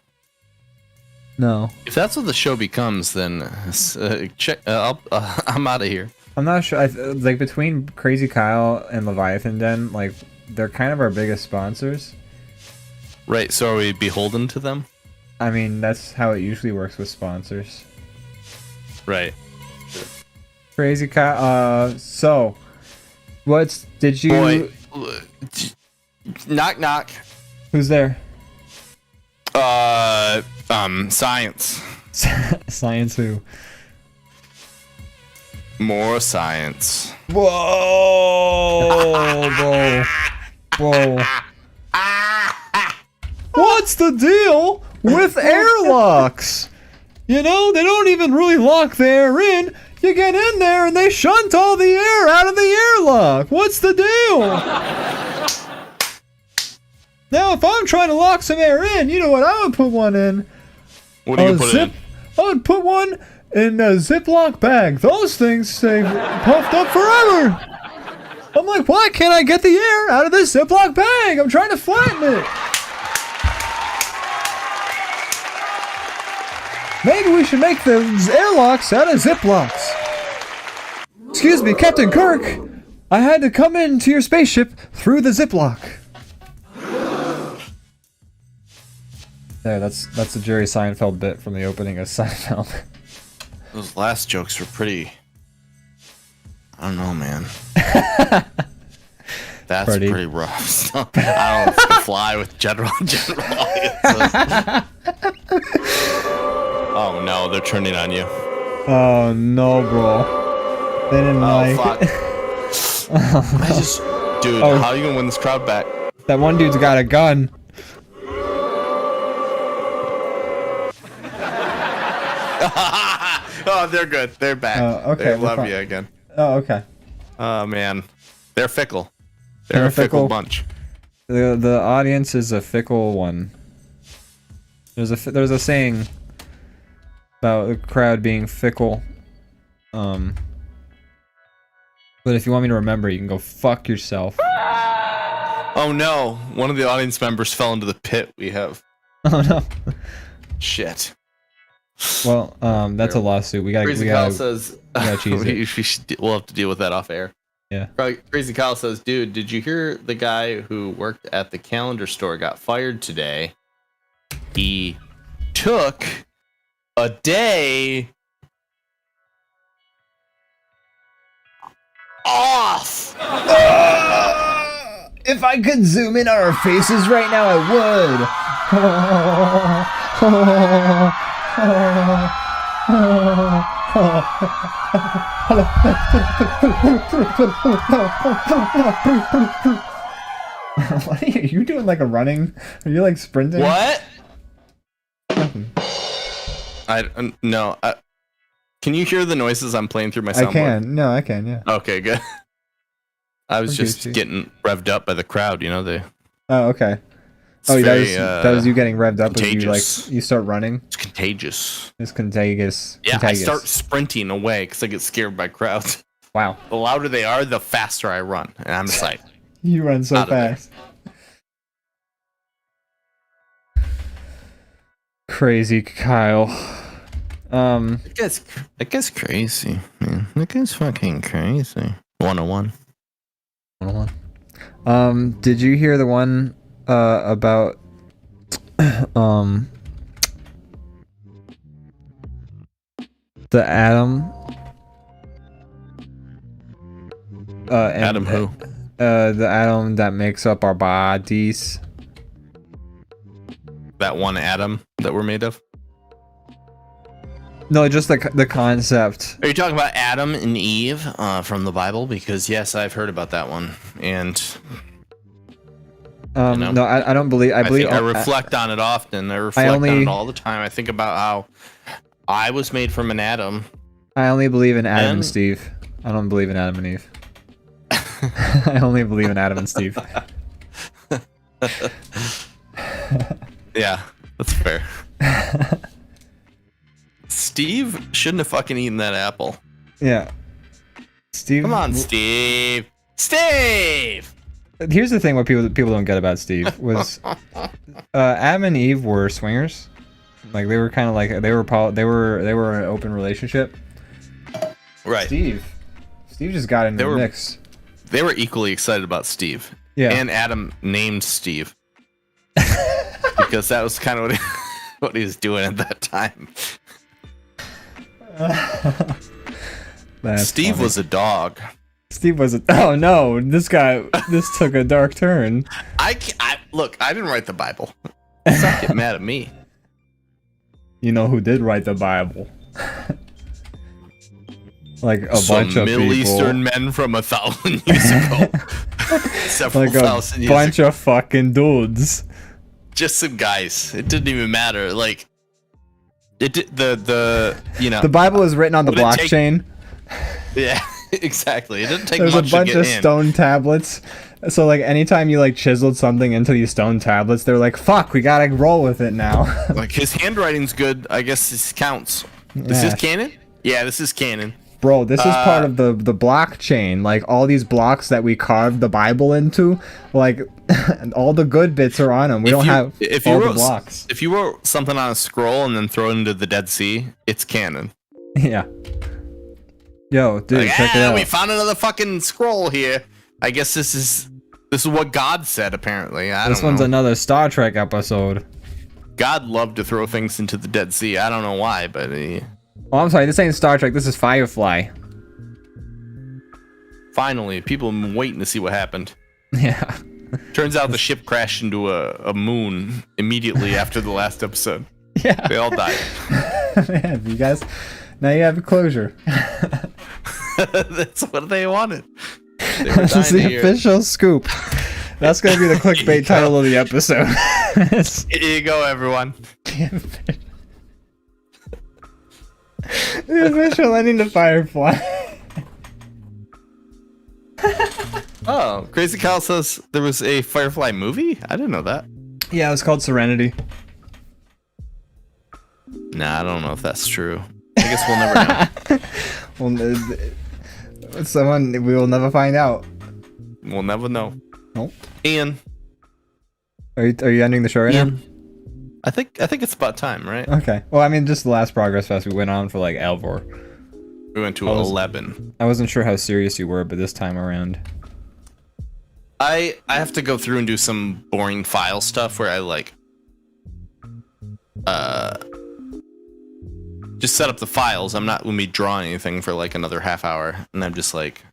No. If that's what the show becomes, then I'm out of here. I'm not sure. Like, between Crazy Kyle and Leviathan Den, like, they're kind of our biggest sponsors. Right, so are we beholden to them? I mean, that's how it usually works with sponsors. Right. Crazy Kyle, so, did you... Boy, knock knock. Who's there? Science. Science who? More science. Whoa, bro. Whoa. What's the deal with airlocks? You know, they don't even really lock the air in. You get in there and they shunt all the air out of the airlock. What's the deal? Now, if I'm trying to lock some air in, you know what I would put one in? What do you put in? I would put one in a Ziploc bag. Those things stay puffed up forever. I'm like, why can't I get the air out of this Ziploc bag? I'm trying to flatten it. Maybe we should make the airlocks out of Ziplocs. Excuse me, Captain Kirk. I had to come into your spaceship through the Ziploc. There, that's a Jerry Seinfeld bit from the opening of Seinfeld. Those last jokes were pretty... I don't know, man. That's pretty rough stuff. I don't know if I can fly with general audiences. Oh no, they're turning on you. Oh no, bro. They didn't like. Fuck. Dude, how are you gonna win this crowd back? That one dude's got a gun. Oh, they're good. They're back. Okay, they love you again. Oh, okay. Oh man, they're fickle. They're a fickle bunch. The audience is a fickle one. There's a saying about the crowd being fickle. But if you want me to remember, you can go fuck yourself. Oh no, one of the audience members fell into the pit we have. Oh no. Shit. Well, that's a lawsuit. Crazy Kyle says we'll have to deal with that off air. Yeah. Crazy Kyle says, dude, did you hear the guy who worked at the calendar store got fired today? He took a day off. If I could zoom in on our faces right now, I would. What are you doing? Like a running? Are you like sprinting? What? No. Can you hear the noises I'm playing through my soundboard? I can. No, I can. Yeah. Okay, good. I was just getting revved up by the crowd. You know they. Oh, okay. That was you getting revved up as you start running. It's contagious. It's contagious. Yeah, I start sprinting away because I get scared by crowds. Wow. The louder they are, the faster I run, and I'm just like. You run so fast. Crazy Kyle. That guy's crazy, man. That guy's fucking crazy. 101. 101. Did you hear the one about the atom? Atom who? The atom that makes up our bodies. That one atom that we're made of? No, just the concept. Are you talking about Adam and Eve from the Bible? Because yes, I've heard about that one, and no, I don't believe. I believe. I reflect on it often. I reflect on it all the time. I think about how I was made from an Adam. I only believe in Adam and Steve. I don't believe in Adam and Eve. I only believe in Adam and Steve. Yeah, that's fair. Steve shouldn't have fucking eaten that apple. Yeah. Steve. Come on, Steve. Steve. Here's the thing: what people don't get about Steve was, Adam and Eve were swingers. Like they were kind of like they were in an open relationship. Right. Steve just got into the mix. They were equally excited about Steve. Yeah. And Adam named Steve because that was kind of what he was doing at that time. Steve was a dog. Steve was a. Oh no! This took a dark turn. Look, I didn't write the Bible. Let's not get mad at me. You know who did write the Bible? Like a bunch of Middle people. Eastern men from 1,000 years ago. Several like thousand a years bunch ago. of fucking dudes. Just some guys. It didn't even matter. Like it did, the Bible is written on the blockchain. Yeah, exactly. It didn't take There's much a bunch to get of in. stone tablets. So like anytime you like chiseled something into these stone tablets, they're like, "Fuck, we gotta roll with it now." Like his handwriting's good. I guess this counts. Is this canon? Yeah, this is canon. Bro, this is part of the blockchain. Like all these blocks that we carved the Bible into, like all the good bits are on them. We don't have all the blocks. If you wrote something on a scroll and then throw it into the Dead Sea, it's canon. Yeah. Yo, dude, like, check it out. We found another fucking scroll here. I guess this is what God said. Apparently, This one's another Star Trek episode. God loved to throw things into the Dead Sea. I don't know why, but Oh, I'm sorry. This ain't Star Trek. This is Firefly. Finally, people have been waiting to see what happened. Yeah. Turns out the ship crashed into a moon immediately after the last episode. Yeah. They all died. Man, you guys, now you have closure. That's what they wanted. This is the official scoop. That's going to be the clickbait title of the episode. Here you go, everyone. The official ending to Firefly. Oh, Crazy Kyle says there was a Firefly movie? I didn't know that. Yeah, it was called Serenity. Nah, I don't know if that's true. I guess we'll never know. We will never find out. We'll never know. Nope. Ian. Are you ending the show right now? I think it's about time, right? Okay. Well, I mean, just the last Progress Fest, we went on for like Alvor. We went to 11. I wasn't sure how serious you were, but this time around. I have to go through and do some boring file stuff where I like just set up the files. I'm not going to be drawing anything for like another half hour, and I'm just like,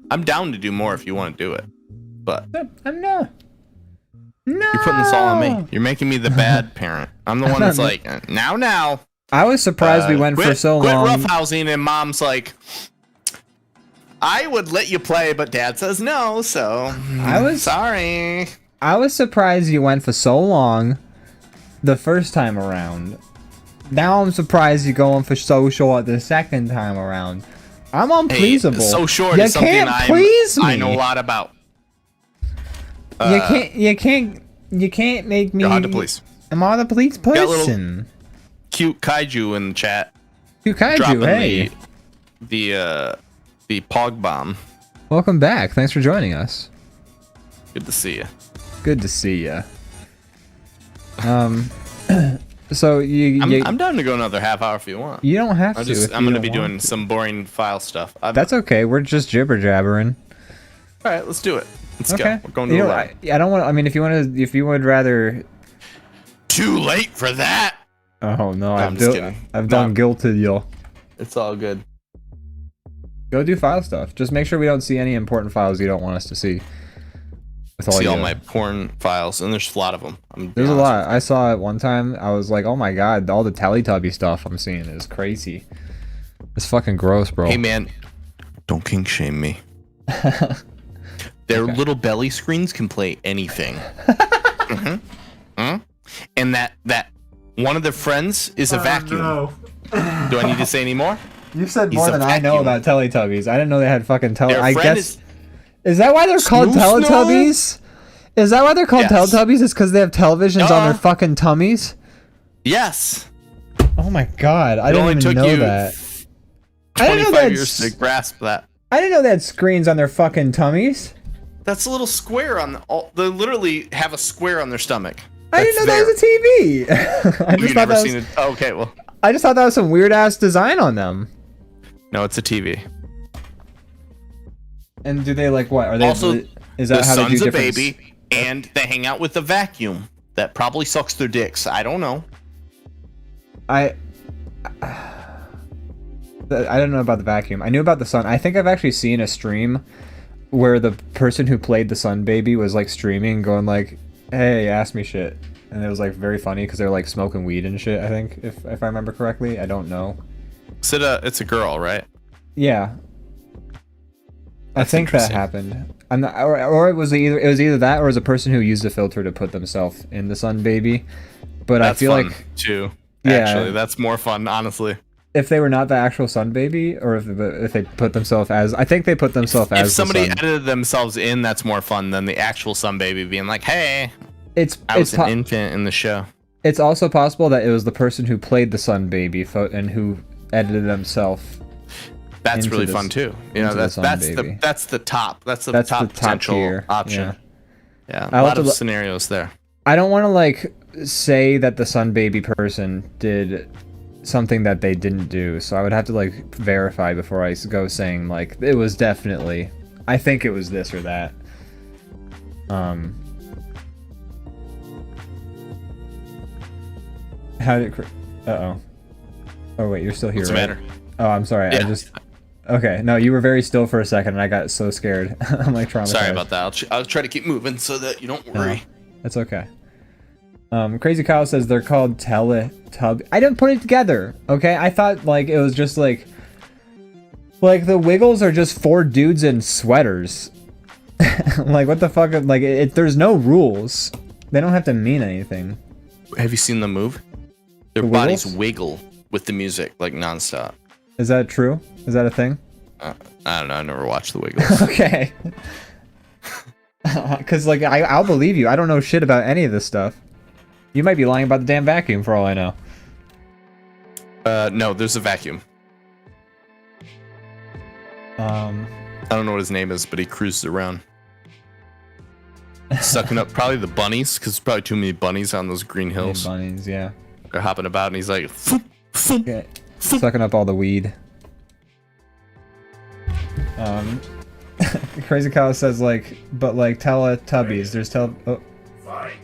I'm down to do more if you want to do it, but I'm not. No. You're putting this all on me. You're making me the bad parent. I'm the one that's like, now. I was surprised we went for so long. Quit roughhousing, and Mom's like, I would let you play, but Dad says no, so sorry. I was surprised you went for so long the first time around. Now I'm surprised you're going for so short the second time around. I'm unpleasable. Hey, so short you is something can't please me. I know a lot about. You can't make me. You're hard to please. I'm hard to please person. Cute kaiju in the chat. Cute kaiju, hey. The Pog Bomb. Welcome back. Thanks for joining us. Good to see you. Good to see you. So I'm down to go another half hour if you want. You don't have to. I'm going to be doing some boring file stuff. That's okay. We're just jibber jabbering. All right, let's do it. Let's go. We're going to 11. I don't want. I mean, if you would rather. Too late for that. Oh no! I'm just kidding. I've done guilted you. It's all good. Go do file stuff. Just make sure we don't see any important files you don't want us to see. see all my porn files, and there's a lot of them. There's a lot. I saw it one time. I was like, oh my god, all the Teletubby stuff I'm seeing is crazy. It's fucking gross, bro. Hey man, don't kink shame me. Their little belly screens can play anything. And that one of their friends is a vacuum. No. Do I need to say any more? You said more than I know about Teletubbies. I didn't know they had fucking I guess. Is that why they're called Teletubbies? Is that why they're called Teletubbies? Is because they have televisions on their fucking tummies? Yes. Oh my god, I didn't even know that. 25 years to grasp that. I didn't know they had screens on their fucking tummies. That's a little square on they literally have a square on their stomach. I didn't know that was a TV. I just thought that was, okay, well. I just thought that was some weird ass design on them. No, it's a TV. And do they like what? Are they also? Is that the how son's they do a baby, and they hang out with a vacuum that probably sucks their dicks. I don't know. I don't know about the vacuum. I knew about the sun. I think I've actually seen a stream where the person who played the sun baby was like streaming, going like, "Hey, ask me shit," and it was like very funny because they're like smoking weed and shit. I think if I remember correctly, I don't know. It's a girl, right? Yeah. I think that happened. I'm not, or it was either that or it was a person who used a filter to put themselves in the sun baby. But that's I feel fun like too. Yeah, actually, that's more fun, honestly. If they were not the actual sun baby, or if they put themselves as, I think they put themselves as. If somebody the sun. edited themselves in, that's more fun than the actual sun baby being like, "Hey, I was an infant in the show." It's also possible that it was the person who played the sun baby and who edited themselves. That's really fun too. You know, that's the top potential option. Yeah, a lot of scenarios there. I don't want to like say that the sun baby person did something that they didn't do, so I would have to like verify before I go saying like it was definitely. I think it was this or that. How did? Uh-oh. Oh wait, you're still here. What's the matter? Oh, I'm sorry. Yeah. Okay, no, you were very still for a second, and I got so scared. I'm like traumatized. Sorry about that. I'll try to keep moving so that you don't worry. No, that's okay. Crazy Kyle says they're called Teletub. I didn't put it together. Okay, I thought like it was just like the Wiggles are just 4 dudes in sweaters. Like what the fuck? Like there's no rules. They don't have to mean anything. Have you seen them move? Their bodies wiggle with the music like nonstop. Is that true? Is that a thing? I don't know. I never watched the Wiggles. Okay. Because like I'll believe you. I don't know shit about any of this stuff. You might be lying about the damn vacuum for all I know. No, there's a vacuum. I don't know what his name is, but he cruises around. Sucking up probably the bunnies, because there's probably too many bunnies on those green hills. Bunnies, yeah. They're hopping about, and he's like, okay. Sucking up all the weed. Crazy Cow says like, but like Teletubbies, there's Fight.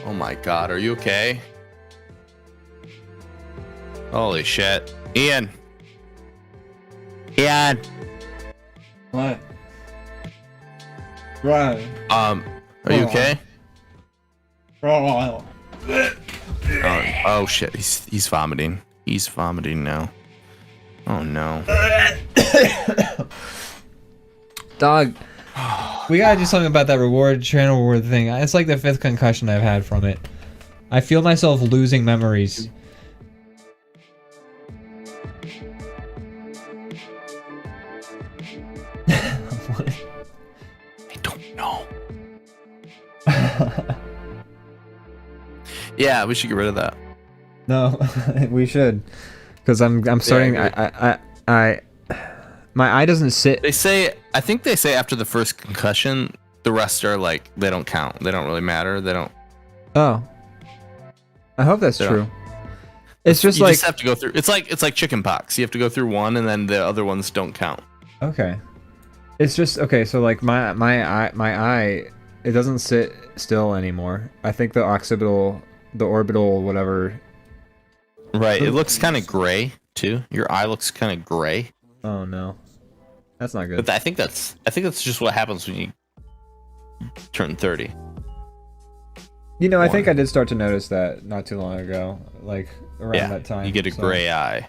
Oh my god, are you okay? Holy shit. Ian! What? Right. Are you okay? Oh shit, he's vomiting. He's vomiting now. Oh no. Dog. We gotta do something about that channel reward thing. It's like the 5th concussion I've had from it. I feel myself losing memories. I don't know. Yeah, we should get rid of that. No, we should, because I'm starting. My eye doesn't sit. I think they say after the first concussion, the rest are like they don't count. They don't really matter. They don't. Oh. I hope that's true. It's just you like just have to go through. It's like chicken pox. You have to go through one, and then the other ones don't count. Okay. It's just okay. So like my eye, it doesn't sit still anymore. I think the orbital, whatever. Right. It looks kind of gray too. Your eye looks kind of gray. Oh no. That's not good. But I think that's just what happens when you turn 30. You know, I think I did start to notice that not too long ago, like around that time. You get a gray eye.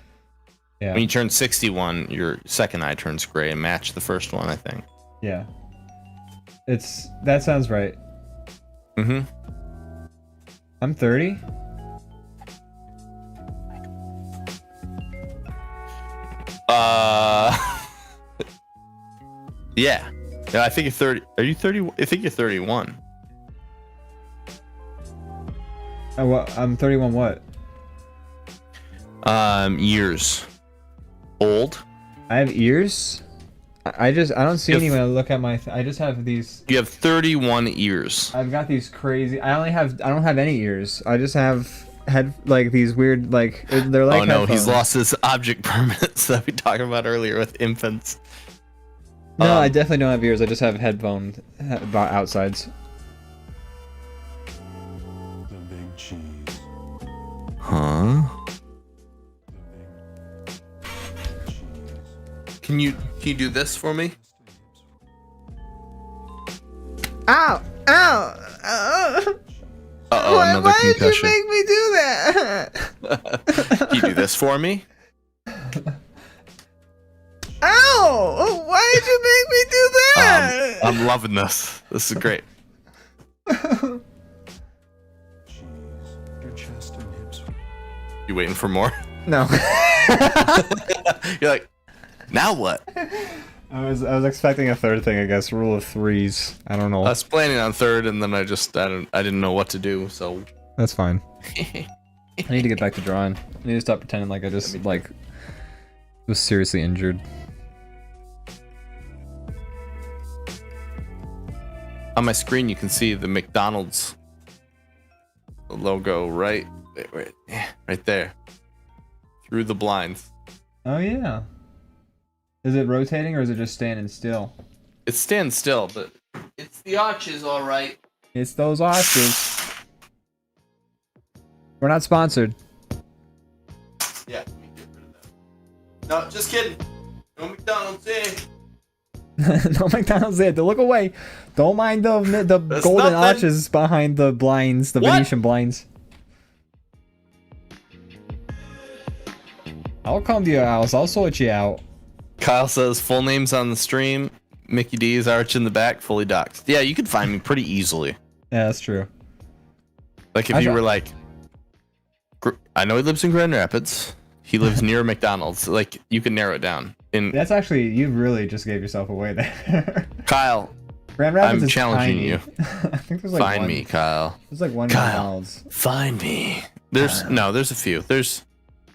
Yeah. When you turn 61, your second eye turns gray and match the first one, I think. Yeah. That sounds right. Mm-hmm. I'm 30. Yeah. Yeah, I think you're 30. Are you 30? I think you're 31. Oh, well, I'm 31 what? Years. Old. I have ears? I don't see any when I look at my I just have these. You have 31 ears. I've got these crazy. I don't have any ears. I just have these weird they're like. Oh no, headphones. he's lost his object permanence that we talked about earlier with infants. No, I definitely don't have ears. I just have headphone outsides. The big cheese. Huh? Can you do this for me? Ow! Ow! Ow! Uh-oh, another concussion. Why did you make me do that? Can you do this for me? Ow! Why did you make me do that? I'm loving this. This is great. Cheese. Your chest and hips. You waiting for more? No. You're like, now what? I was expecting a third thing, I guess. Rule of threes. I don't know. I was planning on third, and then I didn't know what to do. So That's fine. I need to get back to drawing. I need to stop pretending like I just was seriously injured. on my screen, you can see the McDonald's logo right there through the blinds. Oh yeah. Is it rotating or is it just standing still? It stands still, but it's the arches, all right. It's those arches. We're not sponsored. Yeah, let me get rid of that. No, just kidding. No McDonald's, eh? No McDonald's there. Look away. Don't mind the golden nothing. arches behind the blinds, the What? Venetian blinds. I'll come to your house. I'll sort you out. Kyle says full names on the stream. Mickey D's arch in the back, fully doxed. Yeah, you could find me pretty easily. Yeah, that's true. Like if you were like, I know he lives in Grand Rapids. He lives near McDonald's. Like you can narrow it down. That's actually, you really just gave yourself away there. Kyle, Grand Rapids I'm is challenging tiny. you. I think there's like Find me, Kyle. There's like one Kyle, McDonald's. Find me. There's a few. There's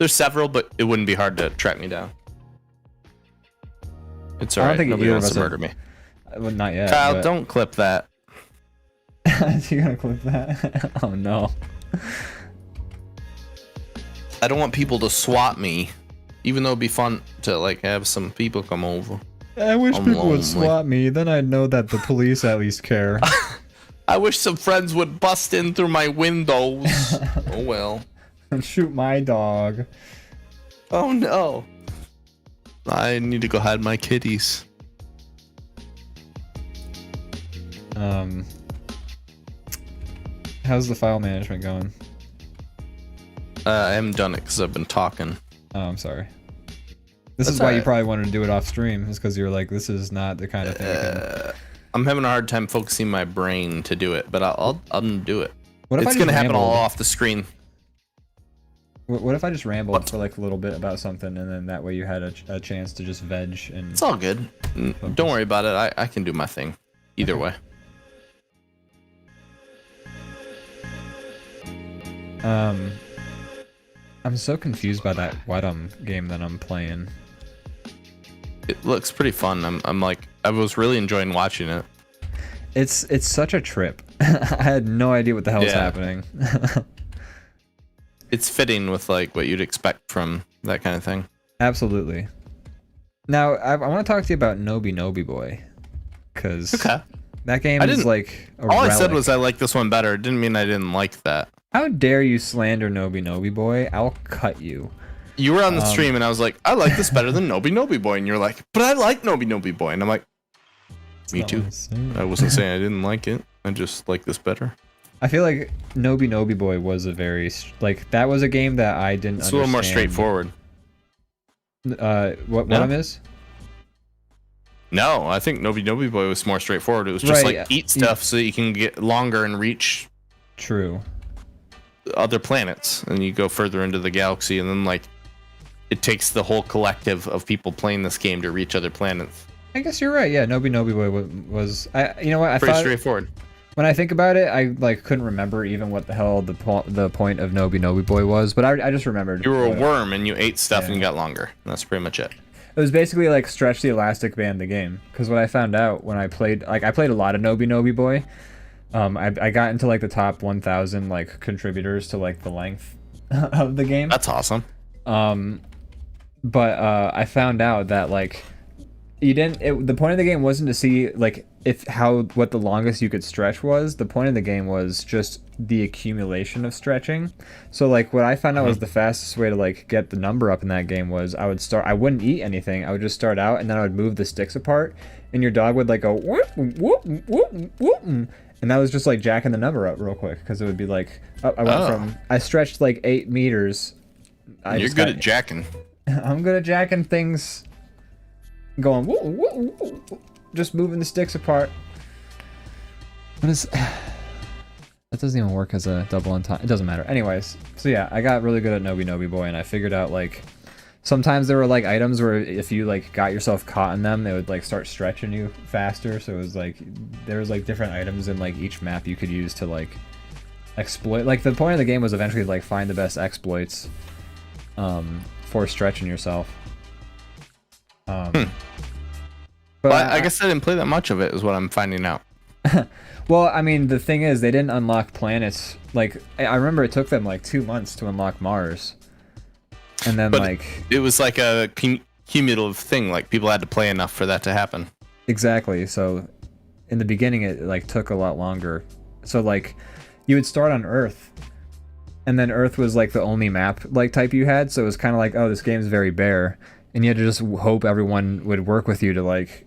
several, but it wouldn't be hard to track me down. It's I don't alright. think Nobody either of wants to us murder me. Well, not yet. Kyle, but... don't clip that. You're gonna clip that? Oh no. I don't want people to swat me, even though it'd be fun to like have some people come over. I wish I'm people lonely. would swat me, then I'd know that the police at least care. I wish some friends would bust in through my windows. Oh well. And shoot my dog. Oh no. I need to go hide my kitties. How's the file management going? I haven't done it because I've been talking. Oh, I'm sorry. This That's is why you alright. probably wanted to do it off stream, is because you're like, this is not the kind of thing you can... I'm having a hard time focusing my brain to do it, but I'll do it. What if I It's just gonna happen all rambled? off the screen. What if I just rambled for like a little bit about something, and then that way you had a chance to just veg and... It's all good. Don't worry about it. I can do my thing. Either way. I'm so confused by that Wedum game that I'm playing. It looks pretty fun. I'm like, I was really enjoying watching it. It's such a trip. I had no idea what the hell's Yeah. happening. It's fitting with like what you'd expect from that kind of thing. Absolutely. Now, I want to talk to you about Nobi Nobi Boy. Because Okay. that game is like a All I said relic. was I like this one better. It didn't mean I didn't like that. How dare you slander Nobi Nobi Boy? I'll cut you. You were on the stream, and I was like, I like this better than Nobi Nobi Boy, and you're like, but I like Nobi Nobi Boy, and I'm like, me too. I wasn't saying I didn't like it. I just like this better. I feel like Nobi Nobi Boy was a very like that was a game that I didn't. It's a little more straightforward. What one is? No, I think Nobi Nobi Boy was more straightforward. It was just like eat stuff so that you can get longer and reach. True. Other planets, and you go further into the galaxy, and then like it takes the whole collective of people playing this game to reach other planets. I guess you're right. Yeah, Nobi Nobi Boy was. You know what? I pretty thought, straightforward. When I think about it, I like couldn't remember even what the hell the point of Nobi Nobi Boy was, but I just remembered. You were a worm and you ate stuff and you got longer. That's pretty much it. It was basically like stretch the elastic band the game, because what I found out when I played, like I played a lot of Nobi Nobi Boy. I got into like the top 1,000 like contributors to like the length of the game. That's awesome. But I found out that like you didn't. The point of the game wasn't to see like what the longest you could stretch was. The point of the game was just the accumulation of stretching. So like what I found out was the fastest way to like get the number up in that game was I wouldn't eat anything. I would just start out and then I would move the sticks apart, and your dog would like go whoop whoop whoop whoop. And that was just like jacking the number up real quick, because it would be like I stretched like 8 meters. You're good at jacking. I'm good at jacking things. Going woo, woo, woo, woo, just moving the sticks apart. What is that? Doesn't even work as a double on time. It doesn't matter. Anyways, so yeah, I got really good at Nobi Nobi Boy, and I figured out like sometimes there were like items where if you like got yourself caught in them, they would like start stretching you faster. So it was like there was like different items in like each map you could use to like exploit. Like the point of the game was eventually like find the best exploits for stretching yourself. But I guess I didn't play that much of it, is what I'm finding out. Well, I mean, the thing is, they didn't unlock planets. Like, I remember it took them like 2 months to unlock Mars. And then, like... It was like a cumulative thing. Like, people had to play enough for that to happen. Exactly. So, in the beginning, it, like, took a lot longer. So, like, you would start on Earth. And then Earth was, like, the only map, like, type you had. So, it was kind of like, oh, this game's very bare. And you had to just hope everyone would work with you to, like...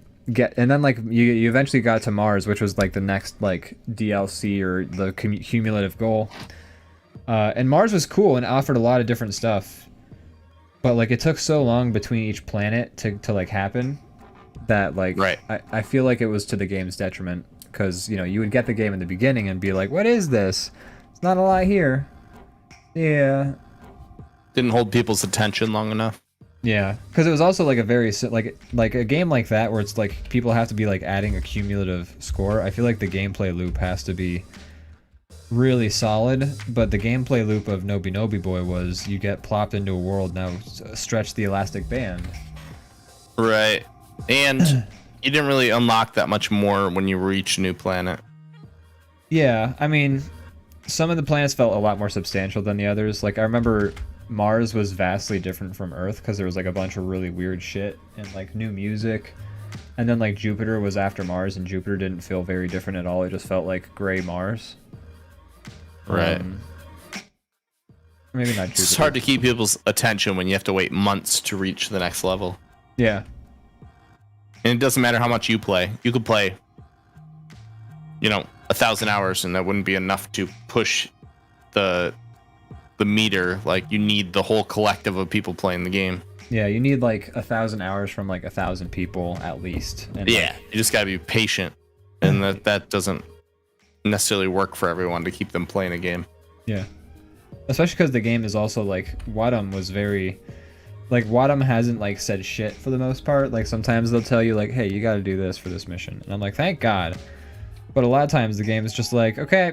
and then like you eventually got to Mars, which was like the next like DLC or the cumulative goal, and Mars was cool and offered a lot of different stuff, but like it took so long between each planet to like happen that like I feel like it was to the game's detriment, because you know you would get the game in the beginning and be like, what is this? It's not a lot here. Yeah, didn't hold people's attention long enough. Yeah, because it was also like a very like a game like that where it's like people have to be like adding a cumulative score. I feel like the gameplay loop has to be really solid, but the gameplay loop of Nobi Nobi Boy was you get plopped into a world, now stretch the elastic band. Right, and you didn't really unlock that much more when you reach a new planet. Yeah, I mean, some of the planets felt a lot more substantial than the others. Like I remember Mars was vastly different from Earth because there was like a bunch of really weird shit and like new music, and then like Jupiter was after Mars, and Jupiter didn't feel very different at all. It just felt like gray Mars. Right. Maybe not Jupiter. It's hard to keep people's attention when you have to wait months to reach the next level. Yeah. And it doesn't matter how much you play. You could play, 1,000 hours, and that wouldn't be enough to push the meter. Like you need the whole collective of people playing the game. Yeah, you need like 1,000 hours from like 1,000 people at least. And yeah, you just gotta be patient, and that doesn't necessarily work for everyone to keep them playing a game. Yeah, especially because the game is also like Wadum was very like Wadum hasn't like said shit for the most part. Like sometimes they'll tell you like, hey, you got to do this for this mission, and I'm like, thank God. But a lot of times the game is just like, okay,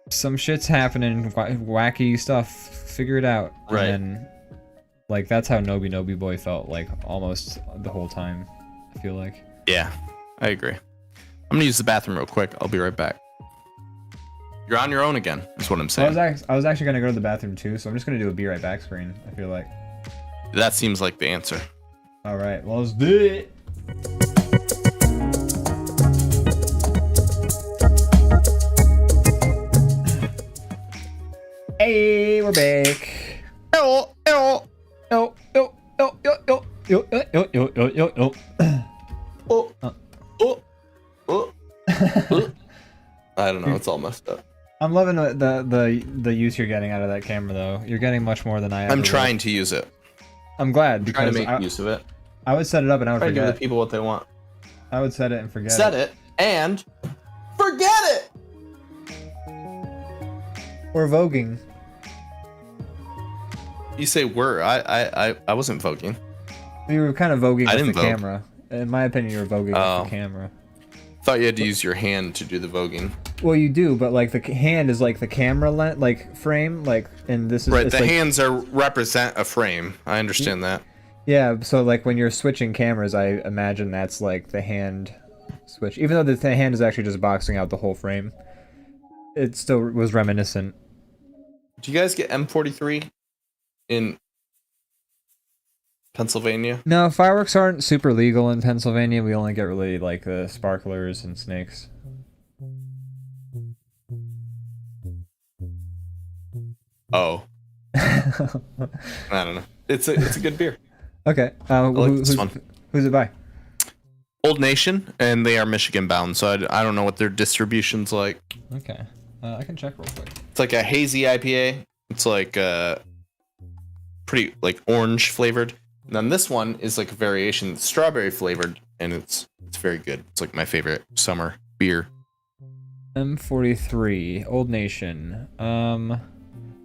some shit's happening, wacky stuff, figure it out. Right. And then, like, that's how Nobi Nobi Boy felt like almost the whole time, I feel like. Yeah, I agree. I'm gonna use the bathroom real quick. I'll be right back. You're on your own again, is what I'm saying. I was actually gonna go to the bathroom too, so I'm just gonna do a be right back screen, I feel like. That seems like the answer. Alright, well, let's do it! Hey, we're back. Hello. I don't know. It's all messed up. I'm loving the use you're getting out of that camera, though. You're getting much more than I ever I'm would. trying to use it. I'm glad, I'm because trying to make use of it. I would set it up and I would Try to give forget. the people what they want. I would set it and forget Set it and forget it. We're voguing. You say we're. I wasn't voguing. You were kind of voguing I with the didn't vogue. camera. In my opinion, you were voguing with the camera. Thought you had to use your hand to do the voguing. Well, you do, but like the hand is like the camera like frame, like, and this is Right, it's the like, hands represent a frame. I understand that. Yeah, so like when you're switching cameras, I imagine that's like the hand switch. Even though the hand is actually just boxing out the whole frame, it still was reminiscent. Do you guys get M43 in Pennsylvania? No, fireworks aren't super legal in Pennsylvania. We only get really like the sparklers and snakes. Oh. I don't know. It's a good beer. Okay. like this one. Who's it by? Old Nation, and they are Michigan bound, so I don't know what their distribution's like. Okay. I can check real quick. It's like a hazy IPA. It's like pretty like orange flavored. And then this one is like a variation, strawberry flavored, and it's very good. It's like my favorite summer beer. M43, Old Nation.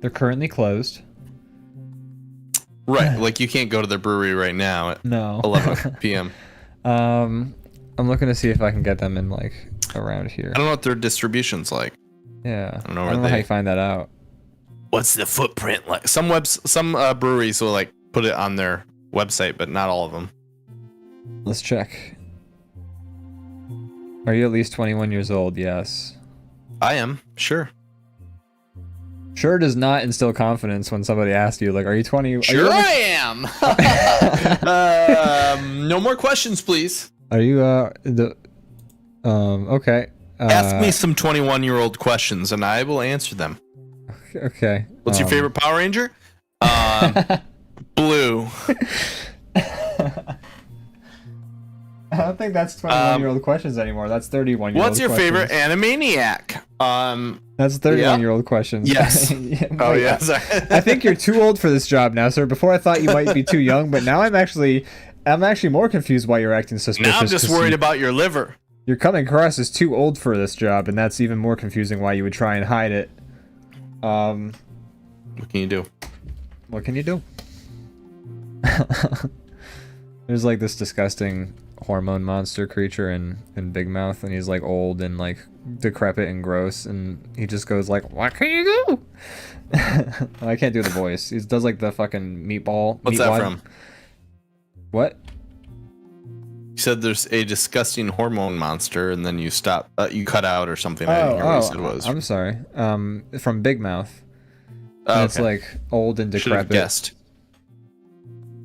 They're currently closed. Right, like you can't go to the brewery right now at No. 11 p.m. I'm looking to see if I can get them in like around here. I don't know what their distribution's like. Yeah. I don't know I where don't know how you find that out. What's the footprint like? Some breweries will like put it on their website, but not all of them. Let's check. Are you at least 21 years old? Yes. I am, sure. Sure does not instill confidence when somebody asks you, like, are you 20? Sure I am. No more questions, please. Are you, okay. Ask me some 21-year-old questions, and I will answer them. Okay. What's your favorite Power Ranger? Blue. I don't think that's 21-year-old questions anymore. That's 31-year-old What's your questions. favorite Animaniac? That's 31-year-old questions. Yes. Oh, Wait, yes. I think you're too old for this job now, sir. Before I thought you might be too young, but now I'm actually more confused why you're acting suspicious. Now I'm just worried about your liver. You're coming across as too old for this job, and that's even more confusing why you would try and hide it. What can you do? What can you do? There's like this disgusting hormone monster creature in Big Mouth, and he's like old and like decrepit and gross, and he just goes like, "What can you do?" I can't do the voice. He does like the fucking meatball. What's that from? What? You said there's a disgusting hormone monster, and then you stop. You cut out or something. I didn't hear what you said was. I'm sorry. From Big Mouth. Oh, It's like old and should have decrepit. guessed.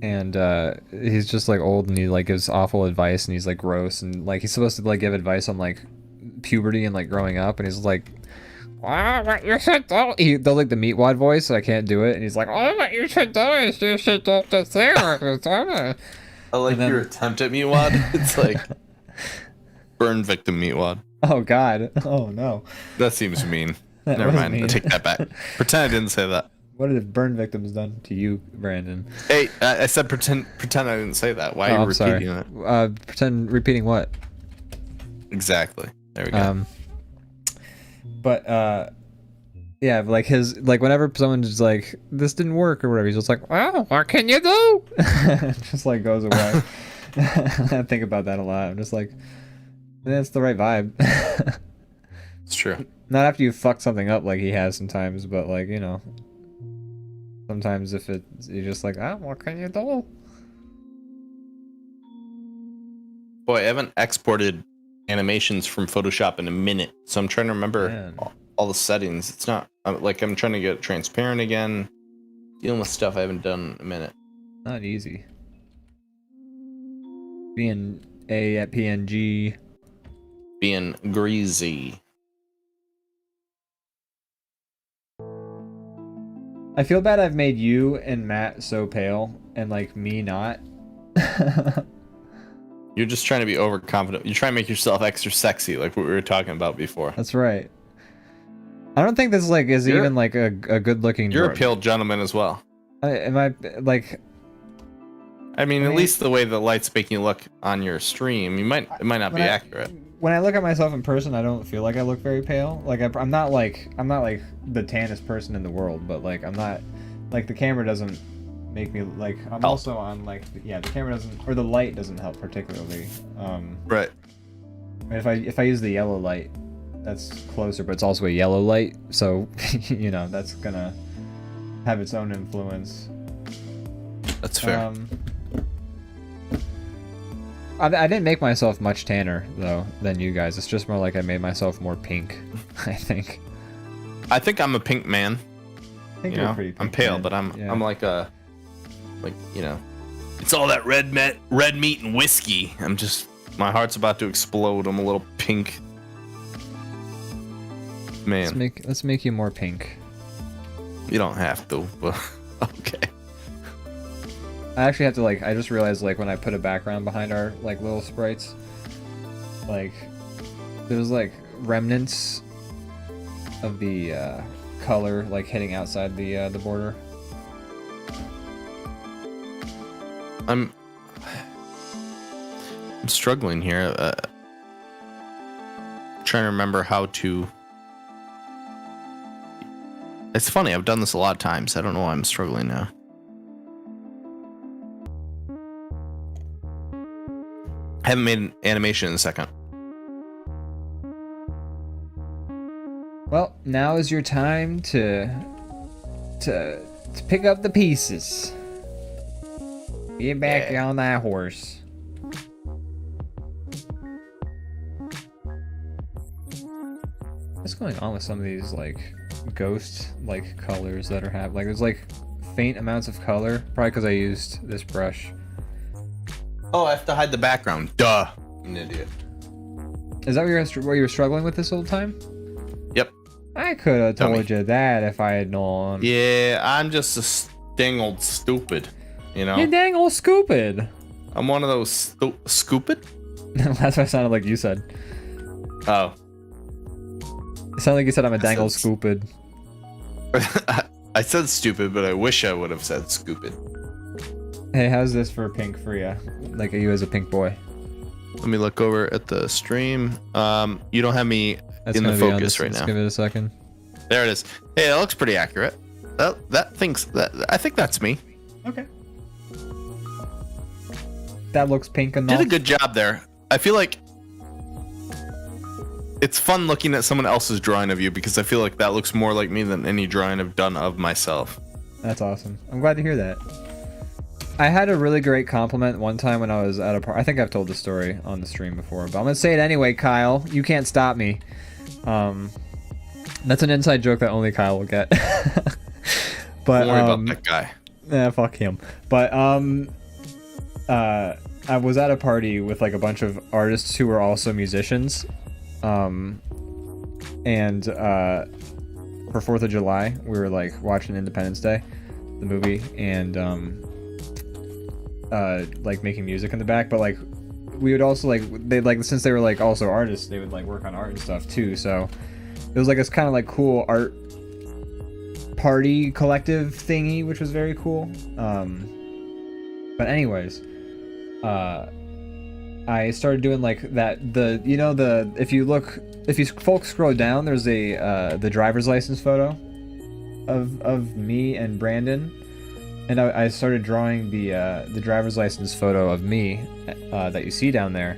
And he's just like old, and he like gives awful advice, and he's like gross, and like he's supposed to like give advice on like puberty and like growing up, and he's like, "Oh, what you should do." He does like the meatwad voice, so I can't do it, and he's like, "Oh, what you should do is you should do the thing." I like then- your attempt at meatwad. It's like burn victim meatwad. Oh God! Oh no! That seems mean. That Never was mind. mean. I take that back. Pretend I didn't say that. What have burn victims done to you, Brandon? Hey, I said pretend I didn't say that. Why are you I'm sorry. repeating it? Pretend repeating what? Exactly. There we go. But yeah, like his like whenever someone's just like this didn't work or whatever, he's just like, "Well, what can you do?" Just like goes away. I think about that a lot. I'm just like, that's the right vibe. It's true. Not after you fuck something up like he has sometimes, but like, you know, sometimes if you're just like, what can you do? Boy, I haven't exported animations from Photoshop in a minute, so I'm trying to remember all the settings. It's not like I'm trying to get transparent again, dealing with stuff I haven't done in a minute. Not easy. Being A at PNG. Being greasy. I feel bad I've made you and Matt so pale and like me not. You're just trying to be overconfident. You're trying to make yourself extra sexy, like what we were talking about before. That's right. I don't think this like is You're- even like a good looking. You're a pale gentleman as well. Am I like? I mean, at least the way the light's making you look on your stream, it might not be accurate. When I look at myself in person, I don't feel like I look very pale. Like I'm not like the tannest person in the world, but like I'm not like the camera doesn't make me like I'm also on like the camera doesn't, or the light doesn't help particularly. Right. If I use the yellow light, that's closer, but it's also a yellow light, so you know that's gonna have its own influence. That's fair. I didn't make myself much tanner though than you guys. It's just more like I made myself more pink. I think. I think I'm a pink man. I think You you're know, pretty pink, I'm pale, man. but I'm Yeah. I'm like you know, it's all that red meat and whiskey. My heart's about to explode. I'm a little pink man. Let's make you more pink. You don't have to, but okay. I actually have to like. I just realized like when I put a background behind our like little sprites, like there's like remnants of the color like hitting outside the border. I'm struggling here. Trying to remember how to. It's funny. I've done this a lot of times. I don't know why I'm struggling now. I haven't made an animation in a second. Well, now is your time to pick up the pieces. Get back on that horse. What's going on with some of these like ghost like colors that are like there's like faint amounts of color, probably because I used this brush. Oh, I have to hide the background. Duh. I'm an idiot. Is that what you were struggling with this whole time? Yep. I could have Tell told you that if I had known. Yeah, I'm just a dang old stupid. You know? You dang old stupid. I'm one of those stupid? That's what it sounded like you said. Oh. It sounded like you said I'm a dang old said stupid. I said stupid, but I wish I would have said stupid. Hey, how's this for pink for you? Like you as a pink boy. Let me look over at the stream. You don't have me That's in the gonna be on focus this- right let's now. give it a second. There it is. Hey, that looks pretty accurate. I think that's me. Okay. That looks pink enough. Did a good job there. I feel like it's fun looking at someone else's drawing of you because I feel like that looks more like me than any drawing I've done of myself. That's awesome. I'm glad to hear that. I had a really great compliment one time when I was at a party. I think I've told the story on the stream before, but I'm gonna say it anyway, Kyle. You can't stop me. That's an inside joke that only Kyle will get. But Don't worry about that guy. Yeah, fuck him. But I was at a party with like a bunch of artists who were also musicians. And for 4th of July, we were like watching Independence Day, the movie, and like making music in the back. But like we would also like they like since they were like also artists, they would like work on art and stuff too. So it was like this kind of like cool art party collective thingy, which was very cool. But anyways, I started doing like that. If you folks scroll down, there's the driver's license photo of me and Brandon, and I started drawing the driver's license photo of me that you see down there.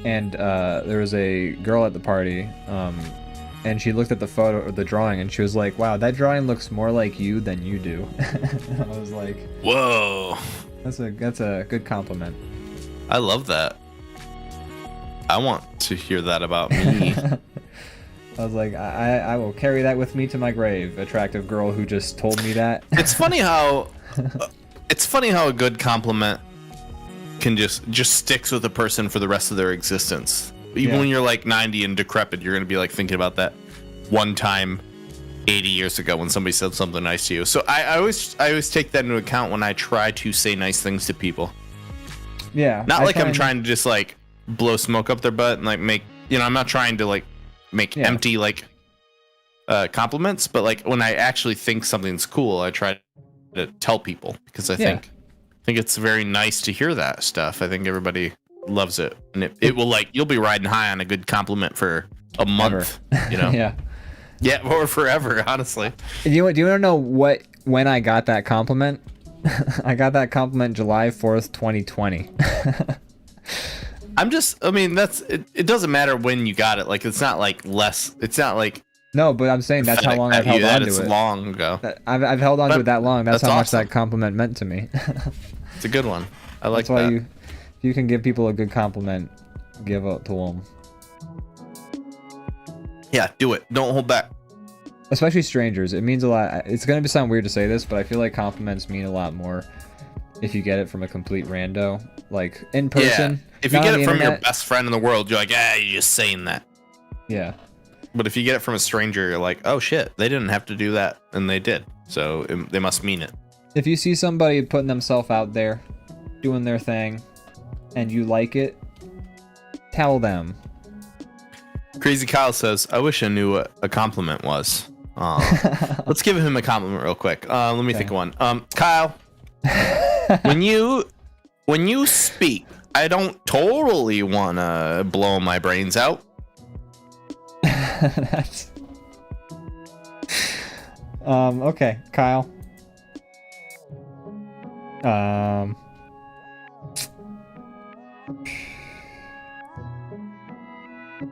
And there was a girl at the party, and she looked at the photo or the drawing, and she was like, "Wow, that drawing looks more like you than you do." I was like, Whoa. That's a good compliment. I love that. I want to hear that about me. I was like, I will carry that with me to my grave. Attractive girl who just told me that. It's funny how a good compliment can just sticks with a person for the rest of their existence. Even when you're like 90 and decrepit, you're gonna be like thinking about that one time 80 years ago when somebody said something nice to you. So I always take that into account when I try to say nice things to people. Yeah. Not like I'm trying to just like blow smoke up their butt and like make, I'm not trying to like make empty like compliments, but like when I actually think something's cool, I try to tell people because I think it's very nice to hear that stuff. I think everybody loves it, and it will like you'll be riding high on a good compliment for a month, yeah, or forever, honestly. Do you want to know when I got that compliment? I got that compliment July 4th, 2020. It doesn't matter when you got it. Like it's not like no, but I'm saying that's how long I've held on to it. It's long ago. I've held on to it that long. That's how much that compliment meant to me. It's a good one. I like that's that. Why if you can give people a good compliment, give it to them. Yeah, do it. Don't hold back. Especially strangers. It means a lot. It's going to sound weird to say this, but I feel like compliments mean a lot more if you get it from a complete rando. Like, in person. Yeah. If you get it from your best friend in the world, you're like, you're just saying that. Yeah. But if you get it from a stranger, you're like, oh shit, they didn't have to do that, and they did. So they must mean it. If you see somebody putting themselves out there, doing their thing, and you like it, tell them. Crazy Kyle says, I wish I knew what a compliment was. Let's give him a compliment real quick. Let me think of one. Kyle, when you speak, I don't totally want to blow my brains out. That's... okay, Kyle.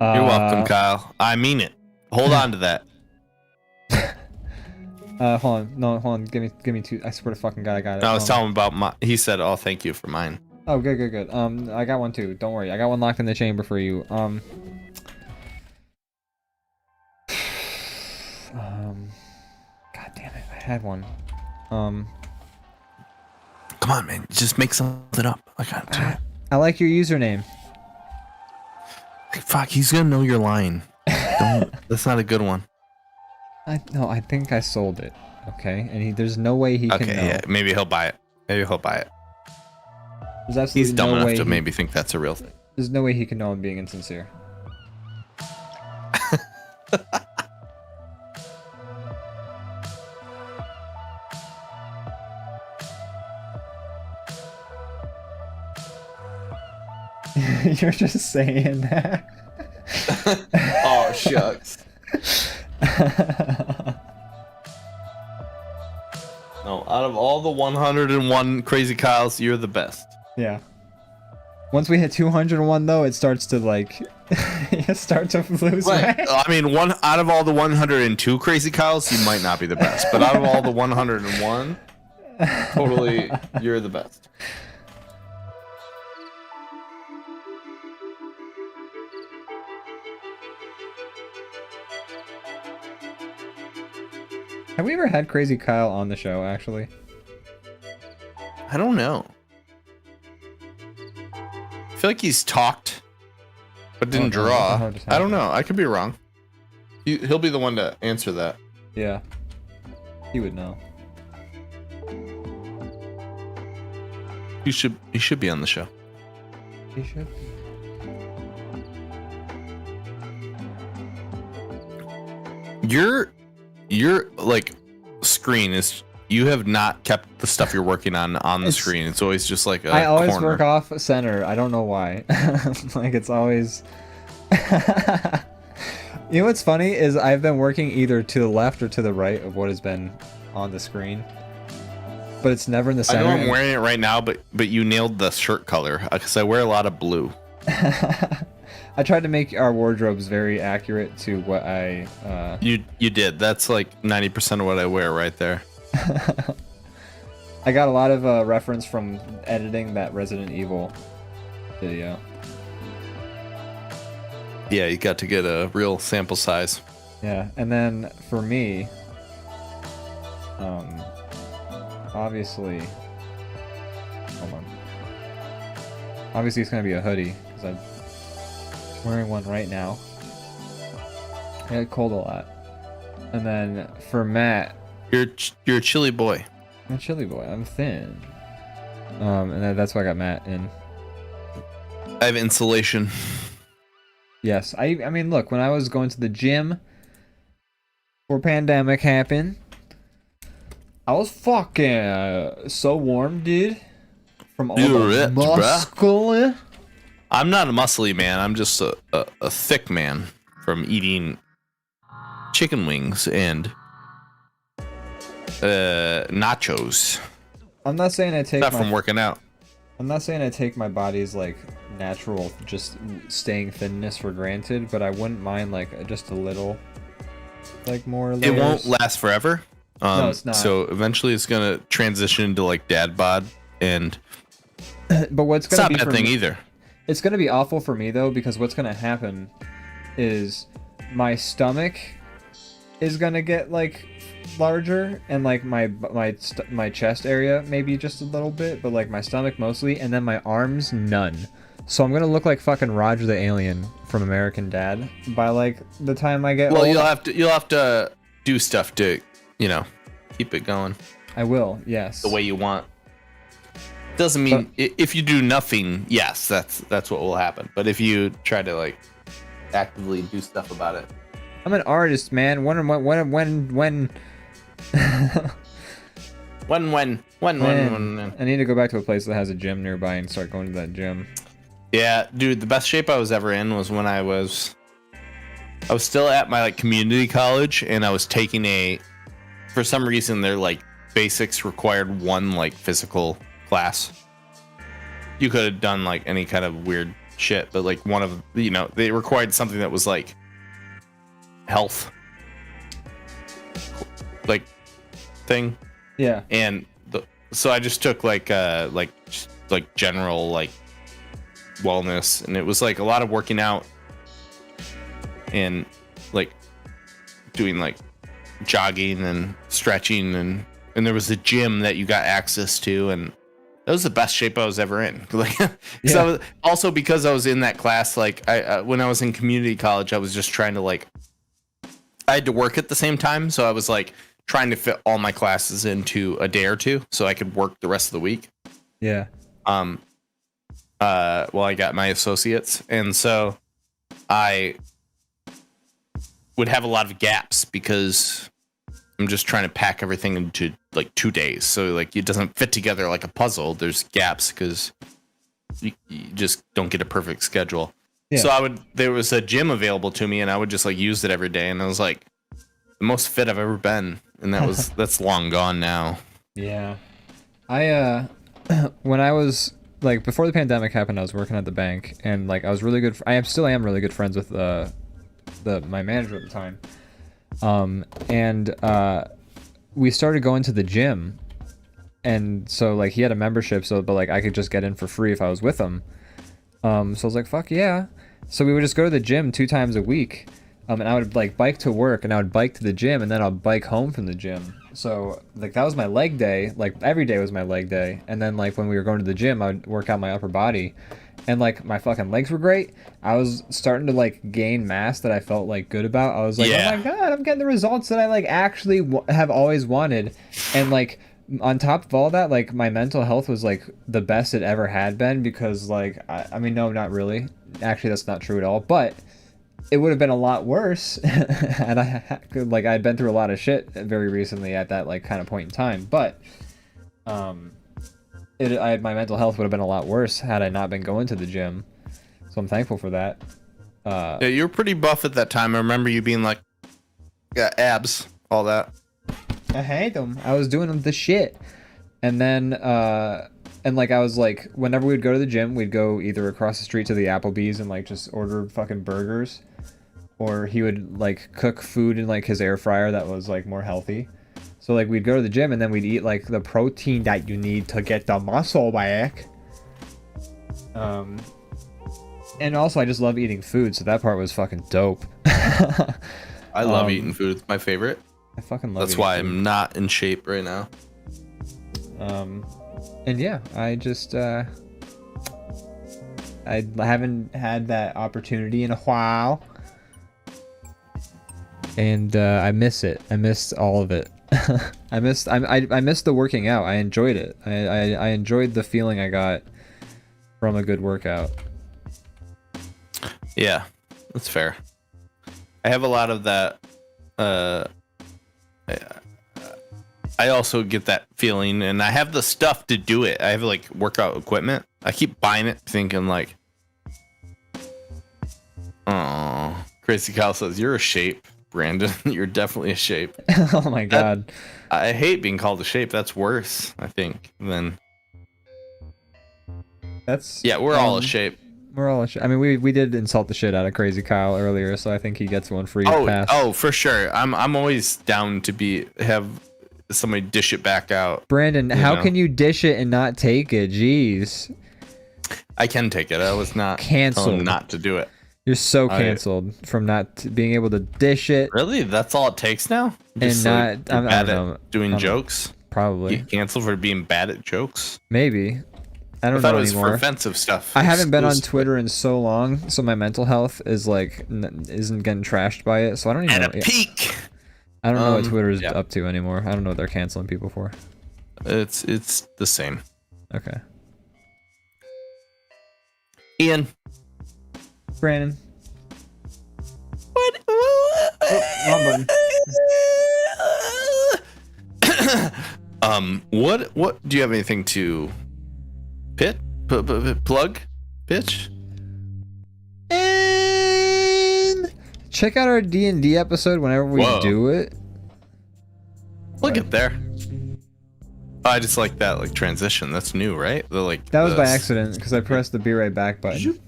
You're welcome, Kyle. I mean it. Hold on to that. Hold on. No, hold on. Give me two. I swear to fucking God, I got it. No, I was telling him about my. He said, "Oh, thank you for mine." Oh, good. I got one too. Don't worry. I got one locked in the chamber for you. God damn it. I had one. Come on, man. Just make something up. I like your username. Fuck, he's gonna know you're lying. That's not a good one. I think I sold it. Okay, and there's no way he can know. Yeah, maybe he'll buy it. There's absolutely he's dumb no enough way to maybe think that's a real thing. There's no way he can know I'm being insincere. You're just saying that. Oh, shucks. No, out of all the 101 Crazy Kyles, you're the best. Yeah. Once we hit 201, though, it starts to like, you start to lose. Right. Rank. I mean, out of all the 102 Crazy Kyles, you might not be the best, but out of all the 101, totally, you're the best. Have we ever had Crazy Kyle on the show, actually? I don't know. I feel like he's talked, but didn't draw. I don't know. I could be wrong. He'll be the one to answer that. Yeah. He would know. He should be on the show. He should. Your like screen is, you have not kept the stuff you're working on the screen. It's always just like a I always corner. work off center. I don't know why. Like it's always. You know what's funny is I've been working either to the left or to the right of what has been on the screen, but it's never in the center. I know I'm wearing it right now, but you nailed the shirt color because I wear a lot of blue. I tried to make our wardrobes very accurate to what I. You did. That's like 90% of what I wear right there. I got a lot of reference from editing that Resident Evil video. Yeah, you got to get a real sample size. Yeah, and then for me, obviously, hold on. Obviously, it's gonna be a hoodie because I'm wearing one right now. I get cold a lot. And then for Matt, you're a chilly boy. I'm a chilly boy. I'm thin. And that's why I got Matt in. I have insulation. Yes, I mean, look, when I was going to the gym before pandemic happened, I was fucking so warm, dude. From all You're the rich, muscle. I'm not a muscly man. I'm just a thick man from eating chicken wings and nachos. I'm not saying I take Not from working out. I'm not saying I take my body's like natural just staying thinness for granted, but I wouldn't mind like just a little like more layers. It won't last forever. No, it's not. So eventually it's gonna transition into like dad bod, and but what's it's gonna not be a bad for thing me, either. It's gonna be awful for me though, because what's gonna happen is my stomach is gonna get like larger, and like my chest area maybe just a little bit, but like my stomach mostly, and then my arms none. So I'm gonna look like fucking Roger the Alien from American Dad by like the time I get Well, old. you'll have to do stuff to, you know, keep it going I will, yes. the way you want. Doesn't mean if you do nothing, yes, that's what will happen. But if you try to like actively do stuff about it, I'm an artist, man. When I need to go back to a place that has a gym nearby and start going to that gym. yeah, dude, the best shape I was ever in was when I was still at my like community college, and I was taking for some reason their like basics required one like physical class. You could have done like any kind of weird shit, but like one of, you know, they required something that was like health like thing. Yeah. And so I just took like general like wellness, and it was like a lot of working out and like doing like jogging and stretching, and there was a gym that you got access to, and that was the best shape I was ever in. Like, Yeah. I was, also because I was in that class, like I when I was in community college, I was just trying to like, I had to work at the same time, so I was like trying to fit all my classes into a day or two so I could work the rest of the week. Yeah. Well, I got my associates, and so I would have a lot of gaps because I'm just trying to pack everything into like 2 days. So like it doesn't fit together like a puzzle. There's gaps because you just don't get a perfect schedule. Yeah. So there was a gym available to me, and I would just like use it every day. And I was like the most fit I've ever been. And that's long gone now. Yeah. I when I was like before the pandemic happened, I was working at the bank, and like I was really good. I still am really good friends with my manager at the time. We started going to the gym, and so like he had a membership, but like I could just get in for free if I was with him. So I was like, fuck yeah. So we would just go to the gym 2 times a week. And I would like bike to work, and I would bike to the gym, and then I'll bike home from the gym. So like that was my leg day. Like every day was my leg day. And then like when we were going to the gym, I would work out my upper body, and like my fucking legs were great. I was starting to like gain mass that I felt like good about. I was like, Yeah. oh my god, I'm getting the results that I like actually have always wanted. And like on top of all that, like my mental health was like the best it ever had been, because like I mean, no, not really. Actually, that's not true at all. But it would have been a lot worse had I'd been through a lot of shit very recently at that like kind of point in time. But my mental health would have been a lot worse had I not been going to the gym. So I'm thankful for that. Yeah, you were pretty buff at that time. I remember you being like, got abs, all that. I hate them. I was doing the shit. And then and like I was like, whenever we'd go to the gym, we'd go either across the street to the Applebee's and like just order fucking burgers, or he would like cook food in like his air fryer that was like more healthy. So like we'd go to the gym, and then we'd eat like the protein that you need to get the muscle back. And also I just love eating food, so that part was fucking dope. I love eating food. It's my favorite. I fucking love That's eating why food. I'm not in shape right now. And yeah, I just I haven't had that opportunity in a while, and I miss it. I missed all of it. I missed the working out. I enjoyed it. I enjoyed the feeling I got from a good workout. Yeah, that's fair. I have a lot of that. I also get that feeling, and I have the stuff to do it. I have like workout equipment. I keep buying it, thinking like, "Oh, Crazy Kyle says you're a shape, Brandon. You're definitely a shape." Oh my god. I hate being called a shape. That's worse, I think, than. That's Yeah, we're all a shape. We're all. I mean, we did insult the shit out of Crazy Kyle earlier, so I think he gets one free pass. Oh, for sure. I'm always down to have somebody dish it back out. Brandon, how can you dish it and not take it? Jeez. I can take it. I was not canceled. Not to do it. You're so canceled from not being able to dish it. Really? That's all it takes now? Just and not. Bad at doing jokes. Probably. Get canceled for being bad at jokes. Maybe. I don't know it was anymore. For offensive stuff. I haven't been on Twitter in so long, so my mental health is like isn't getting trashed by it. So I don't even know. At a peak. I don't know what Twitter is up to anymore. I don't know what they're canceling people for. It's the same. Okay. Ian. Brandon. What? Wrong button. What do you have anything to plug? Pitch? And check out our D&D episode whenever we do it. Look at there. I just like that transition. That's new, right? That was by accident because I pressed the be right back button.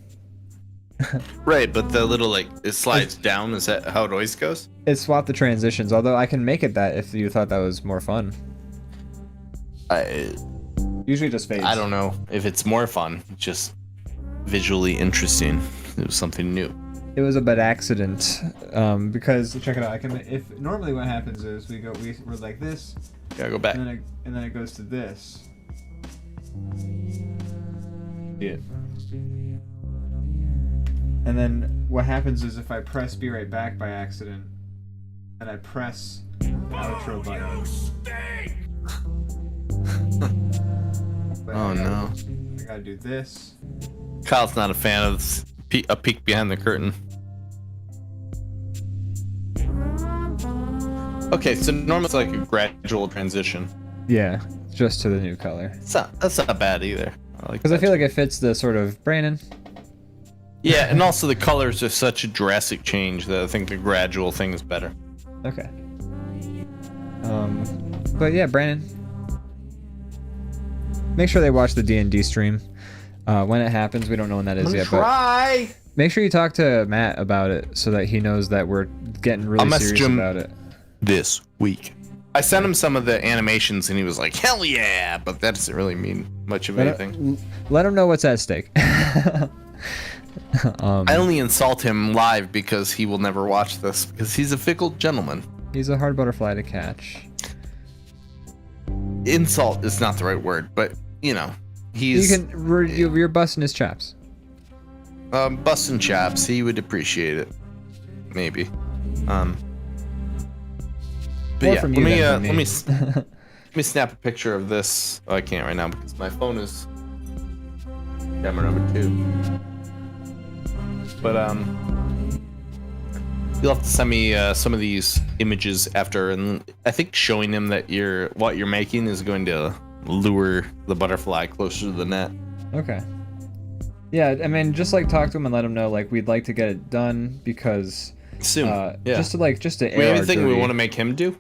Right, but the little it slides down. Is that how it always goes? It swapped the transitions, although I can make it that if you thought that was more fun. Usually just fades. I don't know if it's more fun. Just visually interesting. It was something new. It was a bad accident because check it out. If normally what happens is we're like this. Gotta go back. And then it goes to this. Yeah. And then what happens is if I press be right back by accident, and I press the outro button. Oh no. I gotta do this. Kyle's not a fan of a peek behind the curtain. Okay, so normally it's like a gradual transition. Yeah, just to the new color. That's not bad either. Because I feel like it fits the sort of Brandon. Yeah, and also the colors are such a drastic change that I think the gradual thing is better. Okay. But yeah, Brandon. Make sure they watch the D&D stream. When it happens, we don't know when that is yet. Try. But make sure you talk to Matt about it so that he knows that we're getting really serious about it. This week. I sent him some of the animations and he was like, hell yeah, but that doesn't really mean much of anything. Let him know what's at stake. I only insult him live because he will never watch this because he's a fickle gentleman. He's a hard butterfly to catch. Insult is not the right word, but you're busting his chops. Busting chops, he would appreciate it. Maybe. But yeah, let me snap a picture of this. Oh, I can't right now because my phone is camera number 2. But you'll have to send me some of these images after, and I think showing him that what you're making is going to lure the butterfly closer to the net. Okay. Yeah, I mean, just talk to him and let him know we'd like to get it done because soon. Yeah. Just to air. We have anything we want to make him do?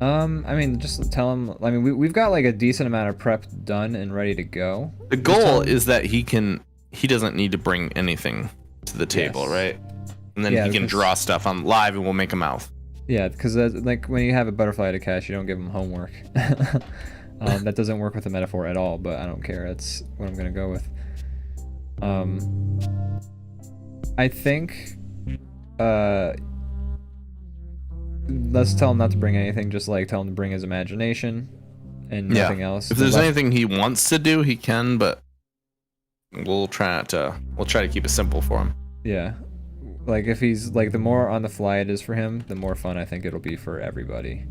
I mean, just tell him. I mean, we've got a decent amount of prep done and ready to go. The goal is that he doesn't need to bring anything to the table, right? And then he can draw stuff on live and we'll make a mouth. Yeah, because when you have a butterfly to catch, you don't give him homework. That doesn't work with the metaphor at all, but I don't care. That's what I'm gonna go with. I think let's tell him not to bring anything, just tell him to bring his imagination and nothing else. If there's anything he wants to do, he can, but we'll try to keep it simple for him. Yeah. If he's the more on the fly it is for him, the more fun I think it'll be for everybody.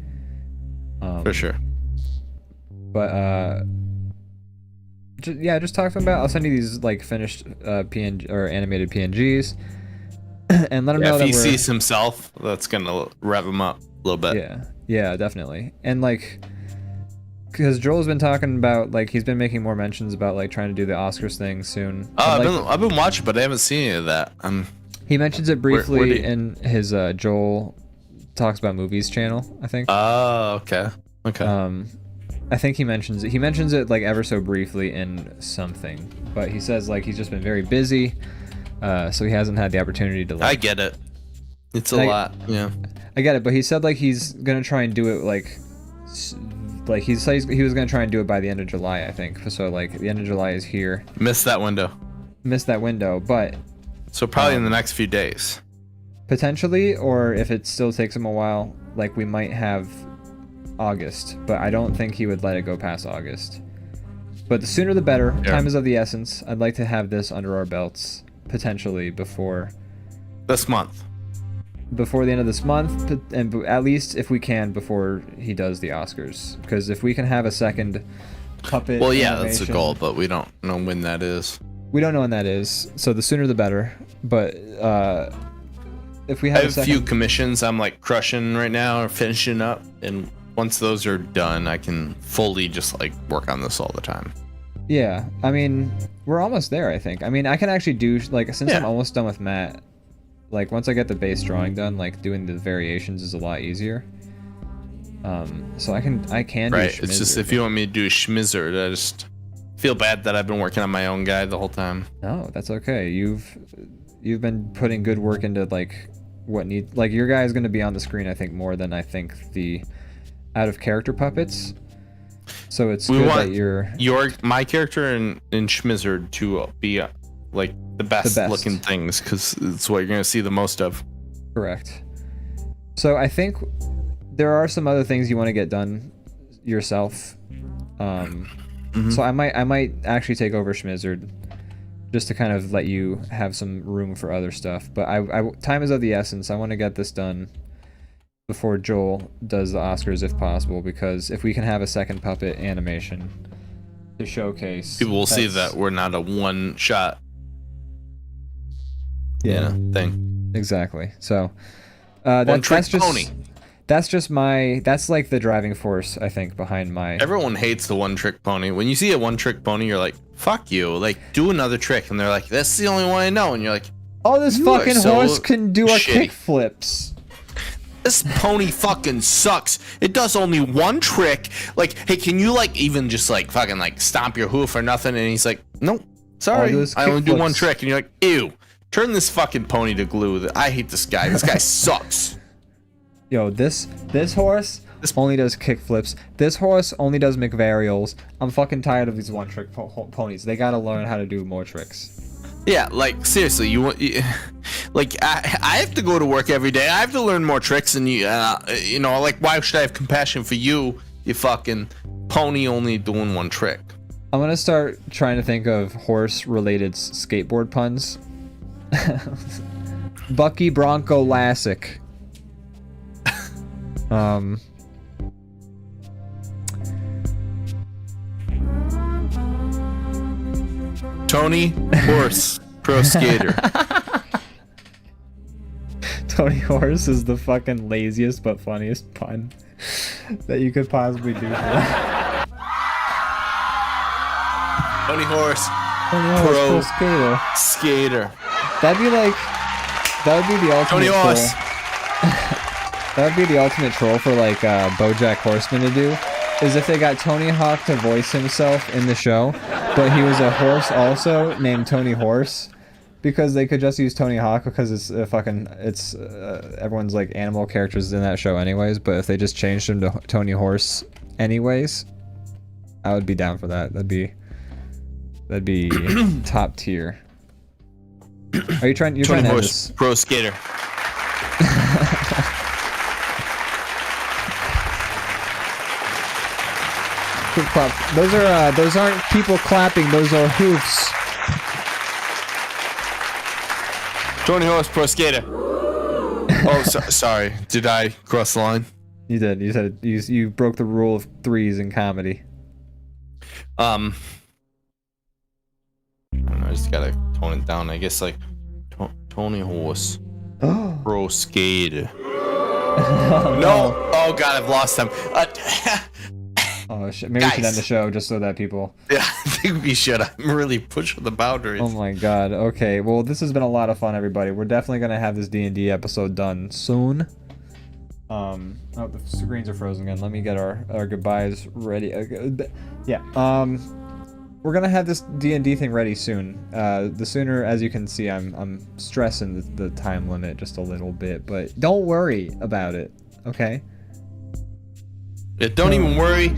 For sure. But just talk to him about. I'll send you these like finished PNG or animated PNGs, and let him know if that he we're. sees himself, that's gonna rev him up a little bit. Yeah, definitely. And like, because Joel's been talking about like he's been making more mentions about like trying to do the Oscars thing soon. Oh, I've been watching, but I haven't seen any of that. He mentions it briefly where in his Joel Talks About Movies channel, I think. Oh, okay. I think he mentions it. He mentions it like ever so briefly in something, but he says like he's just been very busy, so he hasn't had the opportunity to. Like, I get it. It's a lot. Yeah. I get it, but he said like he's gonna try and do it like he said he was gonna try and do it by the end of July, I think. So like the end of July is here. Missed that window, but so probably in the next few days. Potentially, or if it still takes him a while, like we might have August, but I don't think he would let it go past August. But the sooner the better. Yeah. Time is of the essence. I'd like to have this under our belts potentially before This month. the end of this month, and at least if we can before he does the Oscars, because if we can have a second puppet Well, yeah, that's animation, the goal, but we don't know when that is. we don't know when that is, so the sooner the better. But if we I have have a a few second, commissions I'm like crushing right now or finishing up, and once those are done, I can fully just like work on this all the time. yeah, I mean we're almost there, I think. I mean I can actually do like, since I'm almost done with Matt, like once I get the base drawing done, like doing the variations is a lot easier. So I can Right. do It's just if you want me to do Schmizzard, I just feel bad that I've been working on my own guy the whole time. No, that's okay. You've been putting good work into like what need, like your guy is going to be on the screen, I think, more than I think the out of character puppets. So it's good that my character in Schmizzard to be like the best looking things, because it's what you're gonna see the most of. Correct. So I think there are some other things you want to get done yourself. So I might actually take over Schmizzard just to kind of let you have some room for other stuff. But time is of the essence. I want to get this done before Joel does the Oscars if possible, because if we can have a second puppet animation to showcase, People will see that we're not a one shot thing. Exactly. So One trick pony. That's like the driving force, I think, behind my. Everyone hates the one trick pony. When you see a one trick pony, you're like, fuck you. Like, do another trick. And they're like, that's the only one I know. And you're like, oh, this "You fucking are so horse can do a shitty. kick flips. This pony fucking sucks. It does only one trick. Like, hey, can you like even just like fucking like stomp your hoof or nothing?" And he's like, "Nope, sorry, I only do one trick." And you're like, "Ew, turn this fucking pony to glue. I hate this guy. This guy sucks." Yo, this horse only does kick flips. This horse only does McVarials. I'm fucking tired of these one trick ponies. They gotta learn how to do more tricks. Yeah, like seriously, like I have to go to work every day. I have to learn more tricks, and you know, like why should I have compassion for you? You fucking pony only doing one trick. I'm gonna start trying to think of horse-related skateboard puns. Bucky Bronco Lassick. Tony Horse Pro Skater. Tony Horse is the fucking laziest but funniest pun that you could possibly do for that. Tony Horse Tony Horse Pro Skater. Skater. That would be the ultimate Tony troll. Horse. That would be the ultimate troll for like BoJack Horseman to do, is if they got Tony Hawk to voice himself in the show, but he was a horse also named Tony Horse, because they could just use Tony Hawk because it's everyone's like animal characters in that show anyways. But if they just changed him to Tony Horse anyways, I would be down for that. That'd be top tier. Are you trying? You're Tony trying to have Horse this. Pro Skater. Clap. Those aren't people clapping, those are hoofs. Tony Horse Pro Skater. Oh, sorry. Did I cross the line? You did. You said you broke the rule of threes in comedy. don't know, I just gotta tone it down. I guess like Tony Horse, Pro Skater. No. Oh god, I've lost them. Oh shit. Maybe we should end the show just so that people. Yeah, I think we should. I'm really pushing the boundaries. Oh my god. Okay. Well, this has been a lot of fun, everybody. We're definitely gonna have this D&D episode done soon. Oh, the screens are frozen again. Let me get our goodbyes ready. Yeah. We're gonna have this D&D thing ready soon. The sooner, as you can see, I'm stressing the time limit just a little bit, but don't worry about it. Okay. Yeah, don't even worry.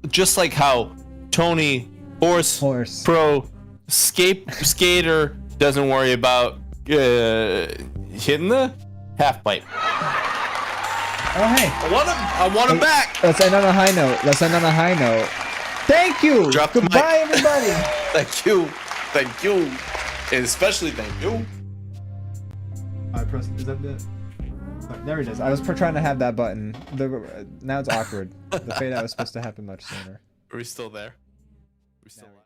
Just like how Tony Horse Pro Skater doesn't worry about hitting the half pipe. Oh hey, I want him back. Let's end on a high note. Thank you. Drop the mic. Goodbye, everybody. Thank you, and especially thank you. I press. Is that it? There it is. I was trying to have that button. Now it's awkward. The fade out was supposed to happen much sooner. Are we still there? We're still live.